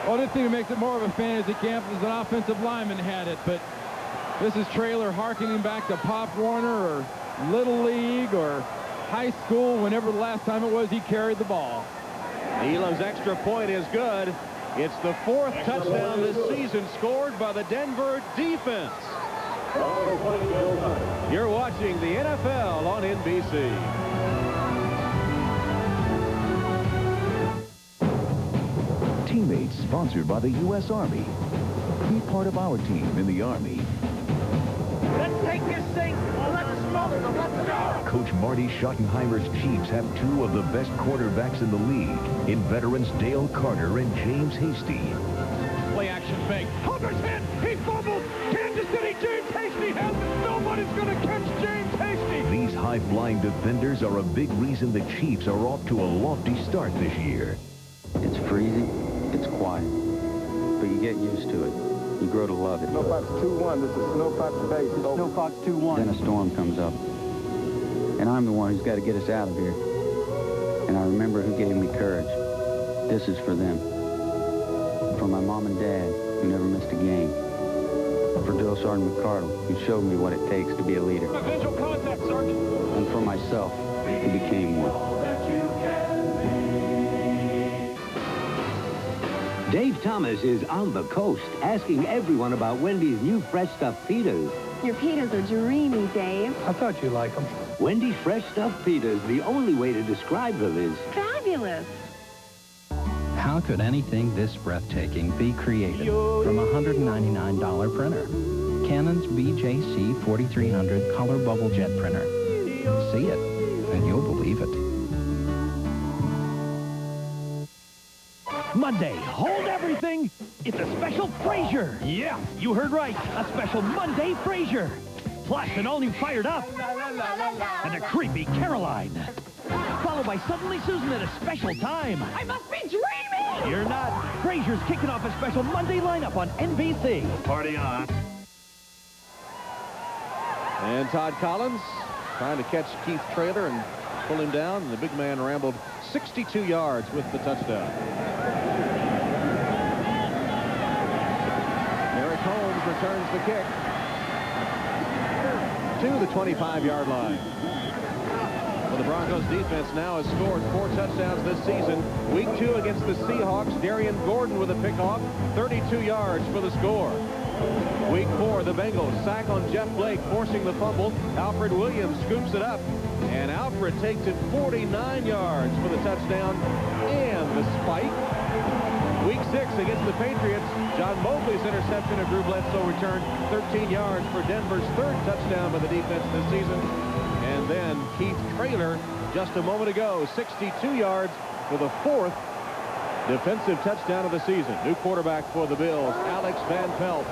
Speaker 1: Only thing that makes it more of a fantasy camp is an offensive lineman had it, but this is Traylor harkening back to Pop Warner or Little League or high school, whenever the last time it was he carried the ball.
Speaker 2: Elam's extra point is good. It's the 4th touchdown this season scored by the Denver defense. You're watching the NFL on NBC.
Speaker 8: Teammates sponsored by the U.S. Army. Be part of our team in the Army.
Speaker 12: Let's take this thing. Let's smother them. Let's go.
Speaker 8: Coach Marty Schottenheimer's Chiefs have 2 of the best quarterbacks in the league in veterans Dale Carter and James Hasty.
Speaker 20: Play action fake. Hunter's hit. He fumbles. Kansas City, James Hasty has it. Nobody's going to catch James Hasty.
Speaker 8: These high-flying defenders are a big reason the Chiefs are off to a lofty start this year.
Speaker 7: It's freezing. It's quiet. But you get used to it. You grow to love it.
Speaker 9: Snowfox 2-1. This is Snowfox base.
Speaker 7: Snowfox 2-1. Then a storm comes up. And I'm the one who's got to get us out of here. And I remember who gave me courage. This is for them. For my mom and dad. who never missed a game. For Drill Sergeant McCardle, who showed me what it takes to be a leader.
Speaker 20: Visual contact, Sergeant.
Speaker 7: And for myself, who became one.
Speaker 4: Dave Thomas is on the coast, asking everyone about Wendy's new fresh stuffed pitas.
Speaker 13: Your pitas are dreamy, Dave.
Speaker 5: I thought you liked them.
Speaker 4: Wendy's fresh stuffed pitas, the only way to describe them is
Speaker 13: Fabulous.
Speaker 14: How could anything this breathtaking be created from a $199 printer? Canon's BJC 4300 color bubble jet printer. See it, and you'll believe it.
Speaker 20: Monday, hold everything. It's a special Frasier. Yeah, you heard right. A special Monday Frasier. Plus an all-new Fired Up. And a creepy Caroline. Followed by Suddenly Susan at a special time.
Speaker 12: I must be dreaming!
Speaker 20: You're not. Frasier's kicking off a special Monday lineup on NBC.
Speaker 2: Party on. And Todd Collins trying to catch Keith Traylor and pull him down. And the big man rambled 62 yards with the touchdown. Eric Holmes returns the kick to the 25-yard line. Well, the Broncos defense now has scored 4 touchdowns this season. Week 2 against the Seahawks, Darian Gordon with a pickoff, 32 yards for the score. Week 4, the Bengals sack on Jeff Blake, forcing the fumble. Alfred Williams scoops it up, and Alfred takes it 49 yards for the touchdown and the spike. Week 6 against the Patriots, John Mobley's interception of Drew Bledsoe returned 13 yards for Denver's 3rd touchdown by the defense this season. And then Keith Traylor, just a moment ago, 62 yards for the 4th defensive touchdown of the season. New quarterback for the Bills, Alex Van Pelt.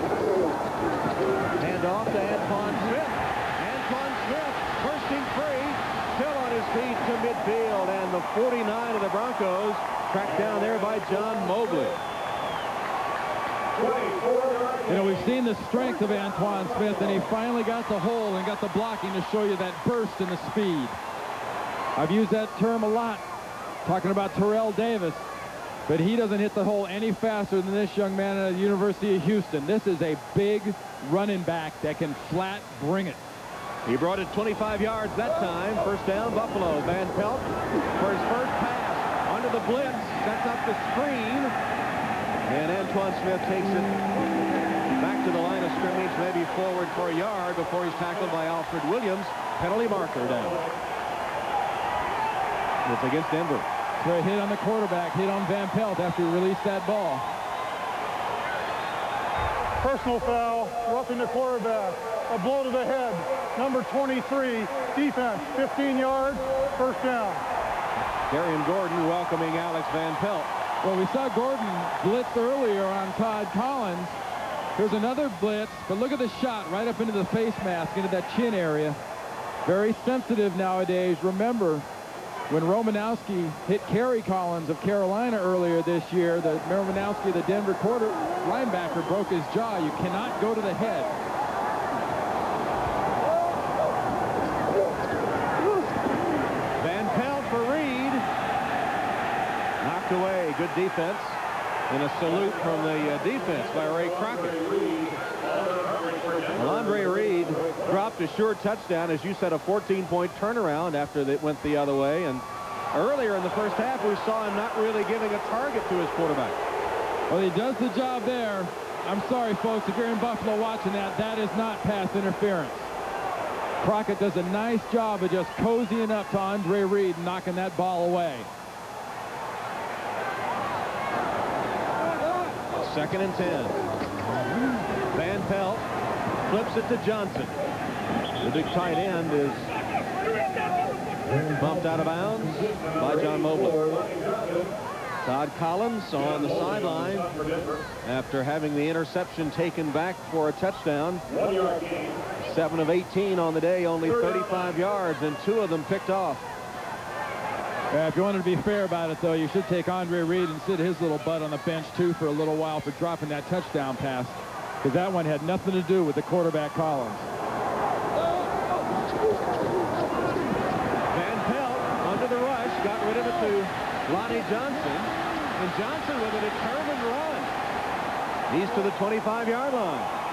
Speaker 2: Hand off to Antoine Smith. Antoine Smith bursting free, still on his feet to midfield, and the 49 of the Broncos tracked down there by John Mobley.
Speaker 1: You know, we've seen the strength of Antoine Smith, and he finally got the hole and got the blocking to show you that burst in the speed. I've used that term a lot, talking about Terrell Davis, but he doesn't hit the hole any faster than this young man at the University of Houston. This is a big running back that can flat bring it.
Speaker 2: He brought it 25 yards that time. First down, Buffalo. Van Pelt for his first pass. Under the blitz, sets up the screen. And Antoine Smith takes it back to the line of scrimmage, maybe forward for a yard before he's tackled by Alfred Williams. Penalty marker down. It's against Denver.
Speaker 1: So a hit on the quarterback, hit on Van Pelt after he released that ball.
Speaker 11: Personal foul, roughing the quarterback. A blow to the head. Number 23, defense, 15 yards, first down.
Speaker 2: Darian Gordon welcoming Alex Van Pelt.
Speaker 1: Well, we saw Gordon blitz earlier on Todd Collins. Here's another blitz, but look at the shot right up into the face mask, into that chin area. Very sensitive nowadays. Remember, when Romanowski hit Kerry Collins of Carolina earlier this year, the Romanowski, the Denver linebacker, broke his jaw. You cannot go to the head.
Speaker 2: Van Pelt for Reed. Knocked away. Good defense. And a salute from the defense by Ray Crockett. Well, Andre Reed dropped a sure touchdown, as you said, a 14-point turnaround after it went the other way. And earlier in the first half, we saw him not really giving a target to his quarterback.
Speaker 1: Well, he does the job there. I'm sorry, folks, if you're in Buffalo watching that, that is not pass interference. Crockett does a nice job of just cozying up to Andre Reed and knocking that ball away.
Speaker 2: 2nd and 10. Van Pelt flips it to Johnson. The big tight end is bumped out of bounds by John Mobley. Todd Collins on the sideline after having the interception taken back for a touchdown. 7 of 18 on the day, only 35 yards, and 2 of them picked off.
Speaker 1: If you wanted to be fair about it, though, you should take Andre Reed and sit his little butt on the bench, too, for a little while for dropping that touchdown pass, because that one had nothing to do with the quarterback Collins.
Speaker 2: Van Pelt under the rush, got rid of it to Lonnie Johnson, and Johnson with a determined run. He's to the 25-yard line.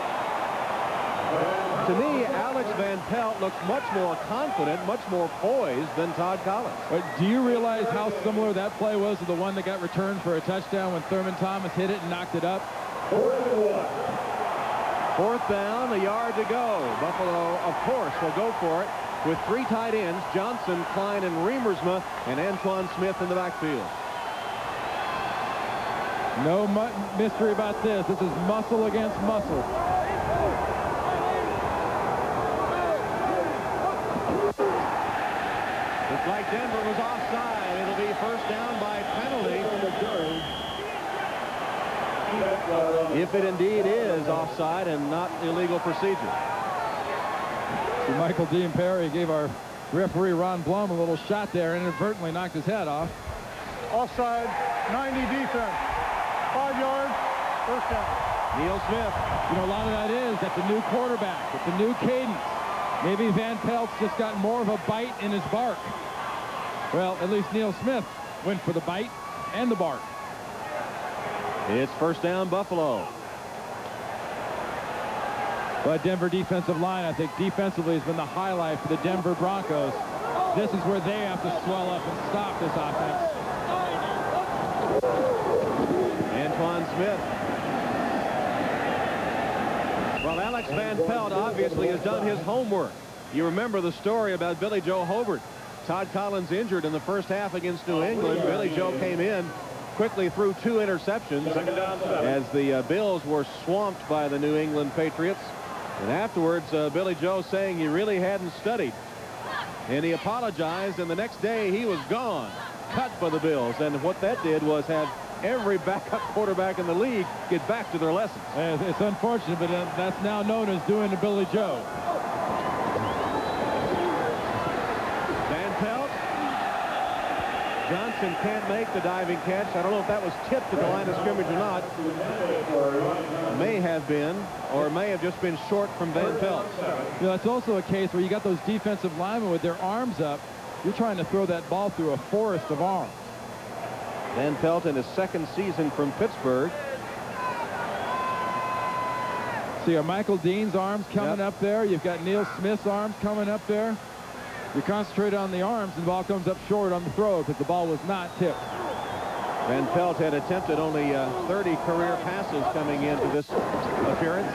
Speaker 2: To me, Alex Van Pelt looks much more confident, much more poised than Todd Collins.
Speaker 1: But do you realize how similar that play was to the one that got returned for a touchdown when Thurman Thomas hit it and knocked it up?
Speaker 2: 4th down, a yard to go. Buffalo, of course, will go for it with 3 tight ends, Johnson, Klein, and Remersma, and Antoine Smith in the backfield.
Speaker 1: No mystery about this. This is muscle against muscle.
Speaker 2: Looks like Denver was offside. It'll be 1st down by penalty. If it indeed is offside and not illegal procedure.
Speaker 1: See, Michael Dean Perry gave our referee Ron Blum a little shot there and inadvertently knocked his head off.
Speaker 11: Offside, 90 defense. 5 yards, 1st down.
Speaker 2: Neil Smith.
Speaker 1: You know, a lot of that is that's a new quarterback. It's a new cadence. Maybe Van Pelt's just got more of a bite in his bark. Well, at least Neil Smith went for the bite and the bark.
Speaker 2: It's 1st down, Buffalo.
Speaker 1: But Denver defensive line, I think defensively has been the highlight for the Denver Broncos. This is where they have to swell up and stop this offense.
Speaker 2: Antoine Smith. Well, Alex Van Pelt obviously has done his homework. You remember the story about Billy Joe Hobart. Todd Collins injured in the first half against New England. Billy Joe came in, quickly threw 2 interceptions as the Bills were swamped by the New England Patriots. And afterwards, Billy Joe saying he really hadn't studied. And he apologized, and the next day he was gone, cut by the Bills. And what that did was have every backup quarterback in the league get back to their lessons.
Speaker 1: It's unfortunate, but that's now known as doing to Billy Joe.
Speaker 2: Van Pelt. Johnson can't make the diving catch. I don't know if that was tipped at the line of scrimmage or not. May have been, or may have just been short from Van Pelt.
Speaker 1: You know, that's also a case where you got those defensive linemen with their arms up. You're trying to throw that ball through a forest of arms.
Speaker 2: Van Pelt in his 2nd season from Pittsburgh.
Speaker 1: See, Michael Dean's arms coming up there. You've got Neil Smith's arms coming up there. You concentrate on the arms, and the ball comes up short on the throw because the ball was not tipped.
Speaker 2: Van Pelt had attempted only 30 career passes coming into this appearance.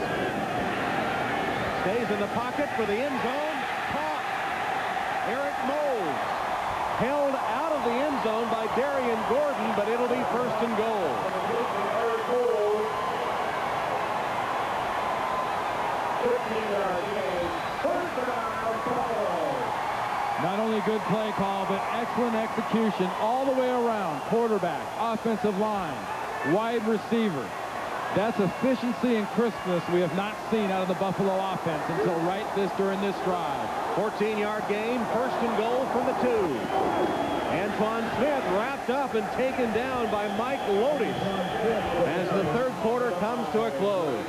Speaker 2: Stays in the pocket for the end zone. Caught. Eric Moles held out of the end zone by Darian Gordon, but it'll be 1st and goal.
Speaker 1: Not only good play call, but excellent execution all the way around. Quarterback, offensive line, wide receiver. That's efficiency and crispness we have not seen out of the Buffalo offense until during this drive.
Speaker 2: 14-yard gain, 1st and goal from the 2. Antoine Smith wrapped up and taken down by Mike Lodis as the 3rd quarter comes to a close.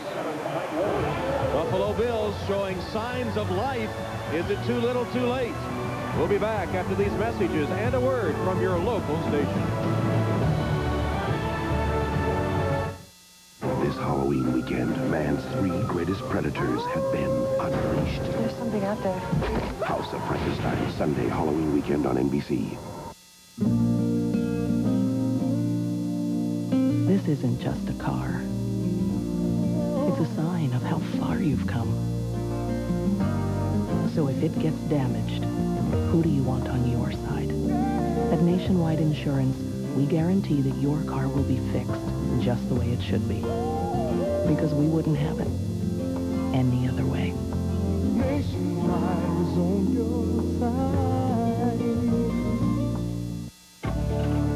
Speaker 2: Buffalo Bills showing signs of life. Is it too little too late? We'll be back after these messages and a word from your local station.
Speaker 22: This Halloween weekend, man's 3 greatest predators have been unleashed.
Speaker 15: There's something out there.
Speaker 22: House of Frankenstein, Sunday Halloween weekend on NBC.
Speaker 16: This isn't just a car. It's a sign of how far you've come. So if it gets damaged, who do you want on your side? At Nationwide Insurance, we guarantee that your car will be fixed just the way it should be. Because we wouldn't have it any other way.
Speaker 12: Nationwide is on your side.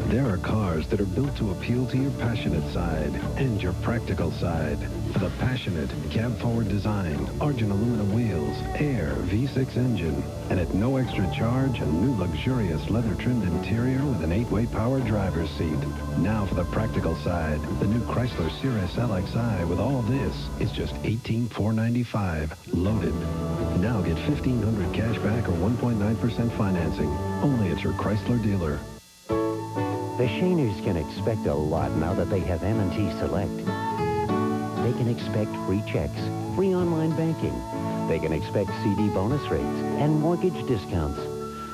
Speaker 17: There are cars that are built to appeal to your passionate side and your practical side. For the passionate, cab-forward design, Argent aluminum wheels, Air V6 engine, and at no extra charge, a new luxurious leather-trimmed interior with an 8-way power driver's seat. Now for the practical side, the new Chrysler Cirrus LXi with all this is just $18,495, loaded. Now get $1,500 cash back or 1.9% financing, only at your Chrysler dealer.
Speaker 18: The Shaners can expect a lot now that they have M&T Select.
Speaker 15: they can expect free checks, free online banking. They can expect CD bonus rates and mortgage discounts.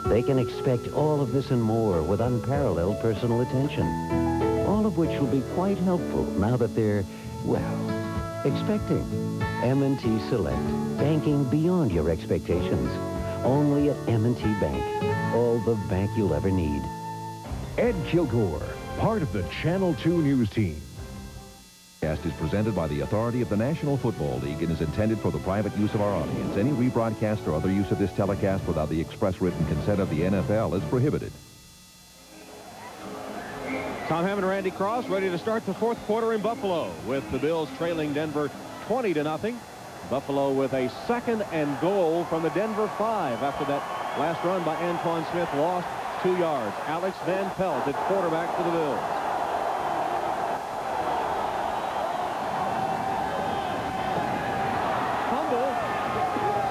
Speaker 15: They can expect all of this and more with unparalleled personal attention. All of which will be quite helpful now that they're, well, expecting. M&T Select. Banking beyond your expectations. Only at M&T Bank. All the bank you'll ever need.
Speaker 8: Ed Kilgore, part of the Channel 2 News team.
Speaker 18: Broadcast is presented by the authority of the National Football League and is intended for the private use of our audience. Any rebroadcast or other use of this telecast without the express written consent of the NFL is prohibited.
Speaker 2: Tom Hammond, Randy Cross, ready to start the fourth quarter in Buffalo with the Bills trailing Denver 20-0. Buffalo with a 2nd and goal from the Denver 5 after that last run by Antoine Smith lost 2 yards. Alex Van Pelt at quarterback for the Bills.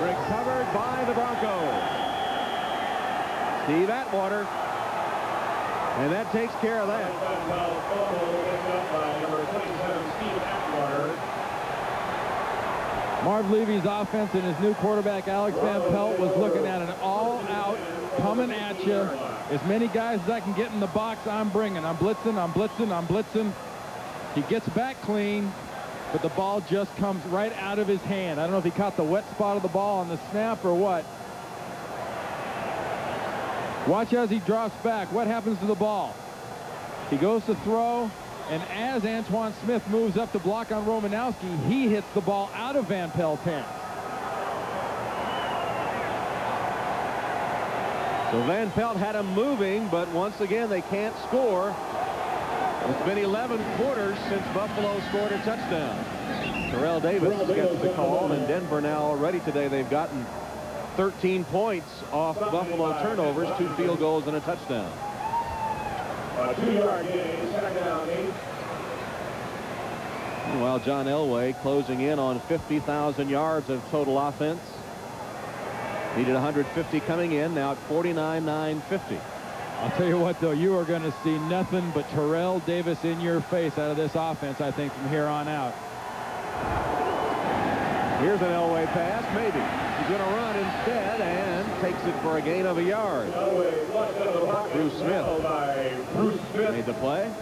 Speaker 2: Recovered by the Broncos. Steve Atwater. And that takes care of that.
Speaker 1: Marv Levy's offense and his new quarterback, Alex Van Pelt, was looking at an all-out, coming at you. As many guys as I can get in the box, I'm bringing. I'm blitzing, I'm blitzing, I'm blitzing. He gets back clean, but the ball just comes right out of his hand. I don't know if he caught the wet spot of the ball on the snap or what. Watch as he drops back. What happens to the ball? He goes to throw, and as Antoine Smith moves up to block on Romanowski, he hits the ball out of Van Pelt's hands.
Speaker 2: So Van Pelt had him moving, but once again, they can't score. It's been 11 quarters since Buffalo scored a touchdown. Terrell Davis gets the call, and Denver now already today they've gotten 13 points off Buffalo turnovers, 2 field goals and a touchdown.
Speaker 12: A 2-yard gain, 2nd down, 8.
Speaker 2: Meanwhile, John Elway closing in on 50,000 yards of total offense. Needed 150 coming in, now at 49,950.
Speaker 1: I'll tell you what, though, you are going to see nothing but Terrell Davis in your face out of this offense, I think, from here on out.
Speaker 2: Here's an Elway pass, maybe. He's going to run instead and takes it for a gain of a yard. Bruce Smith made the play.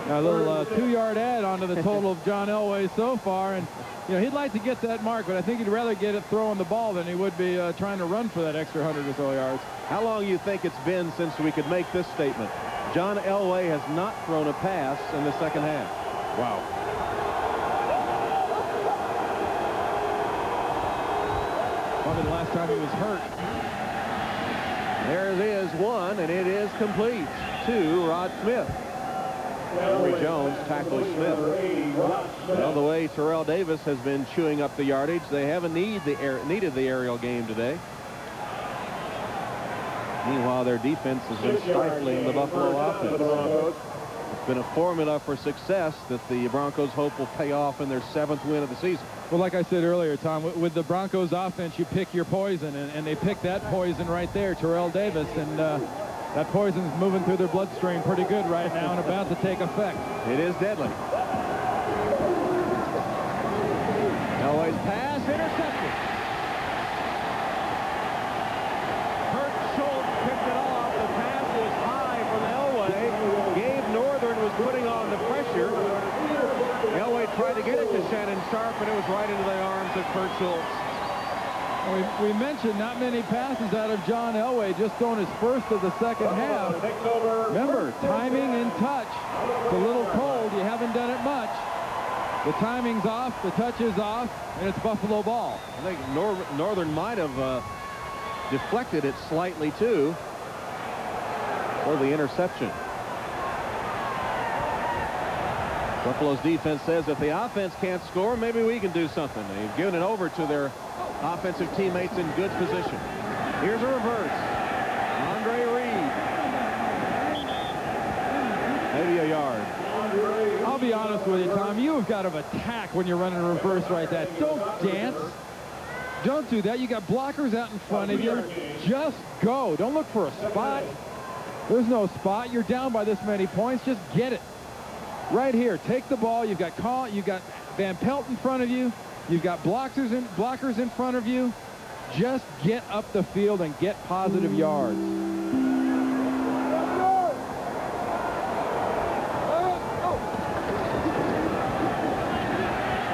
Speaker 1: A little 2-yard add onto the total of John Elway so far, and you know he'd like to get that mark, but I think he'd rather get it throwing the ball than he would be trying to run for that extra 100 or so yards.
Speaker 2: How long do you think it's been since we could make this statement? John Elway has not thrown a pass in the second half.
Speaker 1: Wow. Probably the last time he was hurt.
Speaker 2: There it is, one, and it is complete to Rod Smith. Henry Jones tackles Smith. Well, the way Terrell Davis has been chewing up the yardage, they haven't needed the aerial game today. Meanwhile, their defense has been stifling the Buffalo offense. It's been a formula for success that the Broncos hope will pay off in their 7th win of the season.
Speaker 1: Well, like I said earlier, Tom, with the Broncos offense, you pick your poison, and they picked that poison right there, Terrell Davis, and that poison's moving through their bloodstream pretty good right now and about to take effect.
Speaker 2: It is deadly. Elway's pass intercepted. Kurt Schultz picked it off. The pass was high from Elway. Gabe Northern was putting on the pressure. Elway tried to get it to Shannon Sharp, and it was right into the arms of Kurt Schultz.
Speaker 1: We mentioned not many passes out of John Elway, just throwing his first of the second half. Remember, timing and touch. It's a little cold. You haven't done it much. The timing's off, the touch is off, and it's Buffalo ball.
Speaker 2: I think Northern might have deflected it slightly, too, for the interception. Buffalo's defense says if the offense can't score, maybe we can do something. They've given it over to their offensive teammates in good position. Here's a reverse. Andre Reed. Maybe a yard.
Speaker 1: I'll be honest with you, Tom. You've got to attack when you're running a reverse like that. Don't dance. Don't do that. You got blockers out in front of you. Just go. Don't look for a spot. There's no spot. You're down by this many points. Just get it. Right here. Take the ball. You've got Van Pelt in front of you. You've got blockers in front of you. Just get up the field and get positive yards.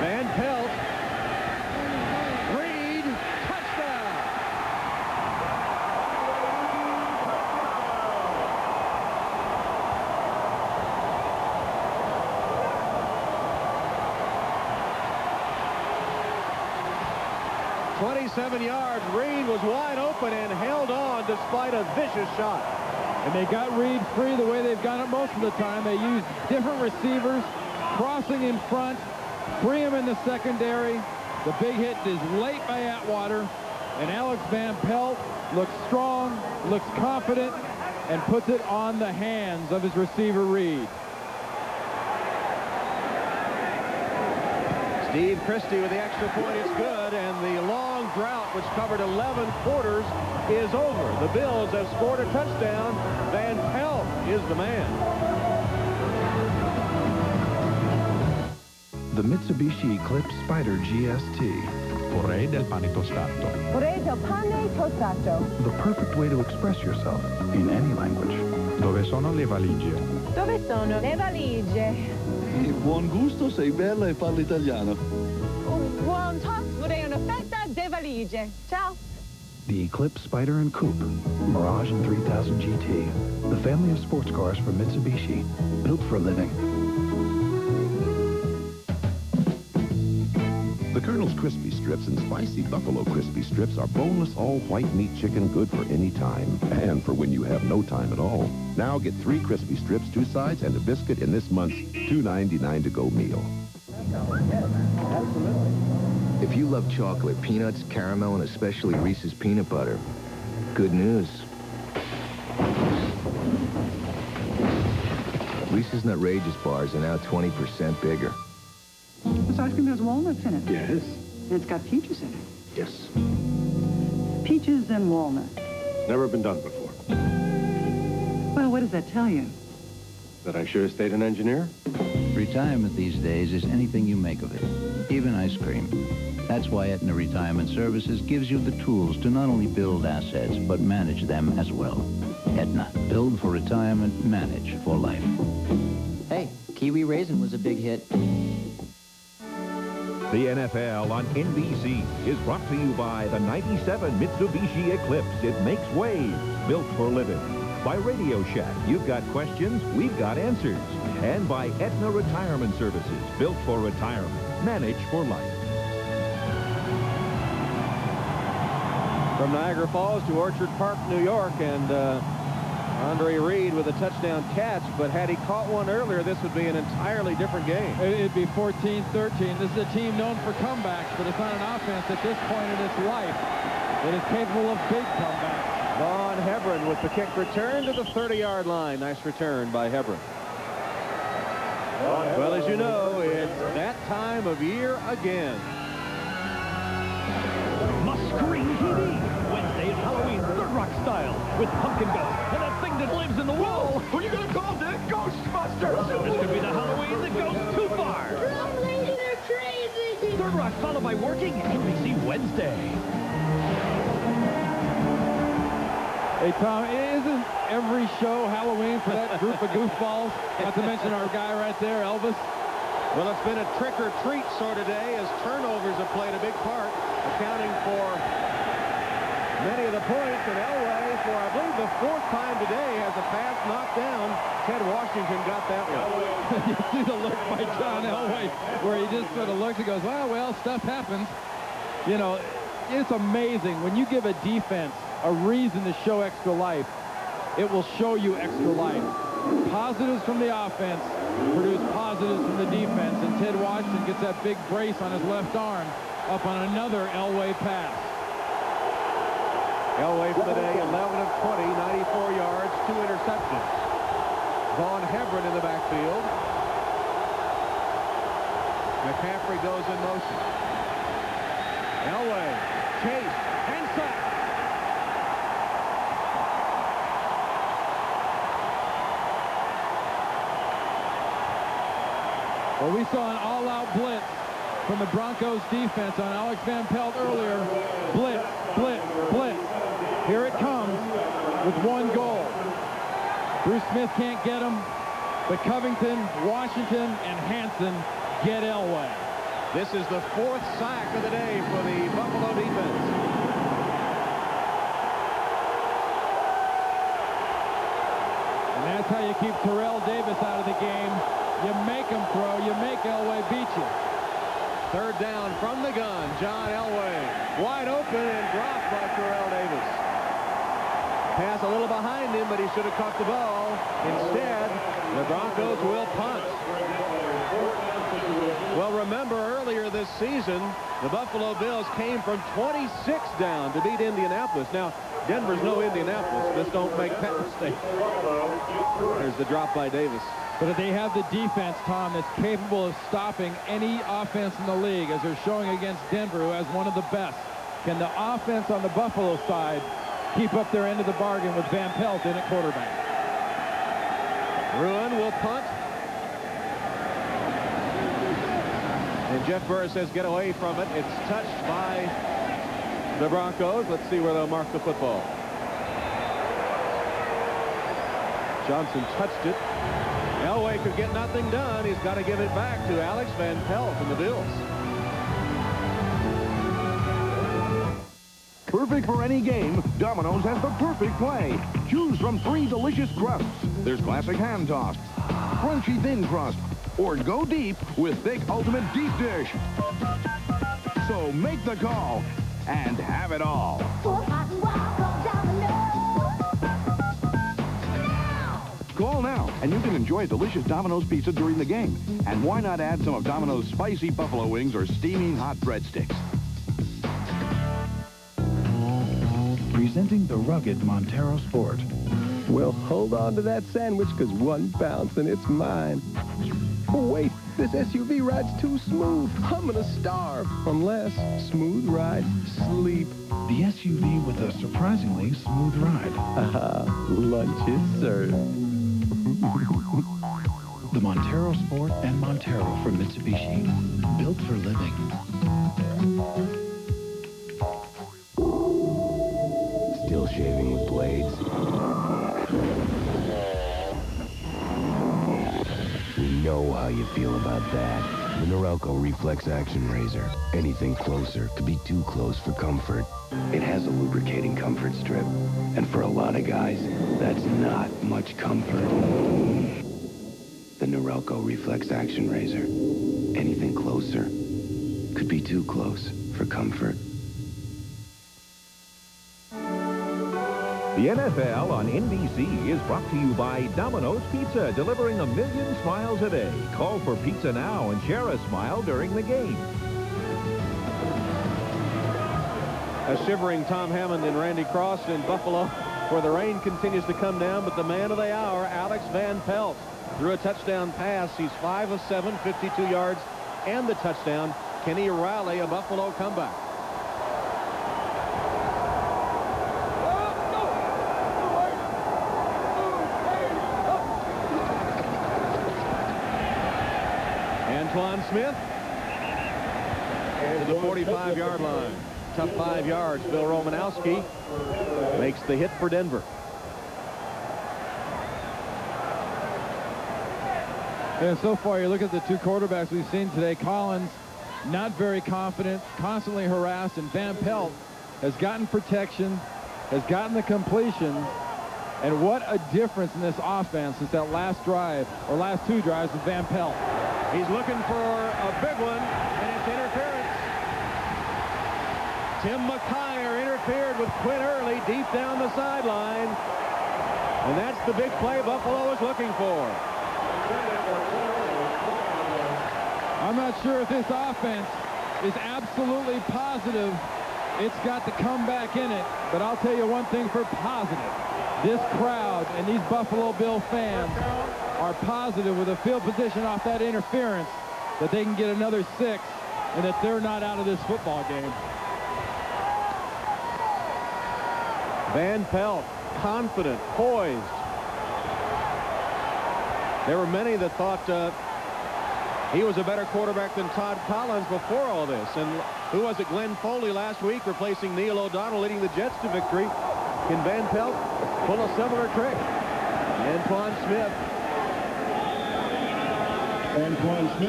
Speaker 2: Van Pelt. Reed. Touchdown. "27 yards. Reed was wide open and held on despite a vicious shot."
Speaker 1: And they got Reed free the way they've got it most of the time. They used different receivers, crossing in front, free him in the secondary. The big hit is late by Atwater, and Alex Van Pelt looks strong, looks confident, and puts it on the hands of his receiver, Reed.
Speaker 2: Steve Christie with the extra point. It's good, and the long drought, which covered 11 quarters, is over. The Bills have scored a touchdown. Van Pelt is the man.
Speaker 17: The Mitsubishi Eclipse Spider GST.
Speaker 6: Vorrei del pane tostato.
Speaker 19: Vorrei del pane tostato.
Speaker 17: The perfect way to express yourself in any language.
Speaker 6: Dove sono le valigie?
Speaker 19: Dove sono le valigie?
Speaker 21: Buon gusto, sei bella e parli italiano.
Speaker 19: Buon tot, vorrei una festa de valigie. Ciao.
Speaker 17: The Eclipse Spider and Coupe. Mirage and 3000 GT. The family of sports cars from Mitsubishi. Built for living.
Speaker 23: The Colonel's Crispy Strips and Spicy Buffalo Crispy Strips are boneless, all-white meat chicken, good for any time, and for when you have no time at all. Now get 3 crispy strips, 2 sides, and a biscuit in this month's $2.99 to-go meal.
Speaker 3: If you love chocolate, peanuts, caramel, and especially Reese's peanut butter, good news. Reese's Nutrageous bars are now 20% bigger.
Speaker 24: This ice cream has walnuts in it.
Speaker 3: Yes.
Speaker 24: And it's got peaches in it.
Speaker 3: Yes.
Speaker 24: Peaches and walnuts.
Speaker 5: Never been done before.
Speaker 24: Well, what does that tell you?
Speaker 5: That I should have stayed an engineer?
Speaker 14: Retirement these days is anything you make of it, even ice cream. That's why Aetna Retirement Services gives you the tools to not only build assets, but manage them as well. Aetna, build for retirement, manage for life.
Speaker 25: Hey, Kiwi Raisin was a big hit.
Speaker 8: The NFL on NBC is brought to you by the 97 Mitsubishi Eclipse. It makes waves, built for living. By Radio Shack, you've got questions, we've got answers. And by Aetna Retirement Services, built for retirement, managed for life.
Speaker 2: From Niagara Falls to Orchard Park, New York, and Andre Reed with a touchdown catch, but had he caught one earlier, this would be an entirely different game.
Speaker 1: It'd be 14-13. This is a team known for comebacks, but it's not an offense at this point in its life that is capable of big comebacks.
Speaker 2: Vaughn Hebron with the kick return to the 30-yard line. Nice return by Hebron. Well, as you know, it's that time of year again.
Speaker 20: Must-screen TV. Wednesday is Halloween, Third Rock style, with Pumpkin Ghost and a thing that lives in the wall. Who are you going to call, Dick? Ghostbusters! So this could be the Halloween that goes too far.
Speaker 12: Drum lady, they're crazy!
Speaker 20: Third Rock followed by Working, NBC Wednesday.
Speaker 1: Hey, Tom, isn't every show Halloween for that group of goofballs? Not to mention our guy right there, Elvis.
Speaker 2: Well, it's been a trick-or-treat sort of day as turnovers have played a big part, accounting for many of the points. And Elway, for I believe the 4th time today, has a pass knocked down. Ted Washington got that one.
Speaker 1: You see the look by John Elway where he just sort of looks and goes, well, stuff happens. You know, it's amazing. When you give a defense a reason to show extra life, it will show you extra life. Positives from the offense produce positives from the defense, and Ted Washington gets that big brace on his left arm up on another Elway pass.
Speaker 2: Elway for the day, 11 of 20, 94 yards, 2 interceptions. Vaughn Hebron in the backfield. McCaffrey goes in motion. Elway, chase, and sack.
Speaker 1: Well, we saw an all-out blitz from the Broncos defense on Alex Van Pelt earlier. Blitz, blitz, blitz. Here it comes with one goal. Bruce Smith can't get him, but Covington, Washington, and Hansen get Elway.
Speaker 2: This is the 4th sack of the day for the Buffalo defense.
Speaker 1: And that's how you keep Terrell Davis out of the game. You make him throw. You make Elway beat you.
Speaker 2: 3rd down from the gun. John Elway wide open and dropped by Terrell Davis. Pass a little behind him, but he should have caught the ball. Instead, the Broncos will punt. Well, remember earlier this season, the Buffalo Bills came from 26 down to beat Indianapolis. Now, Denver's no Indianapolis. Just don't make that mistake. There's the drop by Davis.
Speaker 1: But if they have the defense, Tom, that's capable of stopping any offense in the league, as they're showing against Denver, who has one of the best, can the offense on the Buffalo side keep up their end of the bargain with Van Pelt in at quarterback?
Speaker 2: Ruin will punt. And Jeff Burris says get away from it. It's touched by the Broncos. Let's see where they'll mark the football. Johnson touched it. Elway could get nothing done. He's got to give it back to Alex Van Pelt and the Bills.
Speaker 8: Perfect for any game, Domino's has the perfect play. Choose from 3 delicious crusts. There's classic hand tossed, crunchy thin crust, or go deep with thick ultimate deep dish. So make the call and have it all. Call now, and you can enjoy delicious Domino's pizza during the game. And why not add some of Domino's spicy buffalo wings or steaming hot breadsticks?
Speaker 6: Presenting the rugged Montero Sport.
Speaker 4: Well, hold on to that sandwich, because one bounce and it's mine. Oh, wait, this SUV ride's too smooth. I'm gonna starve. Unless smooth ride, sleep.
Speaker 6: The SUV with a surprisingly smooth ride.
Speaker 4: Lunch is served.
Speaker 6: The Montero Sport and Montero from Mitsubishi. Built for living.
Speaker 22: Still shaving with blades? We know how you feel about that. The Norelco Reflex Action Razor. Anything closer could be too close for comfort. It has a lubricating comfort strip. And for a lot of guys, that's not much comfort. The Norelco Reflex Action Razor. Anything closer could be too close for comfort.
Speaker 8: The NFL on NBC is brought to you by Domino's Pizza, delivering 1 million smiles a day. Call for pizza now and share a smile during the game.
Speaker 2: A shivering Tom Hammond and Randy Cross in Buffalo, where the rain continues to come down, but the man of the hour, Alex Van Pelt, threw a touchdown pass. He's 5 of 7, 52 yards, and the touchdown. Can he rally a Buffalo comeback? Antoine Smith to the 45-yard line. Tough 5 yards. Bill Romanowski makes the hit for Denver.
Speaker 1: And so far, you look at the 2 quarterbacks we've seen today. Collins, not very confident, constantly harassed, and Van Pelt has gotten protection, has gotten the completion. And what a difference in this offense since that last drive, or last 2 drives with Van Pelt.
Speaker 2: He's looking for a big one, and it's interference. Tim McKyer interfered with Quinn Early deep down the sideline. And that's the big play Buffalo is looking for.
Speaker 1: I'm not sure if this offense is absolutely positive it's got the comeback in it, but I'll tell you one thing for positive. This crowd and these Buffalo Bill fans are positive with a field position off that interference that they can get another 6 and that they're not out of this football game.
Speaker 2: Van Pelt, confident, poised. There were many that thought He was a better quarterback than Todd Collins before all this. And who was it? Glenn Foley last week replacing Neil O'Donnell, leading the Jets to victory. Can Van Pelt pull a similar trick? Antoine Smith.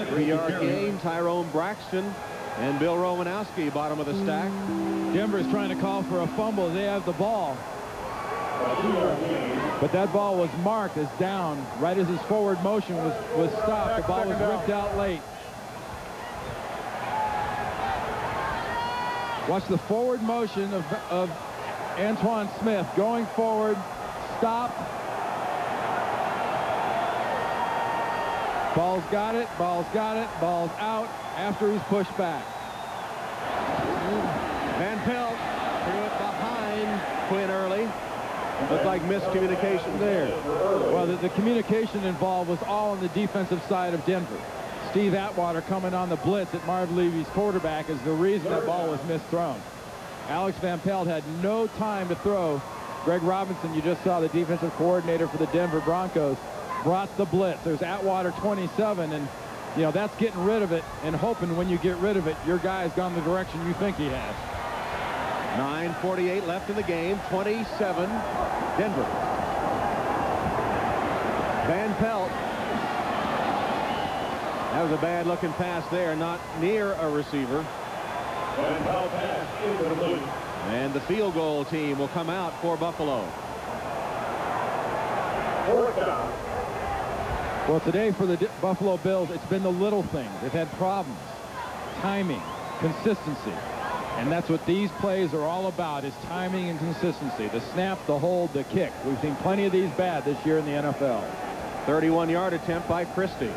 Speaker 2: 3-yard gain. Tyrone Braxton and Bill Romanowski, bottom of the stack.
Speaker 1: Denver's trying to call for a fumble. They have the ball. But that ball was marked as down right as his forward motion was stopped. The ball was ripped out late. Watch the forward motion of Antoine Smith going forward. Stopped. Ball's got it. Ball's got it. Ball's out after he's pushed back.
Speaker 2: Van Pelt threw it behind Quinn early. Looked like miscommunication there.
Speaker 1: Well, the communication involved was all on the defensive side of Denver. Steve Atwater coming on the blitz at Marv Levy's quarterback is the reason that ball was misthrown. Alex Van Pelt had no time to throw. Greg Robinson, you just saw the defensive coordinator for the Denver Broncos, brought the blitz. There's Atwater 27, and you know that's getting rid of it and hoping when you get rid of it, your guy's gone the direction you think he has.
Speaker 2: 9:48 left in the game. 27 Denver. Van Pelt. That was a bad looking pass there, not near a receiver. And the field goal team will come out for Buffalo.
Speaker 1: Well, today for the Buffalo Bills, it's been the little things. They've had problems. Timing, consistency. And that's what these plays are all about, is timing and consistency. The snap, the hold, the kick. We've seen plenty of these bad this year in the NFL.
Speaker 2: 31-yard attempt by Christie.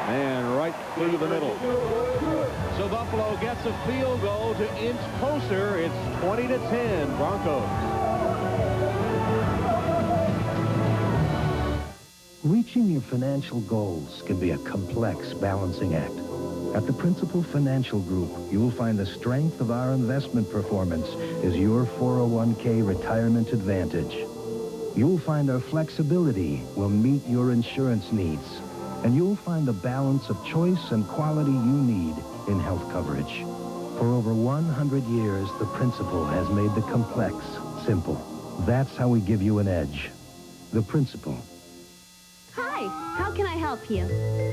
Speaker 2: And right through the middle. So Buffalo gets a field goal to inch closer. It's 20-10 Broncos.
Speaker 7: Reaching your financial goals can be a complex balancing act. At the Principal Financial Group, you will find the strength of our investment performance is your 401k retirement advantage. You'll find our flexibility will meet your insurance needs. And you'll find the balance of choice and quality you need in health coverage. For over 100 years, the Principal has made the complex simple. That's how we give you an edge. The Principal.
Speaker 9: Hi, how can I help you?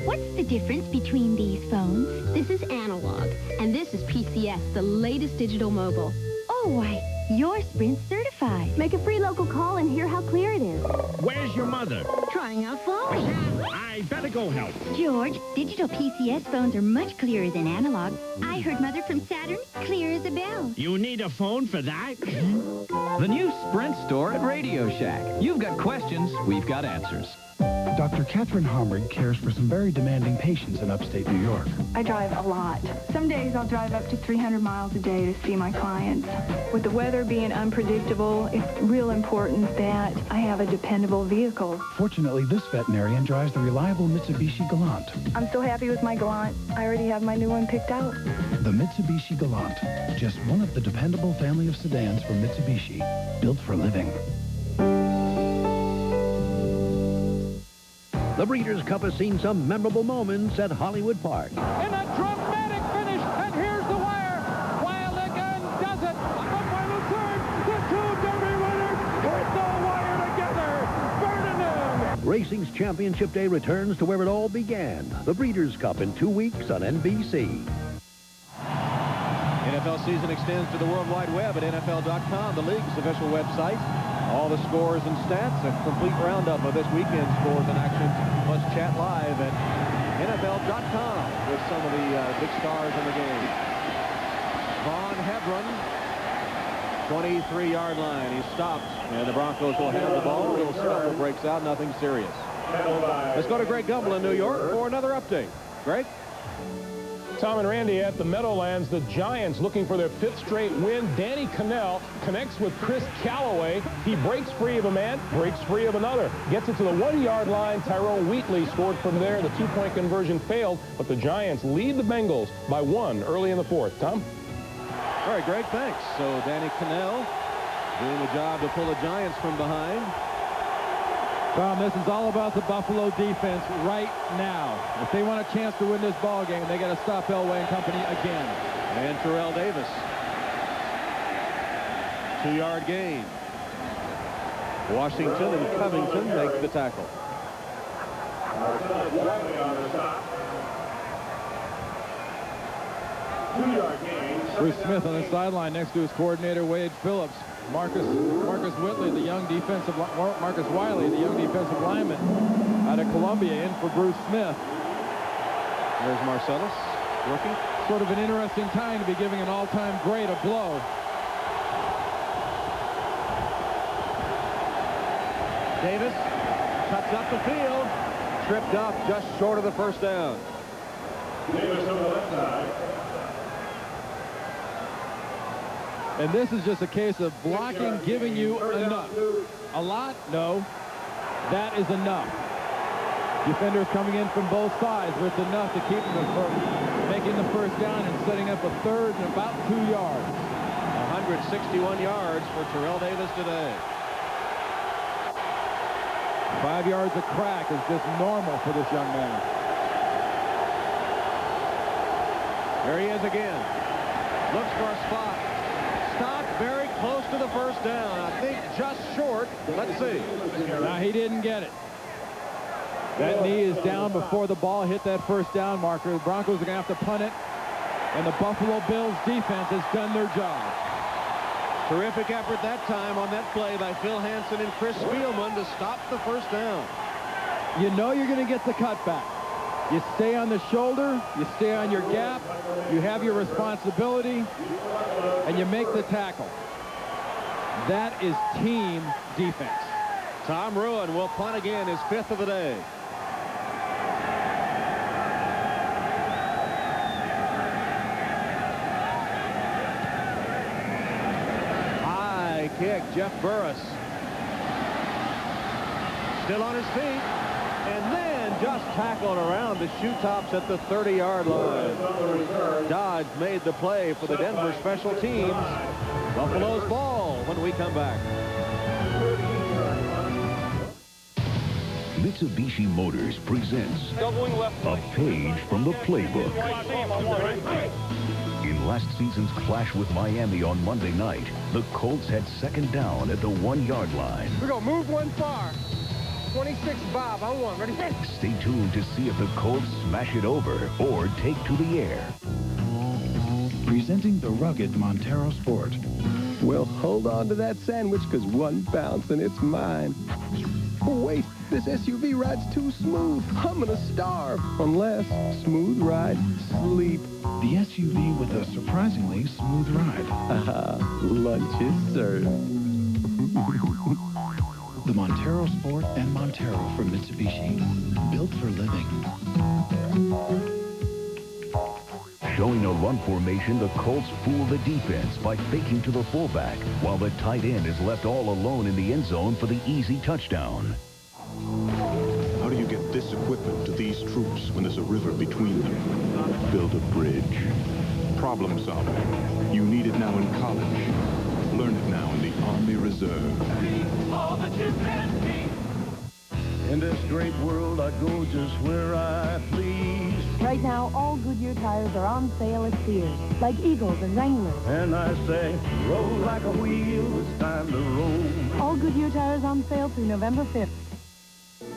Speaker 9: What's the difference between these phones? This is analog, and this is PCS, the latest digital mobile. Oh, why, you're Sprint certified. Make a free local call and hear how clear it is.
Speaker 10: Where's your mother?
Speaker 9: Trying out phones.
Speaker 10: I better go help.
Speaker 9: George, digital PCS phones are much clearer than analog. I heard Mother from Saturn, clear as a bell.
Speaker 10: You need a phone for that?
Speaker 11: The new Sprint store at Radio Shack. You've got questions, we've got answers.
Speaker 6: Dr. Catherine Harmrig cares for some very demanding patients in upstate New York.
Speaker 13: I drive a lot. Some days I'll drive up to 300 miles a day to see my clients. With the weather being unpredictable, it's real important that I have a dependable vehicle.
Speaker 6: Fortunately, this veterinarian drives the reliable Mitsubishi Galant.
Speaker 13: I'm so happy with my Galant. I already have my new one picked out.
Speaker 6: The Mitsubishi Galant. Just one of the dependable family of sedans from Mitsubishi. Built for living.
Speaker 26: The Breeders' Cup has seen some memorable moments at Hollywood Park.
Speaker 12: In a dramatic finish, and here's the wire. Wild again does it. Up by the third, the two Derby winners with the wire together. Ferdinand.
Speaker 26: Racing's Championship Day returns to where it all began. The Breeders' Cup in 2 weeks on NBC.
Speaker 2: NFL season extends to the World Wide Web at NFL.com, the league's official website. All the scores and stats, a complete roundup of this weekend's scores and actions, plus chat live at NFL.com with some of the big stars in the game. Vaughn Hebron, 23-yard line. He stopped, and the Broncos will have the ball. A little scuffle breaks out, nothing serious. Let's go to Greg Gumbel in New York for another update. Greg?
Speaker 27: Tom and Randy at the Meadowlands. The Giants looking for their 5th straight win. Danny Cannell connects with Chris Callaway. He breaks free of a man, breaks free of another. Gets it to the 1-yard line. Tyrone Wheatley scored from there. The 2-point conversion failed, but the Giants lead the Bengals by 1 early in the 4th. Tom?
Speaker 2: All right, Greg, thanks. So Danny Cannell doing the job to pull the Giants from behind.
Speaker 1: Tom, this is all about the Buffalo defense right now. If they want a chance to win this ball game, they got to stop Elway and company again.
Speaker 2: And Terrell Davis. 2-yard gain. Washington and Covington make the tackle.
Speaker 1: Bruce Smith on the sideline next to his coordinator Wade Phillips. Marcus Whitley, the young defensive Marcus Wiley, the young defensive lineman out of Columbia, in for Bruce Smith.
Speaker 2: There's Marcellus, rookie.
Speaker 1: Sort of an interesting time to be giving an all-time great a blow.
Speaker 2: Davis cuts up the field, tripped up just short of the first down.
Speaker 27: Davis on the left side.
Speaker 1: And this is just a case of blocking giving you enough. A lot? No. That is enough. Defenders coming in from both sides, but it's enough to keep them from making the first down and setting up a third and about 2 yards.
Speaker 2: 161 yards for Terrell Davis today.
Speaker 1: 5 yards a crack is just normal for this young man.
Speaker 2: There he is again. Looks for a spot. Stock very close to the first down. I think just short. Let's see.
Speaker 1: Now, he didn't get it. That knee is down before the ball hit that first down marker. The Broncos are going to have to punt it. And the Buffalo Bills defense has done their job.
Speaker 2: Terrific effort that time on that play by Phil Hansen and Chris Spielman to stop the first down.
Speaker 1: You know you're going to get the cutback. You stay on the shoulder, you stay on your gap, you have your responsibility, and you make the tackle. That is team defense.
Speaker 2: Tom Ruin will punt again, his 5th of the day. High kick, Jeff Burris. Still on his feet. And then just tackled around the shoe tops at the 30-yard line. Dodge made the play for the Denver special teams. Buffalo's ball when we come back.
Speaker 15: Mitsubishi Motors presents a page from the playbook. In last season's clash with Miami on Monday night, the Colts had second down at the 1-yard line.
Speaker 16: We're going to move one far. 26 Bob on one. Ready?
Speaker 15: Stay tuned to see if the Colts smash it over or take to the air.
Speaker 6: Presenting the rugged Montero Sport.
Speaker 4: Well, hold on to that sandwich, because 1 bounce and it's mine. Oh, wait, this SUV ride's too smooth. I'm gonna starve. Unless smooth ride, sleep.
Speaker 6: The SUV with a surprisingly smooth ride.
Speaker 4: Lunch is served.
Speaker 6: The Montero Sport and Montero from Mitsubishi. Built for living.
Speaker 15: Showing a run formation, the Colts fool the defense by faking to the fullback, while the tight end is left all alone in the end zone for the easy touchdown.
Speaker 5: How do you get this equipment to these troops when there's a river between them? Build a bridge. Problem solving. You need it now in college. Learn it now in the Army Reserve.
Speaker 12: All that you can be.
Speaker 17: In this great world, I go just where I please.
Speaker 18: Right now, all Goodyear tires are on sale at Sears, like Eagles and Wranglers.
Speaker 17: And I say, roll like a wheel, it's time to roll.
Speaker 18: All Goodyear tires on sale through November 5th.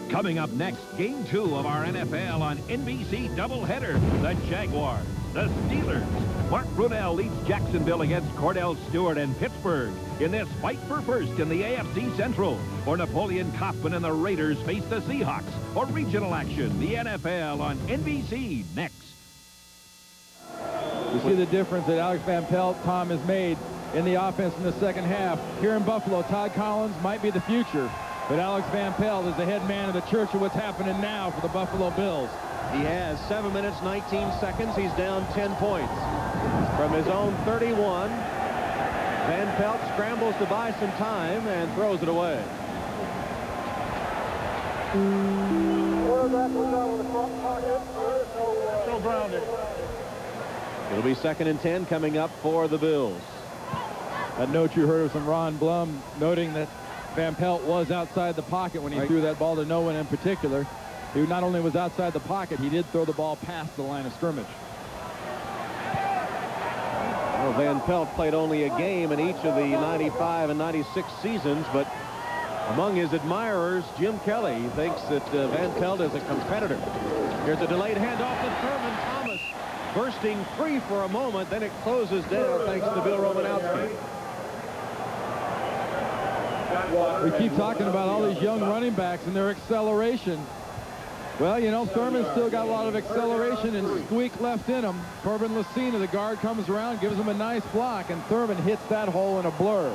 Speaker 20: Coming up next, Game 2 of our NFL on NBC doubleheader. The Jaguars, the Steelers. Mark Brunell leads Jacksonville against Cordell Stewart and Pittsburgh in this fight for first in the AFC Central. Or Napoleon Kaufman and the Raiders face the Seahawks. Or regional action, the NFL on NBC next.
Speaker 1: You see the difference that Alex Van Pelt, Tom, has made in the offense in the second half. Here in Buffalo, Todd Collins might be the future, but Alex Van Pelt is the head man of the church of what's happening now for the Buffalo Bills.
Speaker 2: He has 7 minutes, 19 seconds. He's down 10 points. From his own 31, Van Pelt scrambles to buy some time and throws it away.
Speaker 12: Still grounded.
Speaker 2: It'll be 2nd and 10 coming up for the Bills.
Speaker 1: That note you heard was from Ron Blum, noting that Van Pelt was outside the pocket when he threw that ball to no one in particular. He not only was outside the pocket, he did throw the ball past the line of scrimmage.
Speaker 2: Well, Van Pelt played only a game in each of the 95 and 96 seasons, but among his admirers, Jim Kelly thinks that Van Pelt is a competitor. Here's a delayed handoff to Thurman Thomas, bursting free for a moment, then it closes down thanks to Bill Romanowski.
Speaker 1: We keep talking about all these young running backs and their acceleration. Well, you know, Thurman's still got a lot of acceleration and squeak left in him. Corbin Lucina, the guard, comes around, gives him a nice block, and Thurman hits that hole in a blur.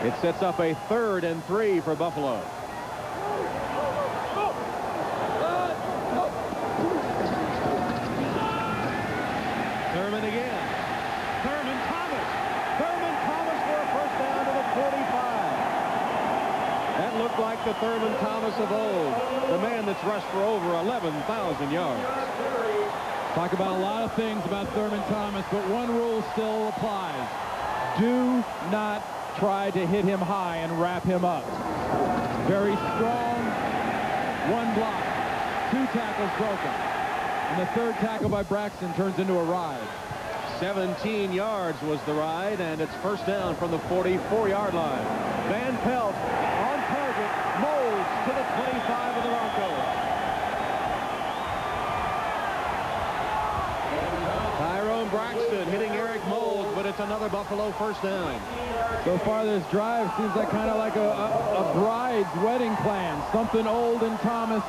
Speaker 2: It sets up a 3rd and 3 for Buffalo. Thurman again. Thurman Thomas. Thurman Thomas for a first down to the 45. That looked like the Thurman Thomas of old, the man that's rushed for over 11,000 yards.
Speaker 1: Talk about a lot of things about Thurman Thomas, but one rule still applies. Do not try to hit him high and wrap him up. Very strong. 1 block. 2 tackles broken. And the 3rd tackle by Braxton turns into a ride.
Speaker 2: 17 yards was the ride, and it's first down from the 44-yard line. Van Pelt on target, molds to the 25 of the Broncos. Tyrone Braxton hitting Eric Moulds, but it's another Buffalo first down.
Speaker 1: So far this drive seems like kind of like a bride's wedding plan. Something old in Thomas,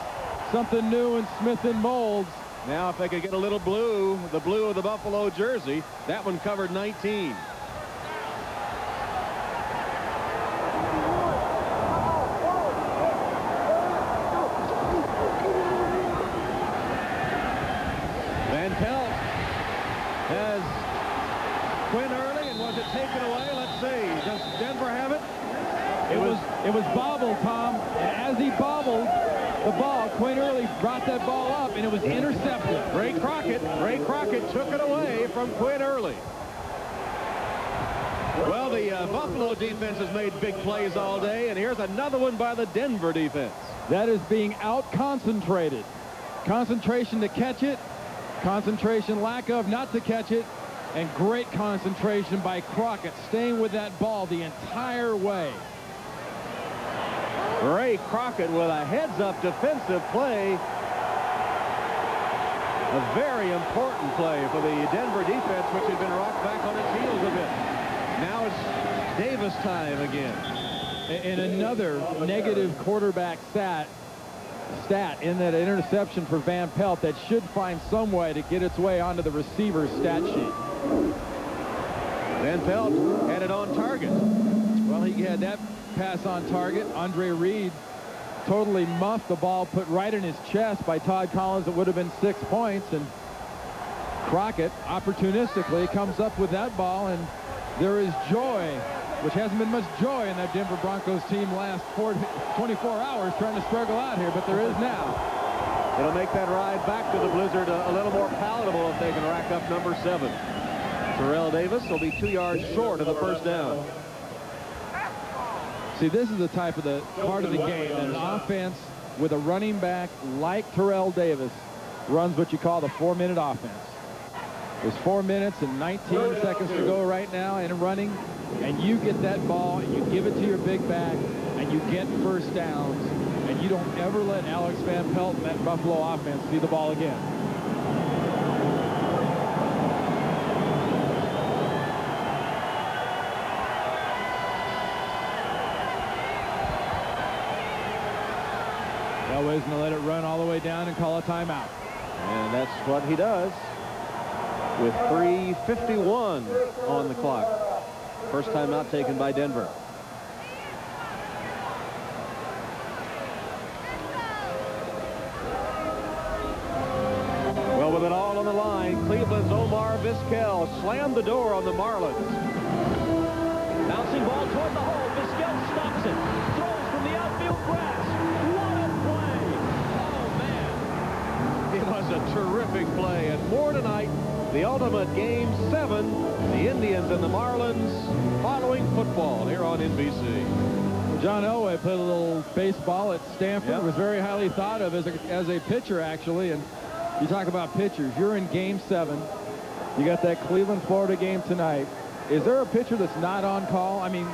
Speaker 1: something new in Smith and Moulds.
Speaker 2: Now if they could get a little blue, the blue of the Buffalo jersey, that one covered 19. Van Pelt has Quinn early, and was it taken away? Let's see. Does Denver have it?
Speaker 1: It was bobbled, Tom, and as he bobbled the ball, Quinn Early brought that ball up, and it was intercepted.
Speaker 2: Ray Crockett took it away from Quinn Early. Well, the Buffalo defense has made big plays all day, and here's another one by the Denver defense.
Speaker 1: That is being out-concentrated. Concentration to catch it, concentration lack of not to catch it, and great concentration by Crockett, staying with that ball the entire way.
Speaker 2: Ray Crockett with a heads-up defensive play. A very important play for the Denver defense, which had been rocked back on its heels a bit. Now it's Davis time again.
Speaker 1: And another negative quarterback stat in that interception for Van Pelt that should find some way to get its way onto the receiver's stat sheet.
Speaker 2: Van Pelt had it on target.
Speaker 1: Well, he had that pass on target. Andre Reed totally muffed the ball, put right in his chest by Todd Collins. It would have been 6 points, and Crockett opportunistically comes up with that ball, and there is joy, which hasn't been much joy in that Denver Broncos team last 24 hours trying to struggle out here, but there is now.
Speaker 2: It'll make that ride back to the Blizzard a little more palatable if they can rack up number 7. Terrell Davis will be 2 yards short of the first down.
Speaker 1: See, this is the type of the part of the game that an offense with a running back like Terrell Davis runs what you call the 4-minute offense. There's 4 minutes and 19 seconds to go right now in running, and you get that ball and you give it to your big back and you get first downs, and you don't ever let Alex Van Pelt and that Buffalo offense see the ball again. Elway's going to let it run all the way down and call a timeout.
Speaker 2: And that's what he does with 3:51 on the clock. First timeout taken by Denver. Well, with it all on the line, Cleveland's Omar Vizquel slammed the door on the Marlins.
Speaker 20: Bouncing ball toward the hole. Vizquel stops it. Throws from the outfield grass.
Speaker 2: It was a terrific play, and more tonight, the ultimate Game 7, the Indians and the Marlins following football here on NBC.
Speaker 1: John Elway played a little baseball at Stanford.
Speaker 2: Yep.
Speaker 1: Was very highly thought of as a pitcher, actually. And you talk about pitchers. You're in Game 7. You got that Cleveland-Florida game tonight. Is there a pitcher that's not on call? I mean,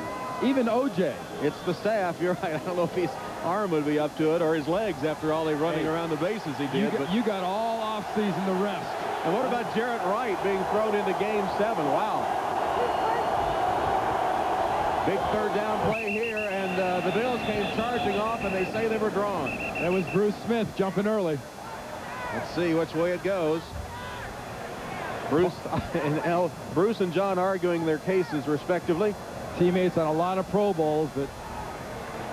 Speaker 1: even O.J.
Speaker 2: It's the staff. You're right. I don't know if his arm would be up to it or his legs after all the running around the bases he did.
Speaker 1: You got all offseason to rest.
Speaker 2: And what about Jarrett Wright being thrown into Game 7? Wow. Big third down play here, and the Bills came charging off, and they say they were drawn.
Speaker 1: That was Bruce Smith jumping early.
Speaker 2: Let's see which way it goes. Bruce and John arguing their cases respectively.
Speaker 1: Teammates on a lot of Pro Bowls, but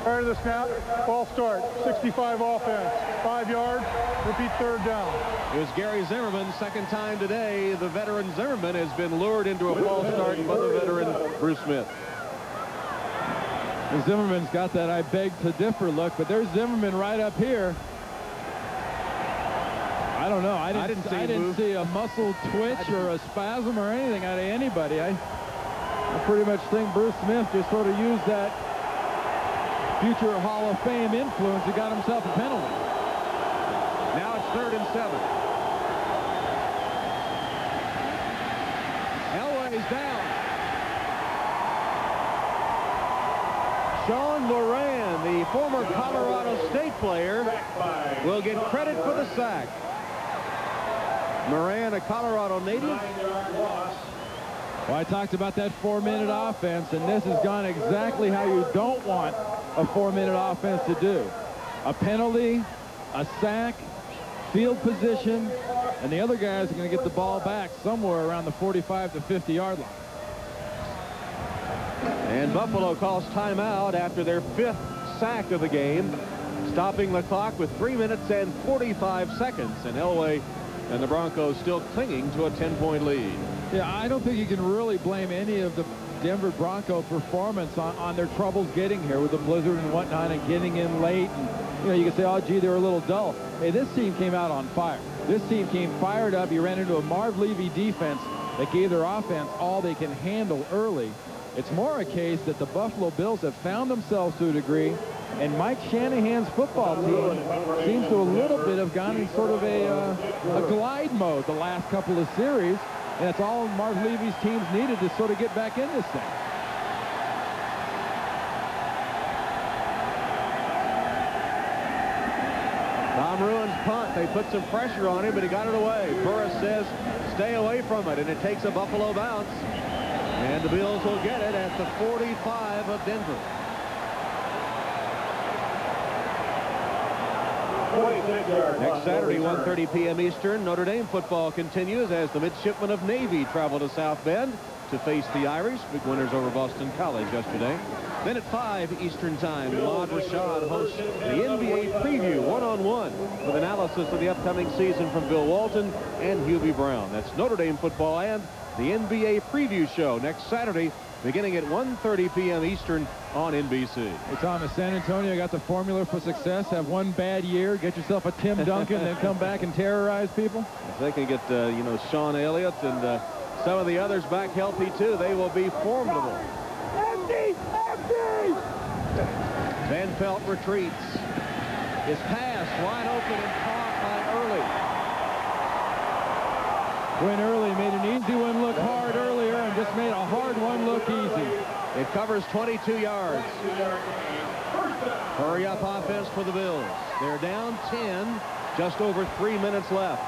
Speaker 3: prior to the snap, ball start, 65 offense, 5 yards, repeat third down.
Speaker 2: It was Gary Zimmerman's second time today. The veteran Zimmerman has been lured into a false start by the veteran Bruce Smith.
Speaker 1: Zimmerman's got that I beg to differ look, but there's Zimmerman right up here. I don't know. I didn't see a muscle twitch or a spasm or anything out of anybody. I pretty much think Bruce Smith just sort of used that future Hall of Fame influence. He got himself a penalty.
Speaker 2: Now it's 3rd and 7. Elway's down. Sean Moran, the former Colorado State player, will get credit for the sack. Moran, a Colorado native.
Speaker 1: Well, I talked about that 4-minute offense, and this has gone exactly how you don't want a 4-minute offense to do. A penalty, a sack, field position, and the other guys are going to get the ball back somewhere around the 45 to 50-yard line.
Speaker 2: And Buffalo calls timeout after their 5th sack of the game, stopping the clock with 3 minutes and 45 seconds. And Elway and the Broncos still clinging to a 10-point lead.
Speaker 1: Yeah, I don't think you can really blame any of the Denver Bronco performance on their troubles getting here with the blizzard and whatnot and getting in late. And, you can say, oh, gee, they were a little dull. Hey, this team came out on fire. This team came fired up. You ran into a Marv Levy defense that gave their offense all they can handle early. It's more a case that the Buffalo Bills have found themselves to a degree, and Mike Shanahan's football team seems to a little bit have gone in sort of a glide mode the last couple of series, and that's all Marv Levy's teams needed to sort of get back in this thing.
Speaker 2: Tom Ruin's punt. They put some pressure on him, but he got it away. Burris says stay away from it, and it takes a Buffalo bounce. And the Bills will get it at the 45 of Denver. Next Saturday, 1:30 p.m. Eastern, Notre Dame football continues as the midshipmen of Navy travel to South Bend to face the Irish. Big winners over Boston College yesterday. Then at 5 Eastern Time, Lod Rashad hosts the NBA preview one-on-one with analysis of the upcoming season from Bill Walton and Hubie Brown. That's Notre Dame football and the NBA preview show next Saturday, beginning at 1:30 p.m. Eastern on NBC.
Speaker 1: Hey, Thomas, San Antonio got the formula for success. Have one bad year, get yourself a Tim Duncan, then come back and terrorize people.
Speaker 2: If they can get, Sean Elliott and some of the others back healthy, too, they will be formidable.
Speaker 12: Empty! Empty!
Speaker 2: Van Pelt retreats. His pass wide open and caught by Early.
Speaker 1: Quinn Early made an easy one look hard earlier and just made a hard one look easy.
Speaker 2: It covers 22 yards. Hurry up offense for the Bills. They're down 10, just over 3 minutes left.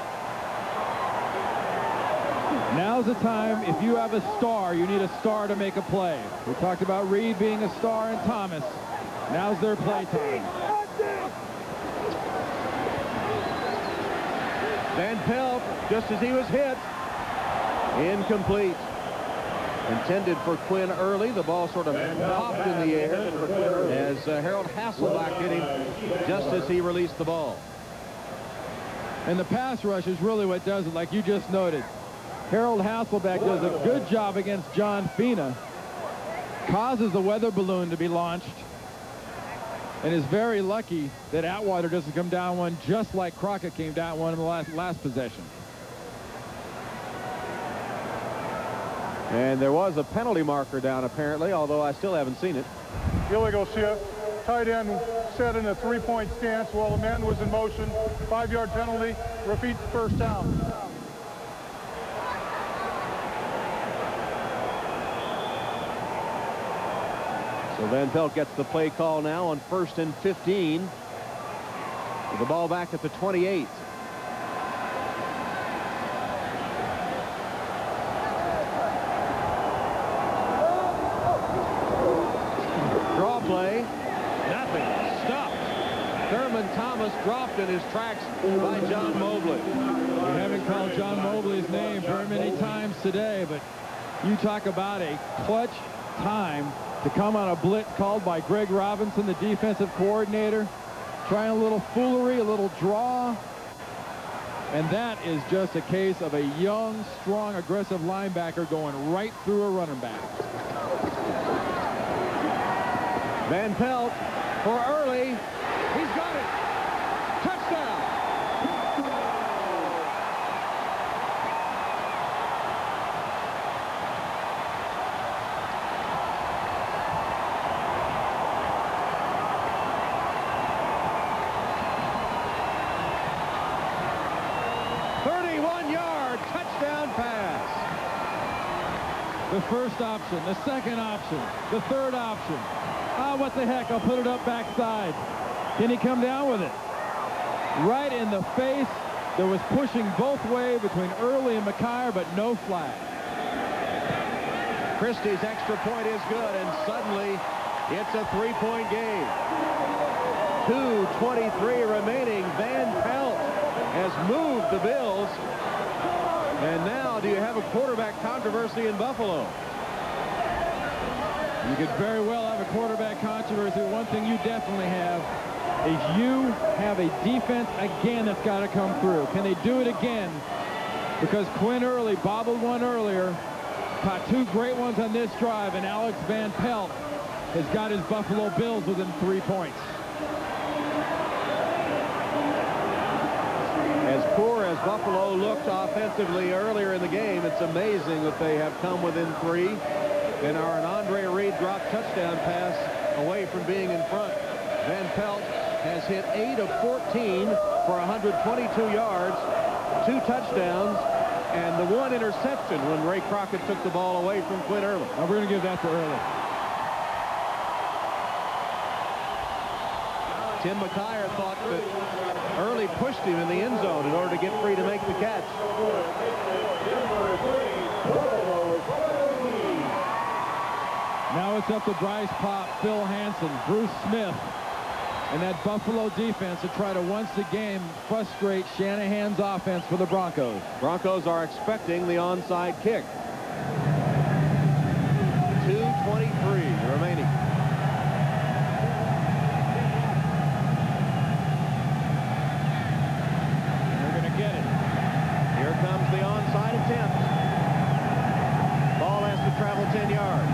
Speaker 1: Now's the time. If you have a star, you need a star to make a play. We talked about Reed being a star and Thomas. Now's their play time.
Speaker 2: Van Pelt, just as he was hit, incomplete. Intended for Quinn Early. The ball sort of popped in the air as Harold Hasselbeck hit him just as he released the ball.
Speaker 1: And the pass rush is really what does it, like you just noted. Harold Hasselbeck does a good job against John Fina, causes the weather balloon to be launched, and is very lucky that Atwater doesn't come down one just like Crockett came down one in the last possession.
Speaker 2: And there was a penalty marker down, apparently, although I still haven't seen it.
Speaker 3: Billy Garcia, tight end set in a three-point stance while the man was in motion. 5-yard penalty. Repeat first down.
Speaker 2: So Van Pelt gets the play call now on 1st and 15. With the ball back at the 28. Draw play. Nothing. Stopped. Thurman Thomas dropped in his tracks by John Mobley.
Speaker 1: We haven't called John Mobley's name very many times today, but you talk about a clutch time to come on a blitz called by Greg Robinson, the defensive coordinator. Trying a little foolery, a little draw. And that is just a case of a young, strong, aggressive linebacker going right through a running back.
Speaker 2: Van Pelt for Early. He's got it. Touchdown.
Speaker 1: The first option, the second option, the third option. What the heck, I'll put it up backside. Can he come down with it? Right in the face. There was pushing both ways between Early and McKyer, but no flag.
Speaker 2: Christie's extra point is good, and suddenly it's a three-point game. 2:23 remaining. Van Pelt has moved the Bills. And now, do you have a quarterback controversy in Buffalo?
Speaker 1: You could very well have a quarterback controversy. One thing you definitely have is you have a defense again that's got to come through. Can they do it again? Because Quinn Early bobbled one earlier, caught two great ones on this drive, and Alex Van Pelt has got his Buffalo Bills within 3 points.
Speaker 2: As poor as Buffalo looked offensively earlier in the game, it's amazing that they have come within 3 and are an Andre Reed drop touchdown pass away from being in front. Van Pelt has hit 8 of 14 for 122 yards, 2 touchdowns, and the 1 interception when Ray Crockett took the ball away from Quinn Early.
Speaker 1: Now we're going to give that to Early.
Speaker 2: Tim McKyer thought that Early pushed him in the end zone in order to get free to make the catch.
Speaker 1: Now it's up to Bryce Pop, Phil Hansen, Bruce Smith, and that Buffalo defense to try to once again frustrate Shanahan's offense for the Broncos.
Speaker 2: Broncos are expecting the onside kick. 2:23 remaining. The onside attempt. Ball has to travel 10 yards.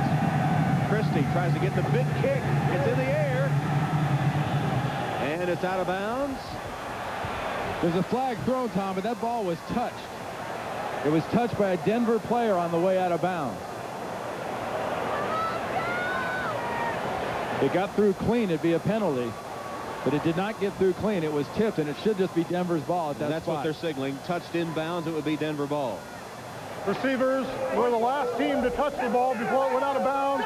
Speaker 2: Christie tries to get the big kick. It's in the air. And it's out of bounds.
Speaker 1: There's a flag thrown, Tom, but that ball was touched. It was touched by a Denver player on the way out of bounds. It got through clean. It'd be a penalty. But it did not get through clean. It was tipped, and it should just be Denver's ball at that
Speaker 2: That's
Speaker 1: spot.
Speaker 2: what they're signaling. Touched inbounds, it would be Denver ball.
Speaker 3: Receivers were the last team to touch the ball before it went out of bounds.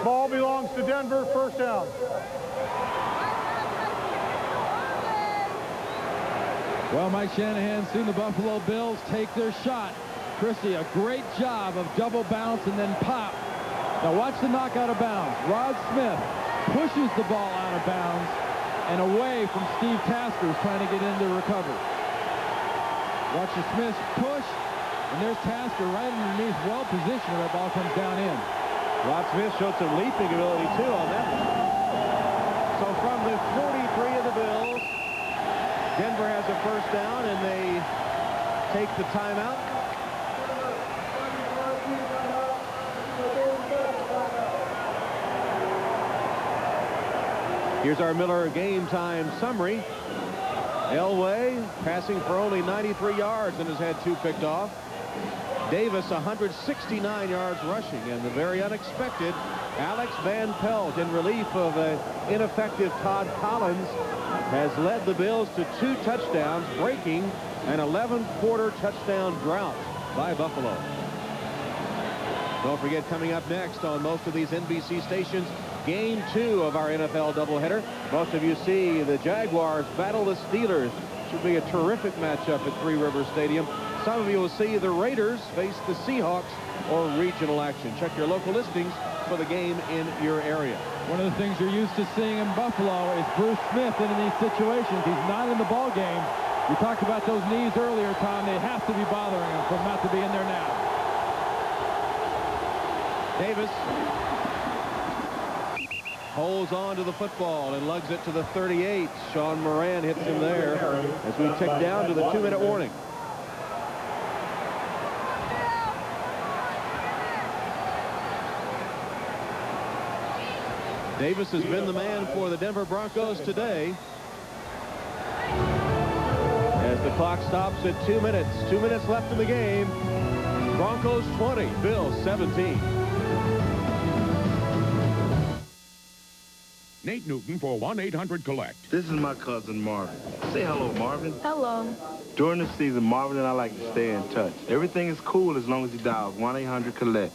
Speaker 3: Ball belongs to Denver. First down.
Speaker 1: Well, Mike Shanahan's seen the Buffalo Bills take their shot. Christie, a great job of double bounce and then pop. Now watch the knock out of bounds. Rod Smith pushes the ball out of bounds and away from Steve Tasker, who's trying to get in to recover. Watch the Smiths push, and there's Tasker right underneath, well positioned, and that ball comes down in.
Speaker 2: Rod Smith showed some leaping ability, too, on that one. So from the 43 of the Bills, Denver has a first down, and they take the timeout. Here's our Miller game time summary. Elway passing for only 93 yards and has had 2 picked off. Davis 169 yards rushing, and the very unexpected Alex Van Pelt, in relief of an ineffective Todd Collins, has led the Bills to 2 touchdowns, breaking an 11-quarter touchdown drought by Buffalo. Don't forget, coming up next on most of these NBC stations, Game 2 of our NFL doubleheader. Most of you see the Jaguars battle the Steelers. Should be a terrific matchup at Three Rivers Stadium. Some of you will see the Raiders face the Seahawks or regional action. Check your local listings for the game in your area.
Speaker 1: One of the things you're used to seeing in Buffalo is Bruce Smith in these situations. He's not in the ball game. We talked about those knees earlier, Tom. They have to be bothering him for him not to be in there now.
Speaker 2: Davis holds on to the football and lugs it to the 38. Sean Moran hits him there as we tick down to the 2-minute warning. Davis has been the man for the Denver Broncos today. As the clock stops at 2 minutes. 2 minutes left in the game. Broncos 20, Bills 17.
Speaker 5: Nate Newton for 1-800-COLLECT.
Speaker 17: This is my cousin Marvin. Say hello, Marvin.
Speaker 13: Hello.
Speaker 17: During the season, Marvin and I like to stay in touch. Everything is cool as long as he dials 1-800-COLLECT.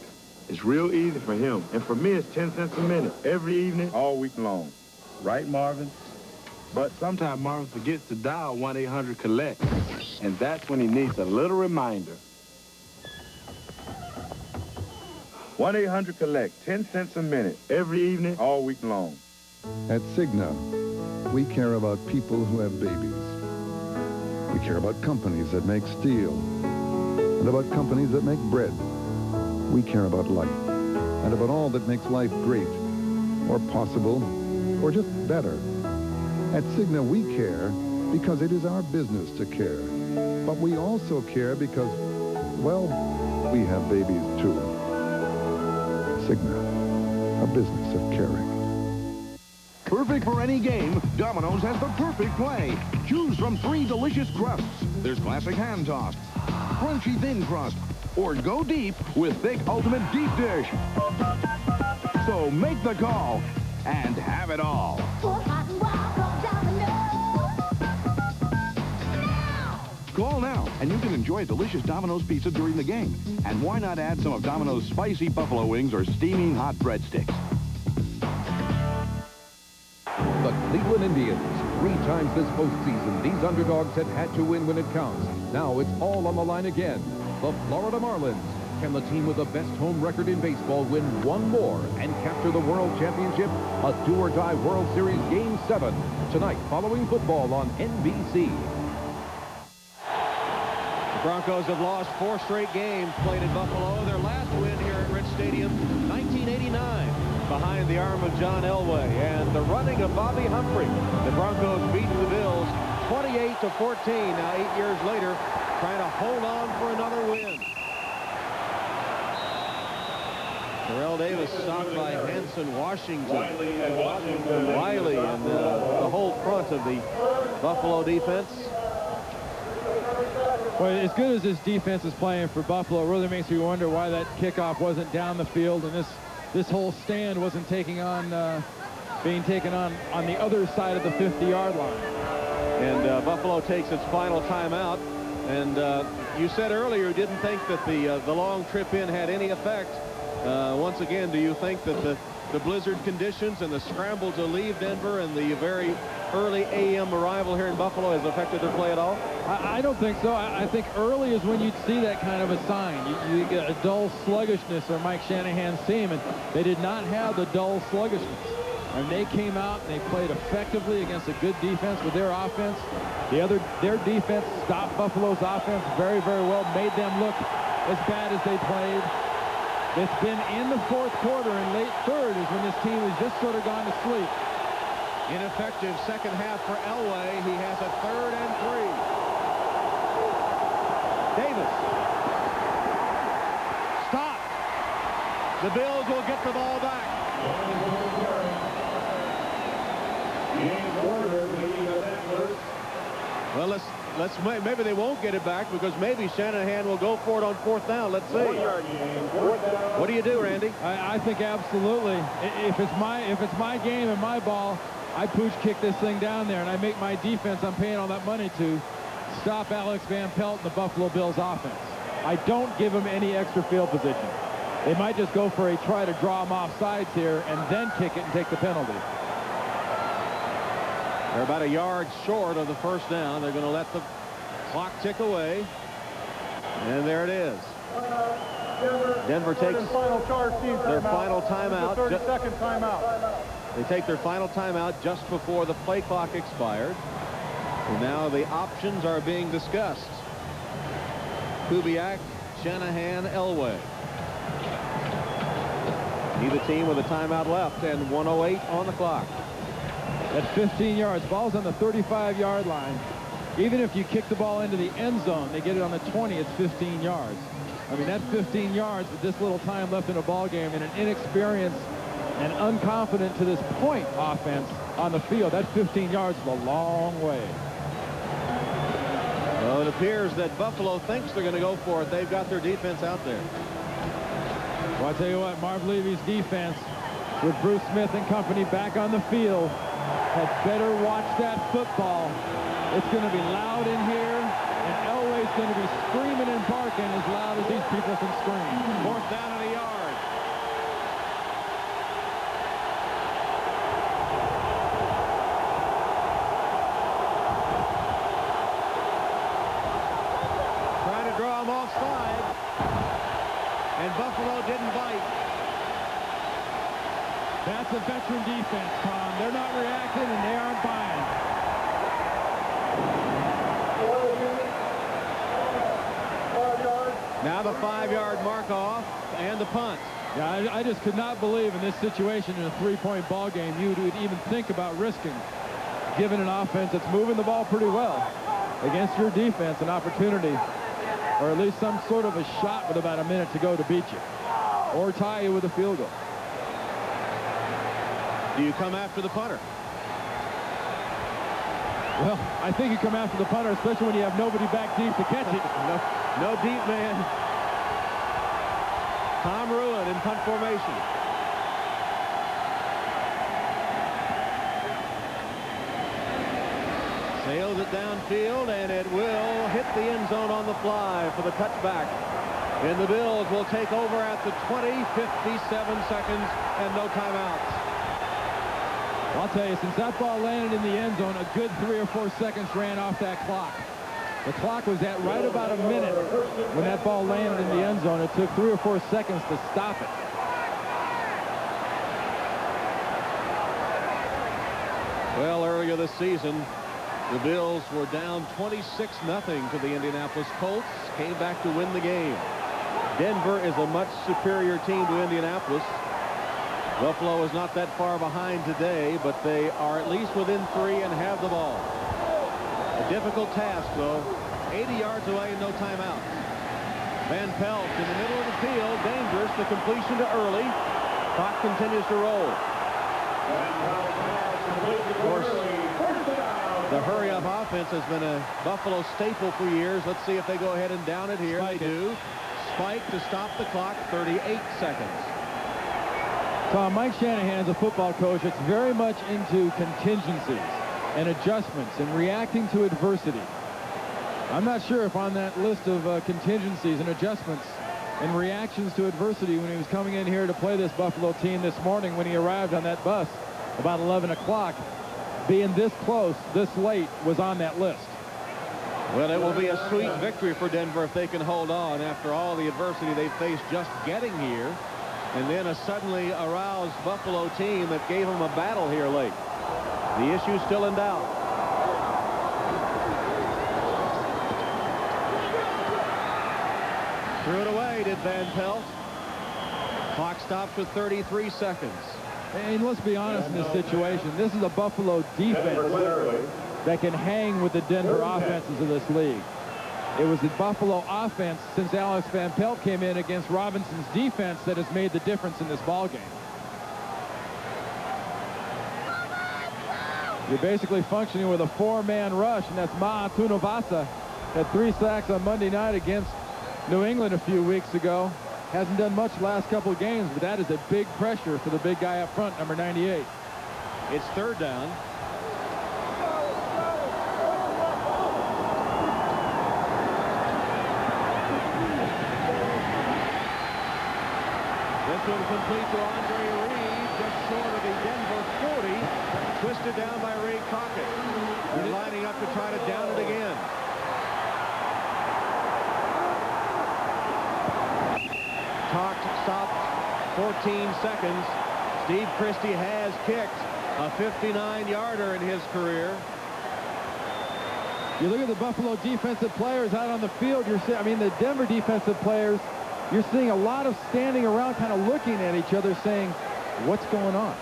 Speaker 17: It's real easy for him. And for me, it's 10 cents a minute. Every evening, all week long. Right, Marvin? But sometimes Marvin forgets to dial 1-800-COLLECT. And that's when he needs a little reminder. 1-800-COLLECT. 10 cents a minute. Every evening, all week long.
Speaker 14: At Cigna, we care about people who have babies. We care about companies that make steel and about companies that make bread. We care about life and about all that makes life great or possible or just better. At Cigna, we care because it is our business to care. But we also care because, well, we have babies too. Cigna, a business of caring.
Speaker 19: Perfect for any game, Domino's has the perfect play. Choose from 3 delicious crusts. There's classic hand tossed, crunchy thin crust, or go deep with thick ultimate deep dish. So make the call and have it all. Call now, and you can enjoy a delicious Domino's pizza during the game. And why not add some of Domino's spicy buffalo wings or steaming hot breadsticks?
Speaker 21: The Cleveland Indians. 3 times this postseason, these underdogs have had to win when it counts. Now it's all on the line again. The Florida Marlins. Can the team with the best home record in baseball win one more and capture the World Championship? A do-or-die World Series Game 7. Tonight, following football on NBC.
Speaker 2: The Broncos have lost 4 straight games played in Buffalo. Their last win here at Rich Stadium, 1989. Behind the arm of John Elway and the running of Bobby Humphrey. The Broncos beating the Bills 28-14. Now 8 years later, trying to hold on for another win. Terrell Davis stopped by Hanson Washington. Wiley and the whole front of the Buffalo defense.
Speaker 1: Well, as good as this defense is playing for Buffalo, it really makes me wonder why that kickoff wasn't down the field and this whole stand wasn't being taken on the other side of the 50-yard line.
Speaker 2: And Buffalo takes its final timeout. And you said earlier you didn't think that the long trip in had any effect. Once again, do you think that the blizzard conditions and the scramble to leave Denver and the very early a.m. arrival here in Buffalo has affected their play at all?
Speaker 1: I don't think so. I think early is when you'd see that kind of a sign. You get a dull sluggishness or Mike Shanahan's team, and they did not have the dull sluggishness. And they came out and they played effectively against a good defense with their offense. Their defense stopped Buffalo's offense very, very well, made them look as bad as they played. It's been in the 4th quarter and late 3rd is when this team has just sort of gone to sleep.
Speaker 2: Ineffective second half for Elway. He has a 3rd and 3. Davis. Stop. The Bills will get the ball back. Well, maybe they won't get it back because maybe Shanahan will go for it on 4th down. Let's see. What do you do, Randy?
Speaker 1: I think absolutely. If it's my game and my ball, I pooch kick this thing down there, and I make my defense I'm paying all that money to stop Alex Van Pelt and the Buffalo Bills offense. I don't give them any extra field position. They might just go for a try to draw them off sides here and then kick it and take the penalty.
Speaker 2: They're about a yard short of the 1st down. They're going to let the clock tick away. And there it is. Denver takes their final timeout.
Speaker 3: 30-second timeout.
Speaker 2: They take their final timeout just before the play clock expired. And now the options are being discussed. Kubiak, Shanahan, Elway. Neither team with a timeout left, and 1:08 on the clock.
Speaker 1: At 15 yards, ball's on the 35-yard line. Even if you kick the ball into the end zone, they get it on the 20, it's 15 yards. I mean, that's 15 yards with this little time left in a ball game and an inexperienced and unconfident to this point offense on the field. That 15 yards is a long way.
Speaker 2: Well, it appears that Buffalo thinks they're going to go for it. They've got their defense out there.
Speaker 1: Well, I tell you what, Marv Levy's defense with Bruce Smith and company back on the field had better watch that football. It's going to be loud in here, and Elway's going to be screaming and barking as loud as these people can scream.
Speaker 2: 4th down and a yard. Trying to draw him offside, and Buffalo didn't bite.
Speaker 1: That's a veteran defense, Tom. They're not reacting, and they aren't buying.
Speaker 2: Now the 5-yard mark off and the punt.
Speaker 1: Yeah, I just could not believe in this situation in a 3-point ball game you would even think about risking, given an offense that's moving the ball pretty well against your defense, an opportunity, or at least some sort of a shot with about a minute to go to beat you, or tie you with a field goal.
Speaker 2: Do you come after the punter?
Speaker 1: Well, I think you come after the punter, especially when you have nobody back deep to catch it.
Speaker 2: No deep man. Tom Ruin in punt formation. Sails it downfield, and it will hit the end zone on the fly for the touchback. And the Bills will take over at the 20, 57 seconds, and no timeouts.
Speaker 1: I'll tell you, since that ball landed in the end zone, a good 3 or 4 seconds ran off that clock. The clock was at right about a minute when that ball landed in the end zone. It took 3 or 4 seconds to stop it.
Speaker 2: Well, earlier this season, the Bills were down 26-0 to the Indianapolis Colts, came back to win the game. Denver is a much superior team to Indianapolis. Buffalo is not that far behind today, but they are at least within 3 and have the ball. A difficult task, though. 80 yards away and no timeout. Van Pelt in the middle of the field, dangerous. The completion to Early. Clock continues to roll. Of course, the hurry-up offense has been a Buffalo staple for years. Let's see if they go ahead and down it here. They do. Spike to stop the clock, 38 seconds.
Speaker 1: Tom, Mike Shanahan is a football coach that's very much into contingencies and adjustments and reacting to adversity. I'm not sure if on that list of contingencies and adjustments and reactions to adversity when he was coming in here to play this Buffalo team this morning when he arrived on that bus about 11 o'clock, being this close, this late, was on that list.
Speaker 2: Well, it will be a sweet victory for Denver if they can hold on after all the adversity they faced just getting here. And then a suddenly aroused Buffalo team that gave them a battle here late. The issue still in doubt. Threw it away, did Van Pelt. Clock stops with 33 seconds.
Speaker 1: And let's be honest in this situation. This is a Buffalo defense that can hang with the Denver offenses of this league. It was the Buffalo offense since Alex Van Pelt came in against Robinson's defense that has made the difference in this ball game. You're basically functioning with a 4-man rush, and that's Ma'a Tunavasa. Had 3 sacks on Monday night against New England a few weeks ago. Hasn't done much last couple of games, but that is a big pressure for the big guy up front, number 98.
Speaker 2: It's 3rd down. This one complete to Andre Reed, just short of the Denver 40. Twisted down by Ray Crockett. They're lining up to try to down it again. Clock stopped 14 seconds. Steve Christie has kicked a 59-yarder in his career.
Speaker 1: You look at the Buffalo defensive players out on the field. The Denver defensive players, you're seeing a lot of standing around kind of looking at each other saying, what's going on?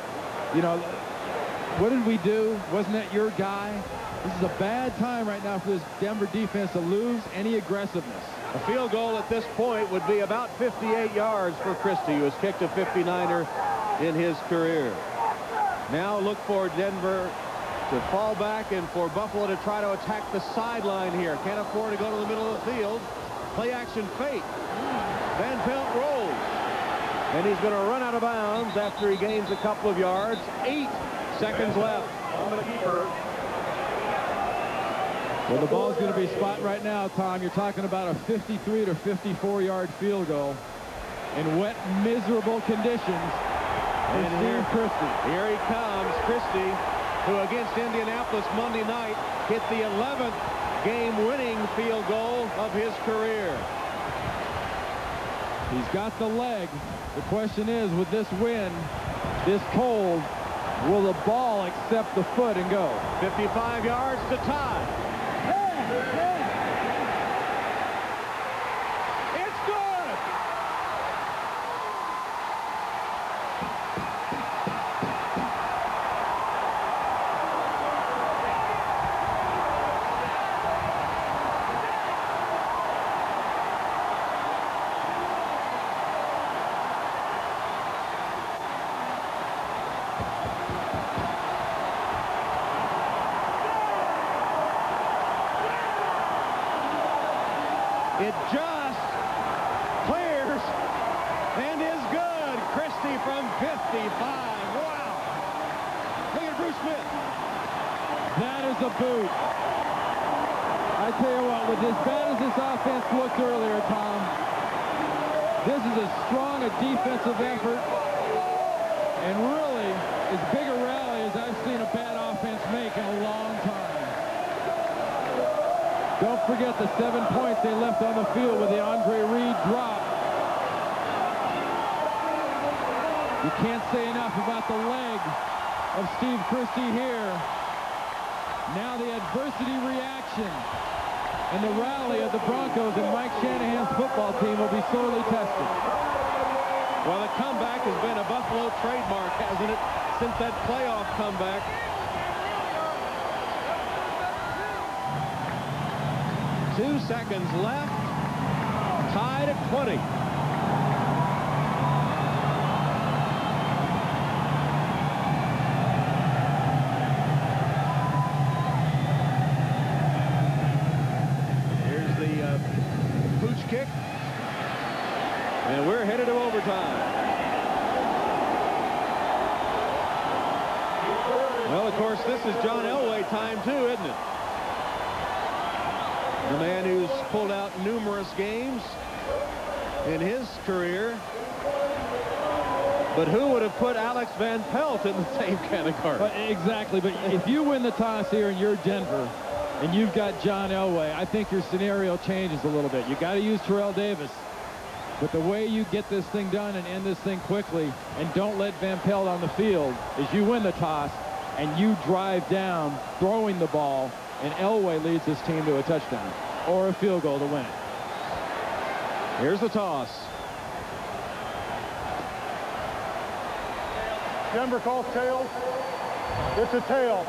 Speaker 1: What did we do? Wasn't that your guy? This is a bad time right now for this Denver defense to lose any aggressiveness.
Speaker 2: A field goal at this point would be about 58 yards for Christie, who has kicked a 59er in his career. Now look for Denver to fall back and for Buffalo to try to attack the sideline here. Can't afford to go to the middle of the field. Play action fake. Van Pelt rolls. And he's going to run out of bounds after he gains a couple of yards. 8 seconds left.
Speaker 1: Well, the ball's going to be spot right now, Tom. You're talking about a 53 to 54-yard field goal in wet, miserable conditions. And Steve Christie.
Speaker 2: Here he comes, Christie, who against Indianapolis Monday night hit the 11th game-winning field goal of his career.
Speaker 1: He's got the leg. The question is, with this wind, this cold, will the ball accept the foot and go?
Speaker 2: 55 yards to tie. It's good. It just clears and is good. Christie from 55. Wow. Look at Bruce Smith.
Speaker 1: That is a boot. I tell you what, with as bad as this offense looked earlier, Tom, this is as strong a defensive effort and really as big a rally as I've seen a bad offense make in a long time. Don't forget the 7 points they left on the field with the Andre Reed drop. You can't say enough about the leg of Steve Christie here. Now the adversity reaction and the rally of the Broncos and Mike Shanahan's football team will be sorely tested.
Speaker 2: Well, the comeback has been a Buffalo trademark, hasn't it, since that playoff comeback. 2 seconds left. Tied at 20. Here's the pooch kick. And we're headed to overtime. Well, of course, this is John Elway time, too, isn't it? The man who's pulled out numerous games in his career. But who would have put Alex Van Pelt in the same category?
Speaker 1: Exactly, but if you win the toss here and you're Denver and you've got John Elway, I think your scenario changes a little bit. You got to use Terrell Davis. But the way you get this thing done and end this thing quickly and don't let Van Pelt on the field is you win the toss and you drive down throwing the ball, and Elway leads his team to a touchdown or a field goal to win it.
Speaker 2: Here's the toss.
Speaker 3: Denver calls tails. It's a tail.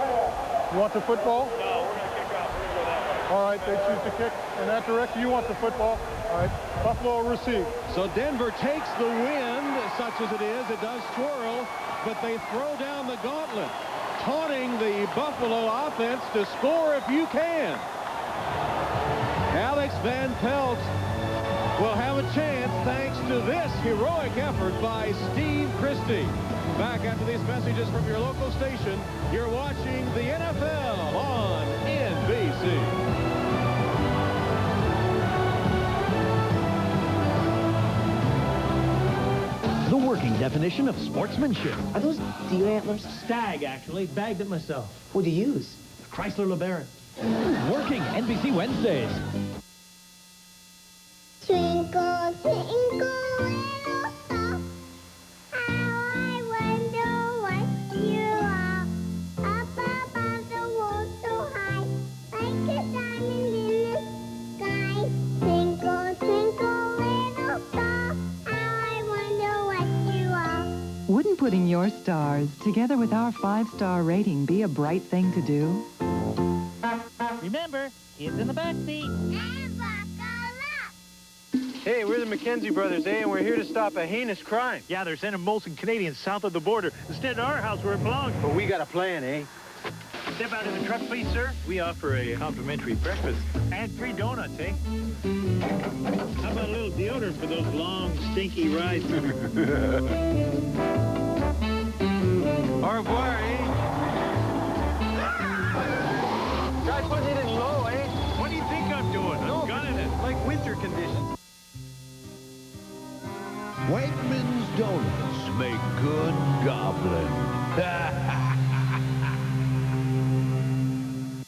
Speaker 3: You want the football?
Speaker 12: No, we're going to kick off. We're going to go that way.
Speaker 3: All right, they choose to kick in that direction. You want the football. All right, Buffalo will receive.
Speaker 2: So Denver takes the wind, such as it is. It does twirl, but they throw down the gauntlet. taunting the Buffalo offense to score if you can. Alex Van Pelt will have a chance thanks to this heroic effort by Steve Christie. Back after these messages from your local station, you're watching the NFL on NBC.
Speaker 20: The working definition of sportsmanship.
Speaker 7: Are those deer antlers?
Speaker 20: Stag, actually. Bagged it myself.
Speaker 7: What'd you use?
Speaker 20: Chrysler LeBaron. Working NBC Wednesdays.
Speaker 8: Twinkle, twinkle, little star, how I wonder what you are. Up above the world so high, like a diamond in the sky. Twinkle, twinkle, little star, how I wonder what you are.
Speaker 9: Wouldn't putting your stars together with our 5-star rating be a bright thing to do?
Speaker 22: Remember, kids in the back seat.
Speaker 16: Hey, we're the McKenzie brothers, eh? And we're here to stop a heinous crime.
Speaker 20: Yeah, they're sending Molson Canadians south of the border instead of our house where it belongs.
Speaker 16: But we got a plan, eh?
Speaker 20: Step out in the truck, please, sir. We offer a complimentary breakfast and free donuts, eh? How about a little deodorant for those long, stinky rides?
Speaker 16: Au revoir, eh? Guys, putting it in low, eh?
Speaker 20: What do you think I'm doing? I'm gunning it.
Speaker 16: Like winter conditions.
Speaker 19: Wegmans Donuts make good goblin.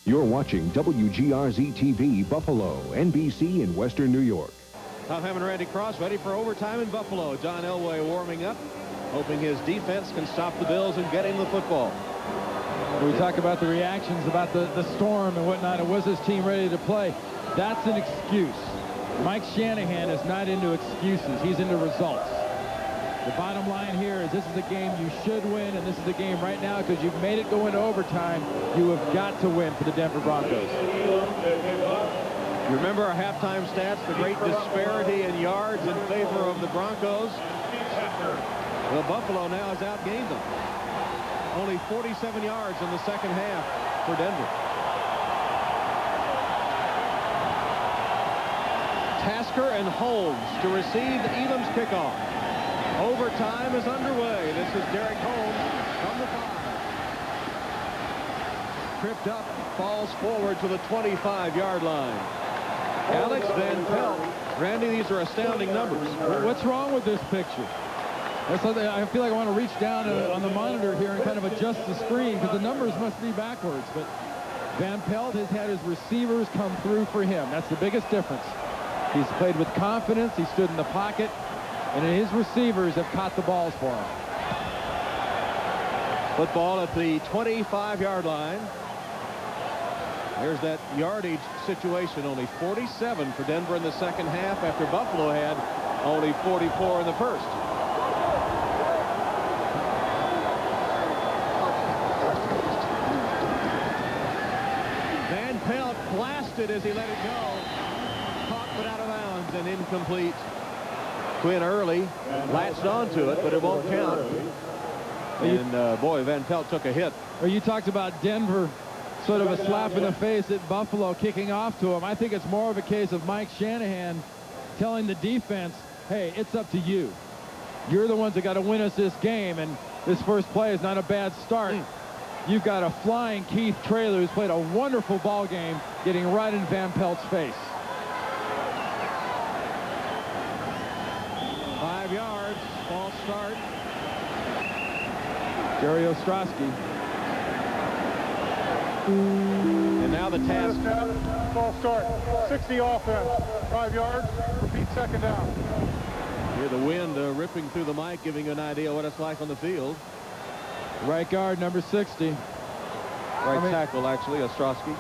Speaker 23: You're watching WGRZ-TV Buffalo, NBC in Western New York.
Speaker 2: Tom Hammond and Randy Cross ready for overtime in Buffalo. John Elway warming up, hoping his defense can stop the Bills and getting the football.
Speaker 1: We talk about the reactions about the storm and whatnot, and was his team ready to play? That's an excuse. Mike Shanahan is not into excuses. He's into results. The bottom line here is this is a game you should win, and this is a game right now because you've made it go into overtime. You have got to win for the Denver Broncos.
Speaker 2: You remember our halftime stats, the great disparity in yards in favor of the Broncos? Well, Buffalo now has outgained them. Only 47 yards in the second half for Denver. Tasker and Holmes to receive Elam's kickoff. Overtime is underway. This is Derek Holmes from the 5. Tripped up, falls forward to the 25-yard line. Alex Van Pelt. Randy, these are astounding numbers.
Speaker 1: What's wrong with this picture? I feel like I want to reach down on the monitor here and kind of adjust the screen because the numbers must be backwards. But Van Pelt has had his receivers come through for him. That's the biggest difference. He's played with confidence. He stood in the pocket. And his receivers have caught the balls for him.
Speaker 2: Football at the 25-yard line. There's that yardage situation. Only 47 for Denver in the second half after Buffalo had only 44 in the first. Van Pelt blasted as he let it go. Caught but out of bounds and incomplete. Quinn Early latched onto it, but it won't count. And boy, Van Pelt took a hit.
Speaker 1: Well, you talked about Denver, sort of a slap in the face at Buffalo kicking off to him. I think it's more of a case of Mike Shanahan telling the defense, hey, it's up to you. You're the ones that got to win us this game, and this first play is not a bad start. You've got a flying Keith Traylor who's played a wonderful ball game, getting right in Van Pelt's face.
Speaker 2: 5 yards, false start.
Speaker 1: Jerry Ostrowski.
Speaker 2: And now the task.
Speaker 3: False start. 60 offense. 5 yards. Repeat second down.
Speaker 2: Hear the wind ripping through the mic, giving you an idea what it's like on the field.
Speaker 1: Right guard, number 60.
Speaker 2: Right tackle, actually, Ostrowski.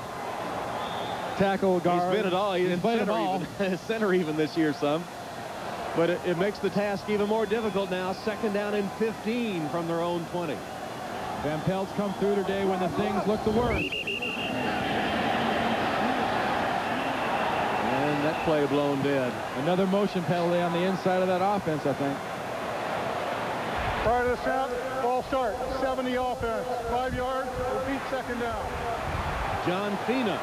Speaker 1: Tackle, guard.
Speaker 2: He's been at all. He's
Speaker 1: played it all.
Speaker 2: Center even this year some. But it makes the task even more difficult now. Second down and 15 from their own 20.
Speaker 1: Van Pelt's come through today when the things look the worst.
Speaker 2: And that play blown dead.
Speaker 1: Another motion penalty on the inside of that offense, I think.
Speaker 3: Prior to the snap, ball start, 70 offense, 5 yards, repeat second down.
Speaker 2: John Fina.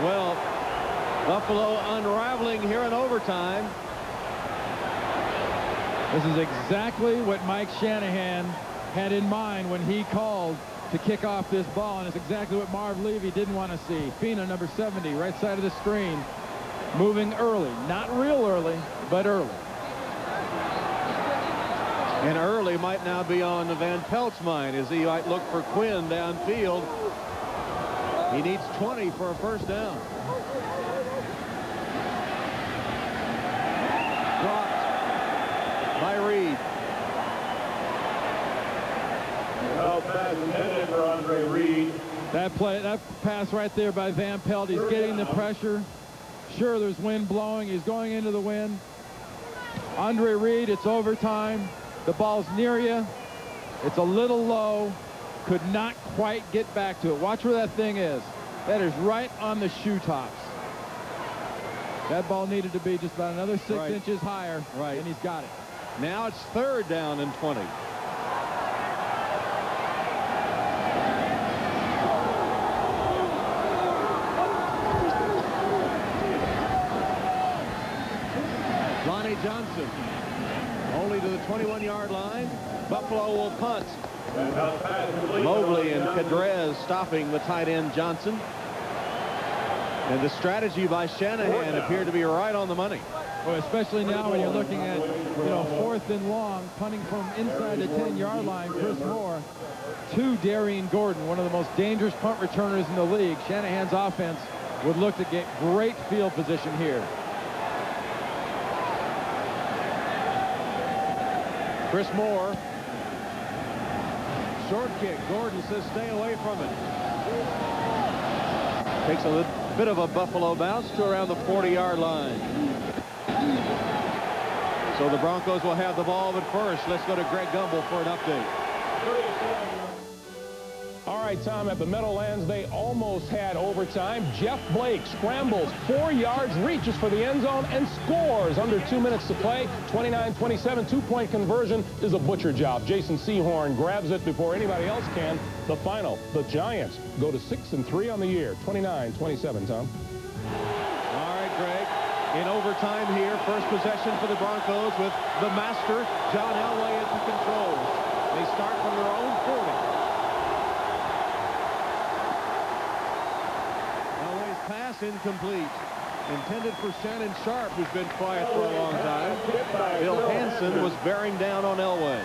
Speaker 2: Well, Buffalo unraveling here in overtime.
Speaker 1: This is exactly what Mike Shanahan had in mind when he called to kick off this ball, and it's exactly what Marv Levy didn't want to see. Fina, number 70, right side of the screen, moving early. Not real early, but early.
Speaker 2: And early might now be on Van Pelt's mind as he might look for Quinn downfield. He needs 20 for a first down. Dropped by Reed.
Speaker 4: Pass intended for Andre Reed.
Speaker 1: That pass right there by Van Pelt. He's getting the pressure. Sure, there's wind blowing. He's going into the wind. Andre Reed, it's overtime. The ball's near you. It's a little low. Could not quite get back to it. Watch where that thing is. That is right on the shoe tops. That ball needed to be just about another 6 inches higher.
Speaker 2: Right.
Speaker 1: And he's got it.
Speaker 2: Now it's 3rd down and 20. Johnson only to the 21-yard line. Buffalo will punt. Mobley and Cadrez stopping the tight end Johnson. And the strategy by Shanahan appeared to be right on the money.
Speaker 1: Well, especially now when you're looking at, 4th and long, punting from inside the 10-yard line. Chris Moore to Darian Gordon, one of the most dangerous punt returners in the league. Shanahan's offense would look to get great field position here.
Speaker 2: Chris Moore. Short kick. Gordon says stay away from it. Takes a bit of a Buffalo bounce to around the 40-yard line. So the Broncos will have the ball, but first, let's go to Greg Gumbel for an update.
Speaker 10: All right, Tom, at the Meadowlands, they almost had overtime. Jeff Blake scrambles 4 yards, reaches for the end zone, and scores under 2 minutes to play. 29-27, two-point conversion is a butcher job. Jason Sehorn grabs it before anybody else can. The final, the Giants go to 6-3 on the year. 29-27, Tom.
Speaker 2: All right, Greg. In overtime here, first possession for the Broncos with the master, John Elway, at the controls. They start from their own 40. Pass incomplete. Intended for Shannon Sharp, who's been quiet for a long time. Bill Hansen was bearing down on Elway.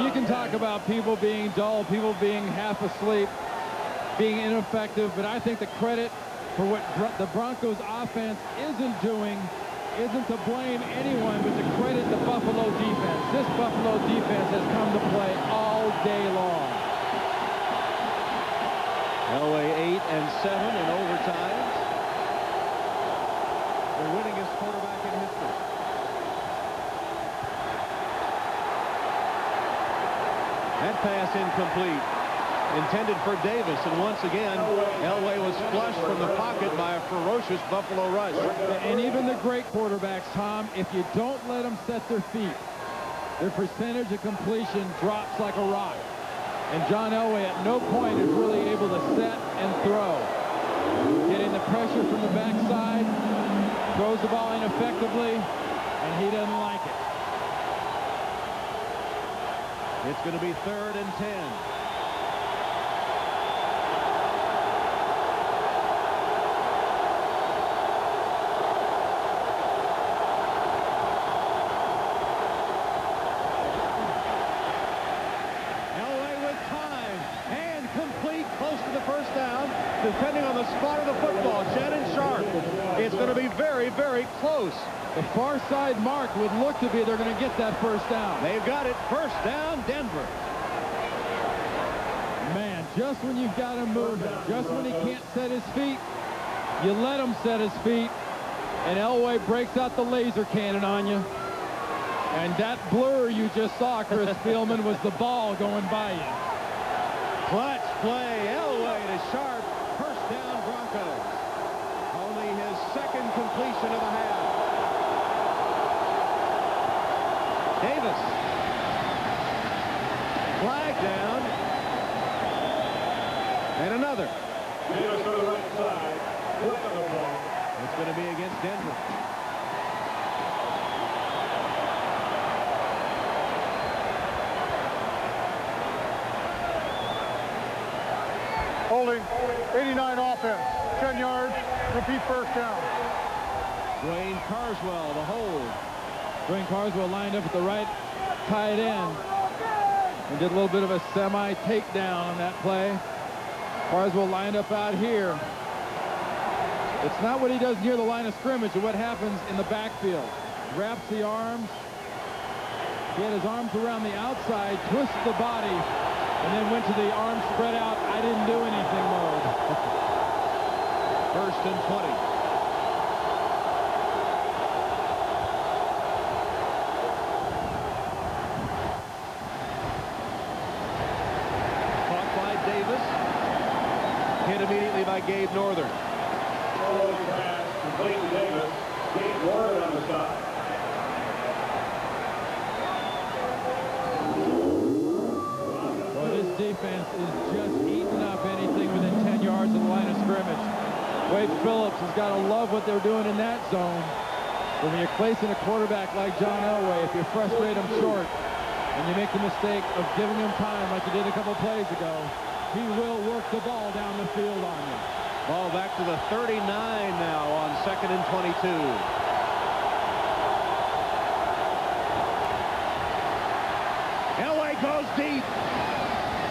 Speaker 1: You can talk about people being dull, people being half asleep, being ineffective, but I think the credit for what the Broncos offense isn't doing isn't to blame anyone, but to credit the Buffalo defense. This Buffalo defense has come to play all day long.
Speaker 2: Elway 8 and 7 in overtime. The winningest quarterback in history. That pass incomplete. Intended for Davis, and once again, Elway was flushed from the pocket by a ferocious Buffalo rush.
Speaker 1: And even the great quarterbacks, Tom, if you don't let them set their feet, their percentage of completion drops like a rock. And John Elway at no point is really able to set and throw. Getting the pressure from the backside, throws the ball ineffectively, and he doesn't like it.
Speaker 2: It's going to be 3rd and 10. Depending on the spot of the football, Shannon Sharp. It's going to be very, very close.
Speaker 1: The far side mark would look to be they're going to get that first down.
Speaker 2: They've got it. First down, Denver.
Speaker 1: Man, just when you've got him moving, just when he can't set his feet, you let him set his feet, and Elway breaks out the laser cannon on you. And that blur you just saw, Chris Spielman, was the ball going by you.
Speaker 2: Clutch play. Elway to Sharp. First down, Broncos. Only his 2nd completion of the half. Davis. down. And another.
Speaker 4: Davis on the right side. Look on the ball.
Speaker 2: It's going to be against Denver.
Speaker 3: Holding 89 offense. 10 yards. Repeat first down.
Speaker 2: Dwayne Carswell, the hold.
Speaker 1: Dwayne Carswell lined up at the right tight end and did a little bit of a semi-takedown on that play. Carswell lined up out here. It's not what he does near the line of scrimmage, but what happens in the backfield. Wraps the arms. He had his arms around the outside, twisted the body, and then went to the arms spread out, I didn't do anything mode.
Speaker 2: First and 20. Hit immediately by Gabe Northern.
Speaker 4: Pass complete to Davis. Gabe Northern on the side.
Speaker 1: Well, this defense is just eating up anything within 10 yards of the line of scrimmage. Wade Phillips has got to love what they're doing in that zone. But when you're placing a quarterback like John Elway, if you frustrate him short and you make the mistake of giving him time like you did a couple plays ago, he will work the ball down the field on you.
Speaker 2: Ball back to the 39 now on 2nd and 22. Elway goes deep.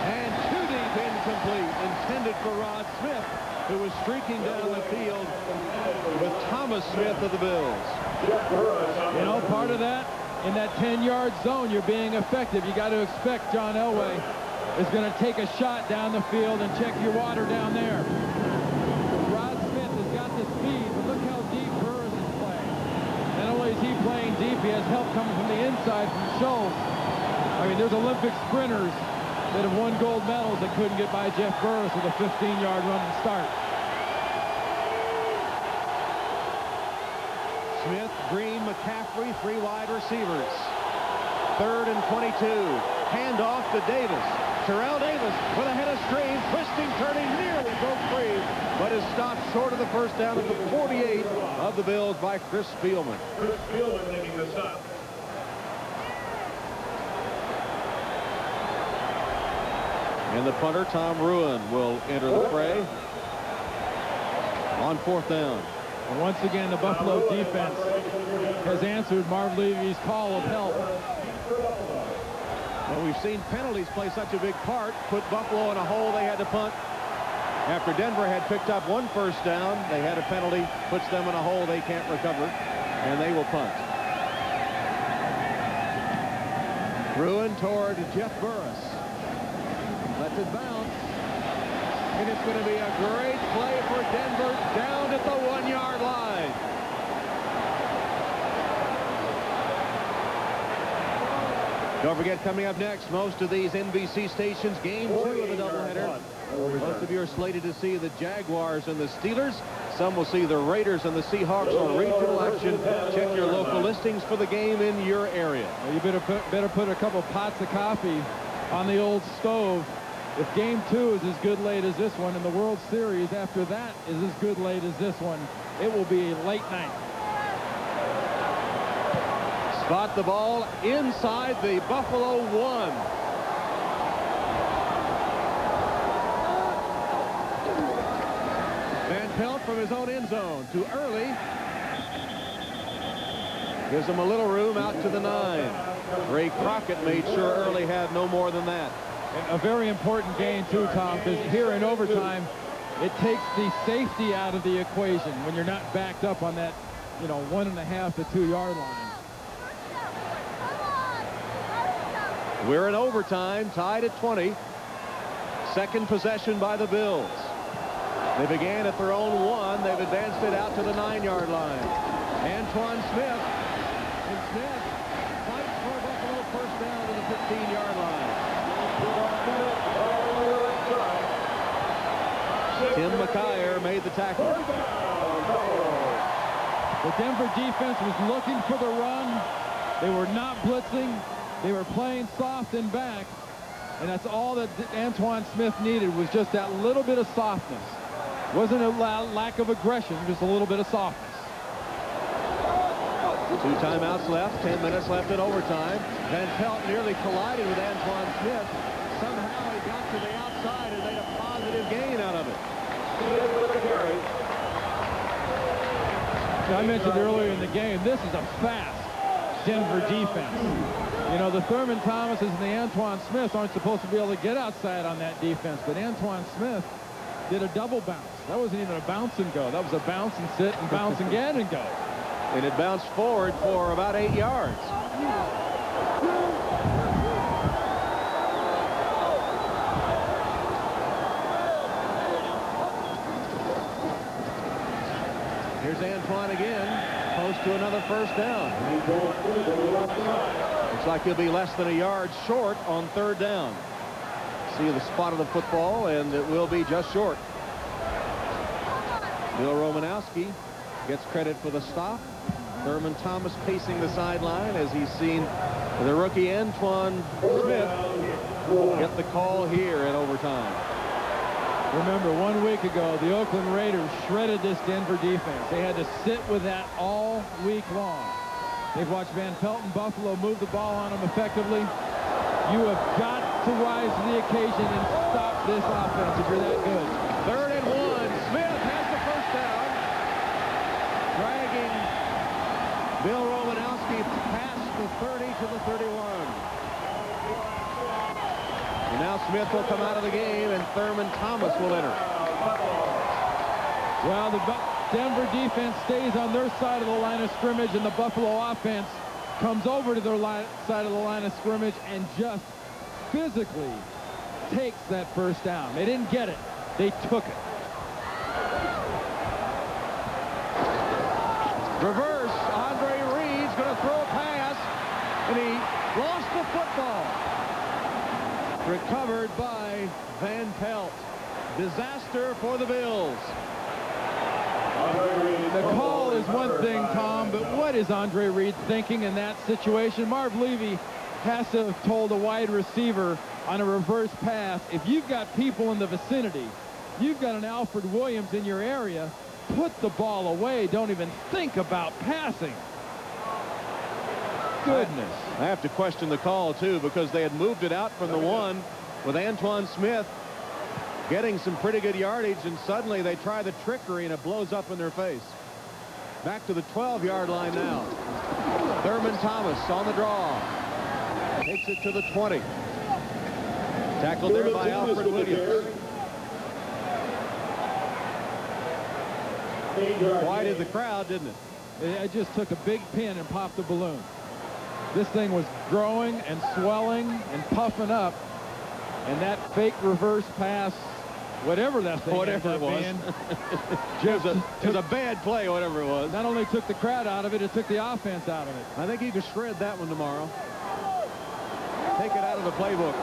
Speaker 2: And too deep, incomplete. Intended for Rod Smith, who was streaking down the field with Thomas Smith of the Bills.
Speaker 1: You know, part of that, in that 10-yard zone, you're being effective. You got to expect John Elway is going to take a shot down the field and check your water down there. Rod Smith has got the speed, but look how deep Burris is playing. Not only is he playing deep, he has help coming from the inside from Schultz. I mean, there's Olympic sprinters that have won gold medals that couldn't get by Jeff Burris with a 15-yard run and start.
Speaker 2: Smith, Green, McCaffrey, 3 wide receivers. 3rd and 22. Handoff to Davis. Terrell Davis with a head of steam, twisting, turning, nearly broke free, but is stopped short of the first down at the 48 of the Bills by Chris Spielman.
Speaker 4: Chris Spielman making the stop.
Speaker 2: And the punter, Tom Ruin, will enter the fray on 4th down.
Speaker 1: And once again, the Buffalo defense has answered Marv Levy's call of help.
Speaker 2: Well, we've seen penalties play such a big part. Put Buffalo in a hole, they had to punt. After Denver had picked up 1 first down, they had a penalty, puts them in a hole they can't recover, and they will punt. Ruin toward Jeff Burris. Lets it bounce. And it's going to be a great play for Denver down at the 1-yard line. Don't forget, coming up next, most of these NBC stations, game 2 of the doubleheader. Most of you are slated to see the Jaguars and the Steelers. Some will see the Raiders and the Seahawks on regional action. Check your local listings for the game in your area.
Speaker 1: Well, you better put a couple pots of coffee on the old stove. If game 2 is as good late as this one, and the World Series after that is as good late as this one, it will be a late night.
Speaker 2: Spot the ball inside the Buffalo 1. Van Pelt from his own end zone to Early. Gives him a little room out to the 9. Ray Crockett made sure Early had no more than that.
Speaker 1: And a very important game, too, Tom, because here in overtime, it takes the safety out of the equation when you're not backed up on that, 1.5 to 2 yard line.
Speaker 2: We're in overtime, tied at 20. Second possession by the Bills. They began at their own 1. They've advanced it out to the 9-yard line. Antoine Smith. And Smith fights for Buffalo first down to the 15-yard line. Tim McKyer made the tackle.
Speaker 1: The Denver defense was looking for the run. They were not blitzing. They were playing soft and back. And that's all that Antoine Smith needed, was just that little bit of softness. Wasn't a lack of aggression, just a little bit of softness.
Speaker 2: 2 timeouts left, 10 minutes left in overtime. Van Pelt nearly collided with Antoine Smith. Somehow he got to the outside and made a positive gain out of it.
Speaker 1: I mentioned earlier in the game, this is a fast Denver defense. You know, the Thurman Thomases and the Antoine Smiths aren't supposed to be able to get outside on that defense, but Antoine Smith did a double bounce. That wasn't even a bounce and go. That was a bounce and sit and bounce again and go.
Speaker 2: And it bounced forward for about 8 yards. Here's Antoine again, close to another first down. Looks like he'll be less than a yard short on 3rd down. See the spot of the football, and it will be just short. Bill Romanowski gets credit for the stop. Thurman Thomas pacing the sideline as he's seen the rookie Antoine Smith get the call here in overtime.
Speaker 1: Remember, 1 week ago, the Oakland Raiders shredded this Denver defense. They had to sit with that all week long. They've watched Van Pelt and Buffalo move the ball on them effectively. You have got to rise to the occasion and stop this offense if you're that good.
Speaker 2: 3rd and 1. Smith has the first down. Dragging Bill Romanowski past the 30 to the 31. And now Smith will come out of the game, and Thurman Thomas will enter.
Speaker 1: Well, the Denver defense stays on their side of the line of scrimmage, and the Buffalo offense comes over to their side of the line of scrimmage and just physically takes that first down. They didn't get it. They took it.
Speaker 2: Reverse. Andre Reed's going to throw a pass, and he lost the football. Recovered by Van Pelt. Disaster for the Bills.
Speaker 1: The call is one thing, Tom, but what is Andre Reed thinking in that situation? Marv Levy has to have told a wide receiver on a reverse pass, if you've got people in the vicinity, you've got an Alfred Williams in your area, put the ball away. Don't even think about passing. Goodness.
Speaker 2: I have to question the call, too, because they had moved it out from the 1 with Antoine Smith getting some pretty good yardage, and suddenly they try the trickery, and it blows up in their face. Back to the 12-yard line now. Thurman Thomas on the draw. Takes it to the 20. Tackled there by Alfred Williams. Quieted the crowd, didn't it?
Speaker 1: It just took a big pin and popped the balloon. This thing was growing and swelling and puffing up, and that fake reverse pass, whatever that thing
Speaker 2: whatever it was, it was a bad play, whatever it was.
Speaker 1: Not only took the crowd out of it, it took the offense out of it.
Speaker 2: I think you can shred that one tomorrow. Take it out of the playbook.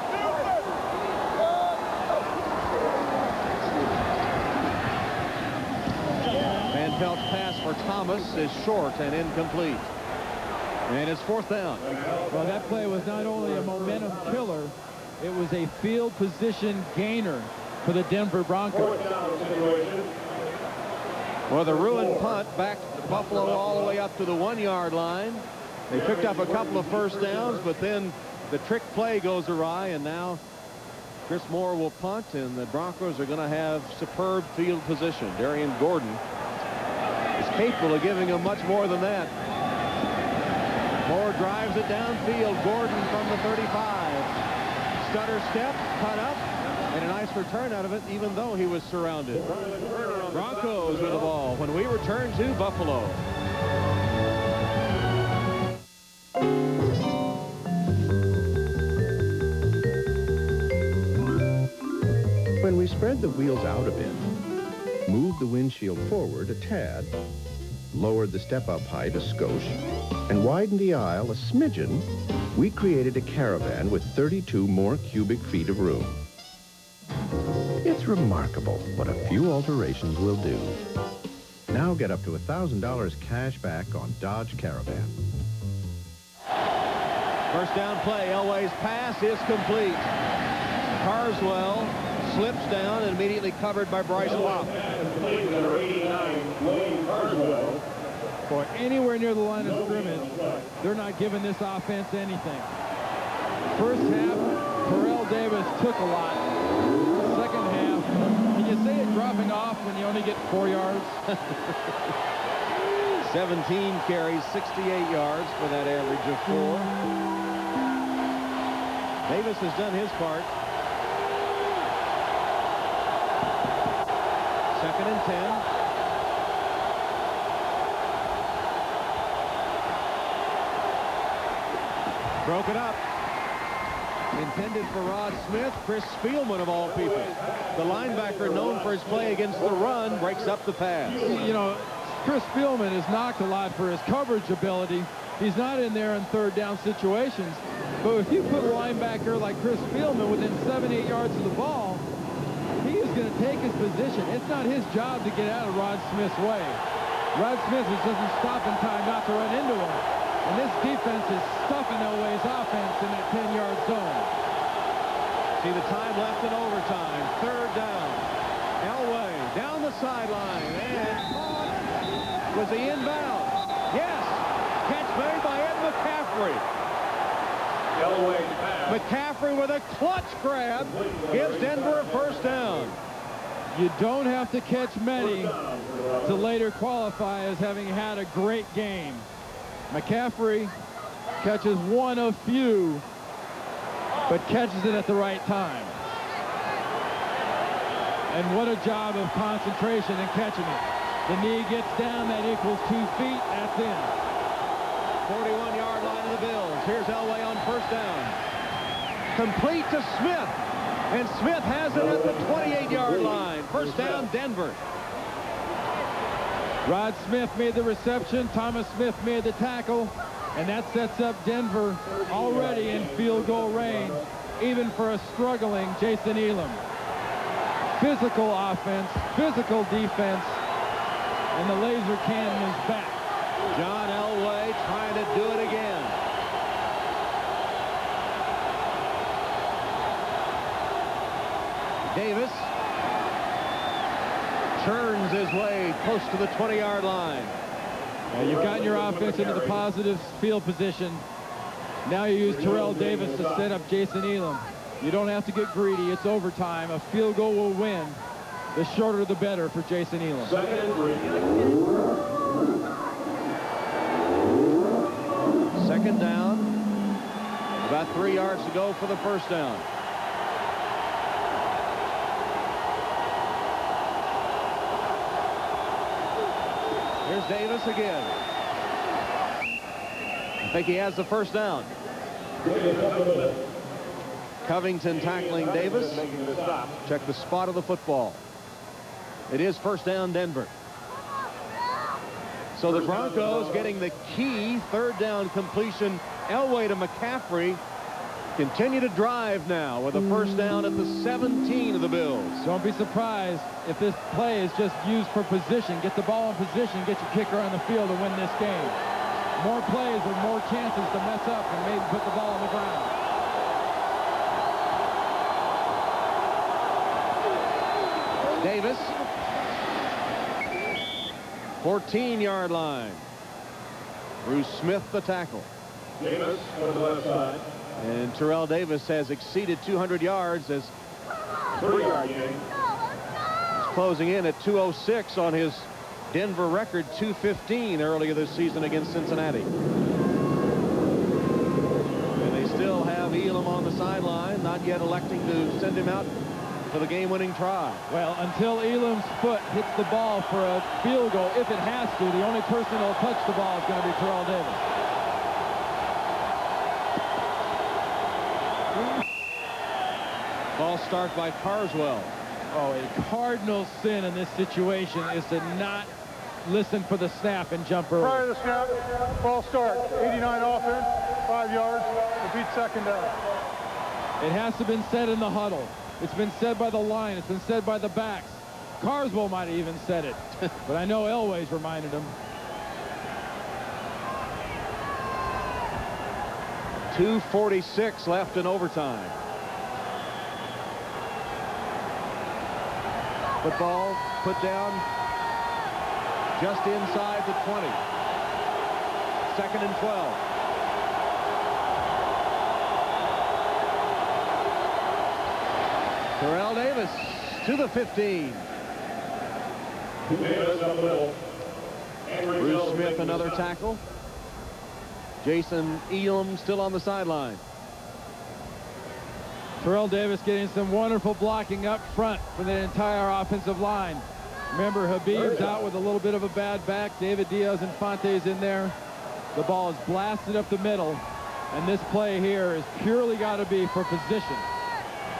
Speaker 2: Van Pelt's pass for Thomas is short and incomplete. And it's 4th down.
Speaker 1: Well, that play was not only a momentum killer, it was a field position gainer for the Denver Broncos.
Speaker 2: Well, the ruined punt backed Buffalo all the way up to the 1-yard line. They picked up a couple of first downs, but then the trick play goes awry, and now Chris Moore will punt, and the Broncos are going to have superb field position. Darian Gordon is capable of giving them much more than that. Moore drives it downfield. Gordon from the 35. Stutter step, cut up, and a nice return out of it, even though he was surrounded. Broncos with the ball when we return to Buffalo.
Speaker 6: When we spread the wheels out a bit, moved the windshield forward a tad, lowered the step-up height a skosh, and widened the aisle a smidgen, we created a caravan with 32 more cubic feet of room. It's remarkable what a few alterations will do. Now get up to $1,000 cash back on Dodge Caravan.
Speaker 2: First down play. Elway's pass is complete. Carswell slips down and immediately covered by Bryce Locke.
Speaker 4: Number 89, Wayne Carswell.
Speaker 1: Boy, anywhere near the line of scrimmage, they're not giving this offense anything. First half, Terrell Davis took a lot. Second half, can you say it dropping off when you only get 4 yards?
Speaker 2: 17 carries, 68 yards for that average of 4. Davis has done his part. 2nd and 10. Broken up. Intended for Rod Smith. Chris Spielman, of all people. The linebacker known for his play against the run breaks up the pass.
Speaker 1: You know, Chris Spielman is knocked a lot for his coverage ability. He's not in there in 3rd down situations. But if you put a linebacker like Chris Spielman within 7-8 yards of the ball, he is going to take his position. It's not his job to get out of Rod Smith's way. Rod Smith is doesn't stop in time not to run into him. And this defense is stuffing Elway's offense in that 10-yard zone.
Speaker 2: See the time left in overtime. 3rd down. Elway down the sideline. And was he inbound? Yes. Catch made by Ed McCaffrey.
Speaker 4: Elway pass.
Speaker 2: McCaffrey with a clutch grab gives Denver a 1st down.
Speaker 1: You don't have to catch many to later qualify as having had a great game. McCaffrey catches one of few, but catches it at the right time. And what a job of concentration in catching it. The knee gets down, that equals 2 feet, that's in.
Speaker 2: 41-yard line of the Bills. Here's Elway on 1st down. Complete to Smith. And Smith has it at the 28-yard line. 1st down, Denver.
Speaker 1: Rod Smith made the reception. Thomas Smith made the tackle. And that sets up Denver already in field goal range, even for a struggling Jason Elam. Physical offense, physical defense, and the laser cannon is back.
Speaker 2: John Elway trying to do it again. Davis turns his way close to the 20-yard line.
Speaker 1: You've gotten your offense into the positive field position. Now you use Terrell Davis to set up Jason Elam. You don't have to get greedy. It's overtime. A field goal will win. The shorter the better for Jason Elam.
Speaker 4: 2nd and 3.
Speaker 2: 2nd down. About 3 yards to go for the 1st down. Here's Davis again. I think he has the 1st down. Covington tackling Davis. Check the spot of the football. It is 1st down, Denver. So the Broncos getting the key 3rd down completion. Elway to McCaffrey. Continue to drive now with a 1st down at the 17 of the Bills.
Speaker 1: Don't be surprised if this play is just used for position. Get the ball in position, get your kicker on the field to win this game. More plays with more chances to mess up and maybe put the ball on the ground.
Speaker 2: Davis. 14-yard line. Bruce Smith the tackle.
Speaker 4: Davis on the left side.
Speaker 2: And Terrell Davis has exceeded 200 yards as
Speaker 4: 3-yard gain.
Speaker 2: He's closing in at 206 on his Denver record 215 earlier this season against Cincinnati. And they still have Elam on the sideline, not yet electing to send him out for the game-winning try.
Speaker 1: Well, until Elam's foot hits the ball for a field goal, if it has to, the only person that will touch the ball is going to be Terrell Davis.
Speaker 2: Ball start by Carswell.
Speaker 1: Oh, a cardinal sin in this situation is to not listen for the snap and jump early.
Speaker 3: Prior to the snap, ball start. 89 offense, 5 yards, repeat 2nd down.
Speaker 1: It has to have been said in the huddle. It's been said by the line. It's been said by the backs. Carswell might have even said it, but I know Elway's reminded him.
Speaker 2: 2:46 left in overtime. Football put down just inside the 20. 2nd and 12. Terrell Davis to the 15.
Speaker 4: Davis up the middle.
Speaker 2: Bruce Smith another tackle. Jason Elam still on the sideline.
Speaker 1: Terrell Davis getting some wonderful blocking up front for the entire offensive line. Remember, Habib's out with a little bit of a bad back. David Diaz-Infante's in there. The ball is blasted up the middle, and this play here is purely got to be for position.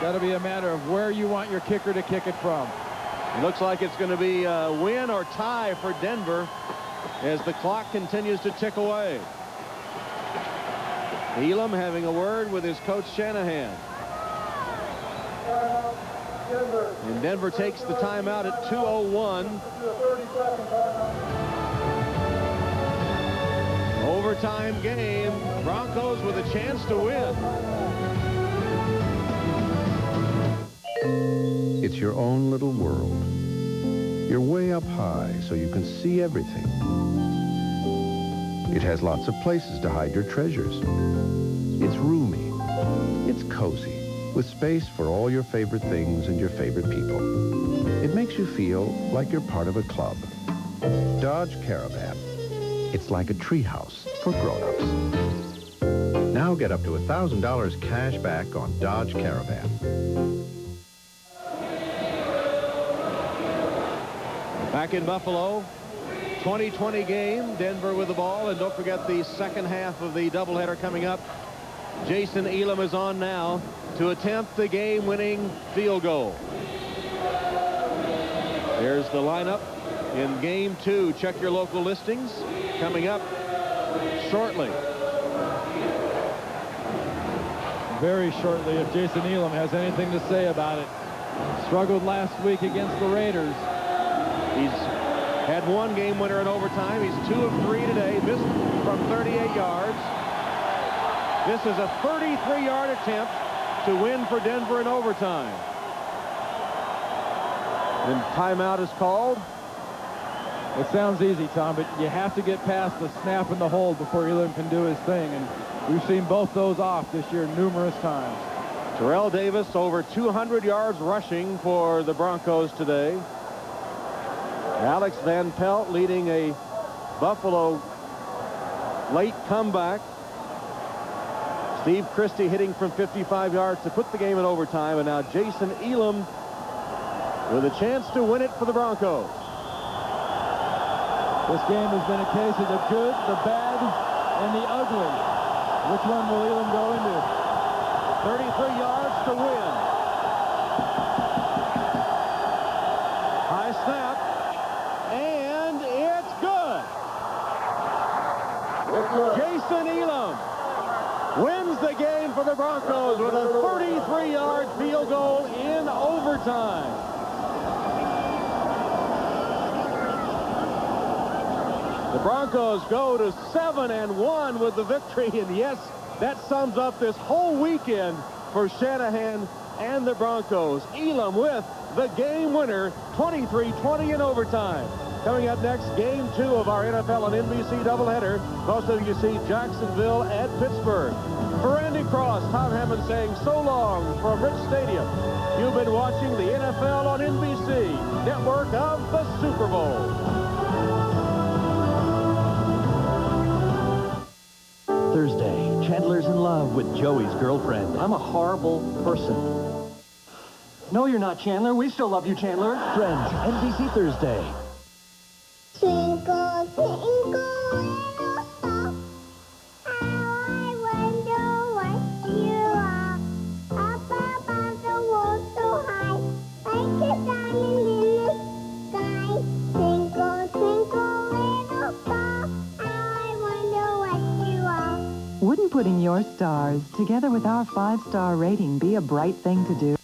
Speaker 1: Got to be a matter of where you want your kicker to kick it from.
Speaker 2: It looks like it's going to be a win or tie for Denver as the clock continues to tick away. Elam having a word with his coach Shanahan. And Denver takes the timeout at 2:01. Overtime game. Broncos with a chance to win.
Speaker 6: It's your own little world. You're way up high so you can see everything. It has lots of places to hide your treasures. It's roomy. It's cozy, with space for all your favorite things and your favorite people. It makes you feel like you're part of a club. Dodge Caravan. It's like a treehouse for grown-ups. Now get up to $1,000 cash back on Dodge Caravan.
Speaker 2: Back in Buffalo, 2020 game, Denver with the ball, and don't forget the second half of the doubleheader coming up. Jason Elam is on now to attempt the game-winning field goal. There's the lineup in game 2. Check your local listings coming up shortly.
Speaker 1: Very shortly, if Jason Elam has anything to say about it. Struggled last week against the Raiders.
Speaker 2: He's had one game winner in overtime. He's 2 of 3 today, missed from 38 yards. This is a 33-yard attempt to win for Denver in overtime. Then timeout is called.
Speaker 1: It sounds easy, Tom, but you have to get past the snap and the hold before Elam can do his thing, and we've seen both those off this year numerous times.
Speaker 2: Terrell Davis over 200 yards rushing for the Broncos today. Alex Van Pelt leading a Buffalo late comeback. Steve Christie hitting from 55 yards to put the game in overtime, and now Jason Elam with a chance to win it for the Broncos.
Speaker 1: This game has been a case of the good, the bad, and the ugly. Which one will Elam go into?
Speaker 2: 33 yards to win. High snap. And it's good. Jason Elam wins the game for the Broncos with a 33-yard field goal in overtime. The Broncos go to 7-1 with the victory, and yes, that sums up this whole weekend for Shanahan and the Broncos. Elam with the game winner, 23-20 in overtime. Coming up next, game 2 of our NFL on NBC doubleheader. Most of you see Jacksonville at Pittsburgh. For Randy Cross, Tom Hammond saying so long from Rich Stadium. You've been watching the NFL on NBC, network of the Super Bowl.
Speaker 20: Thursday, Chandler's in love with Joey's girlfriend.
Speaker 11: I'm a horrible person. No, you're not, Chandler. We still love you, Chandler.
Speaker 20: Friends, NBC Thursday.
Speaker 8: Twinkle, twinkle, little star, how I wonder what you are. Up above the world so high, like a diamond in the sky. Twinkle, twinkle, little star, how I wonder what you are.
Speaker 9: Wouldn't putting your stars together with our 5-star rating be a bright thing to do?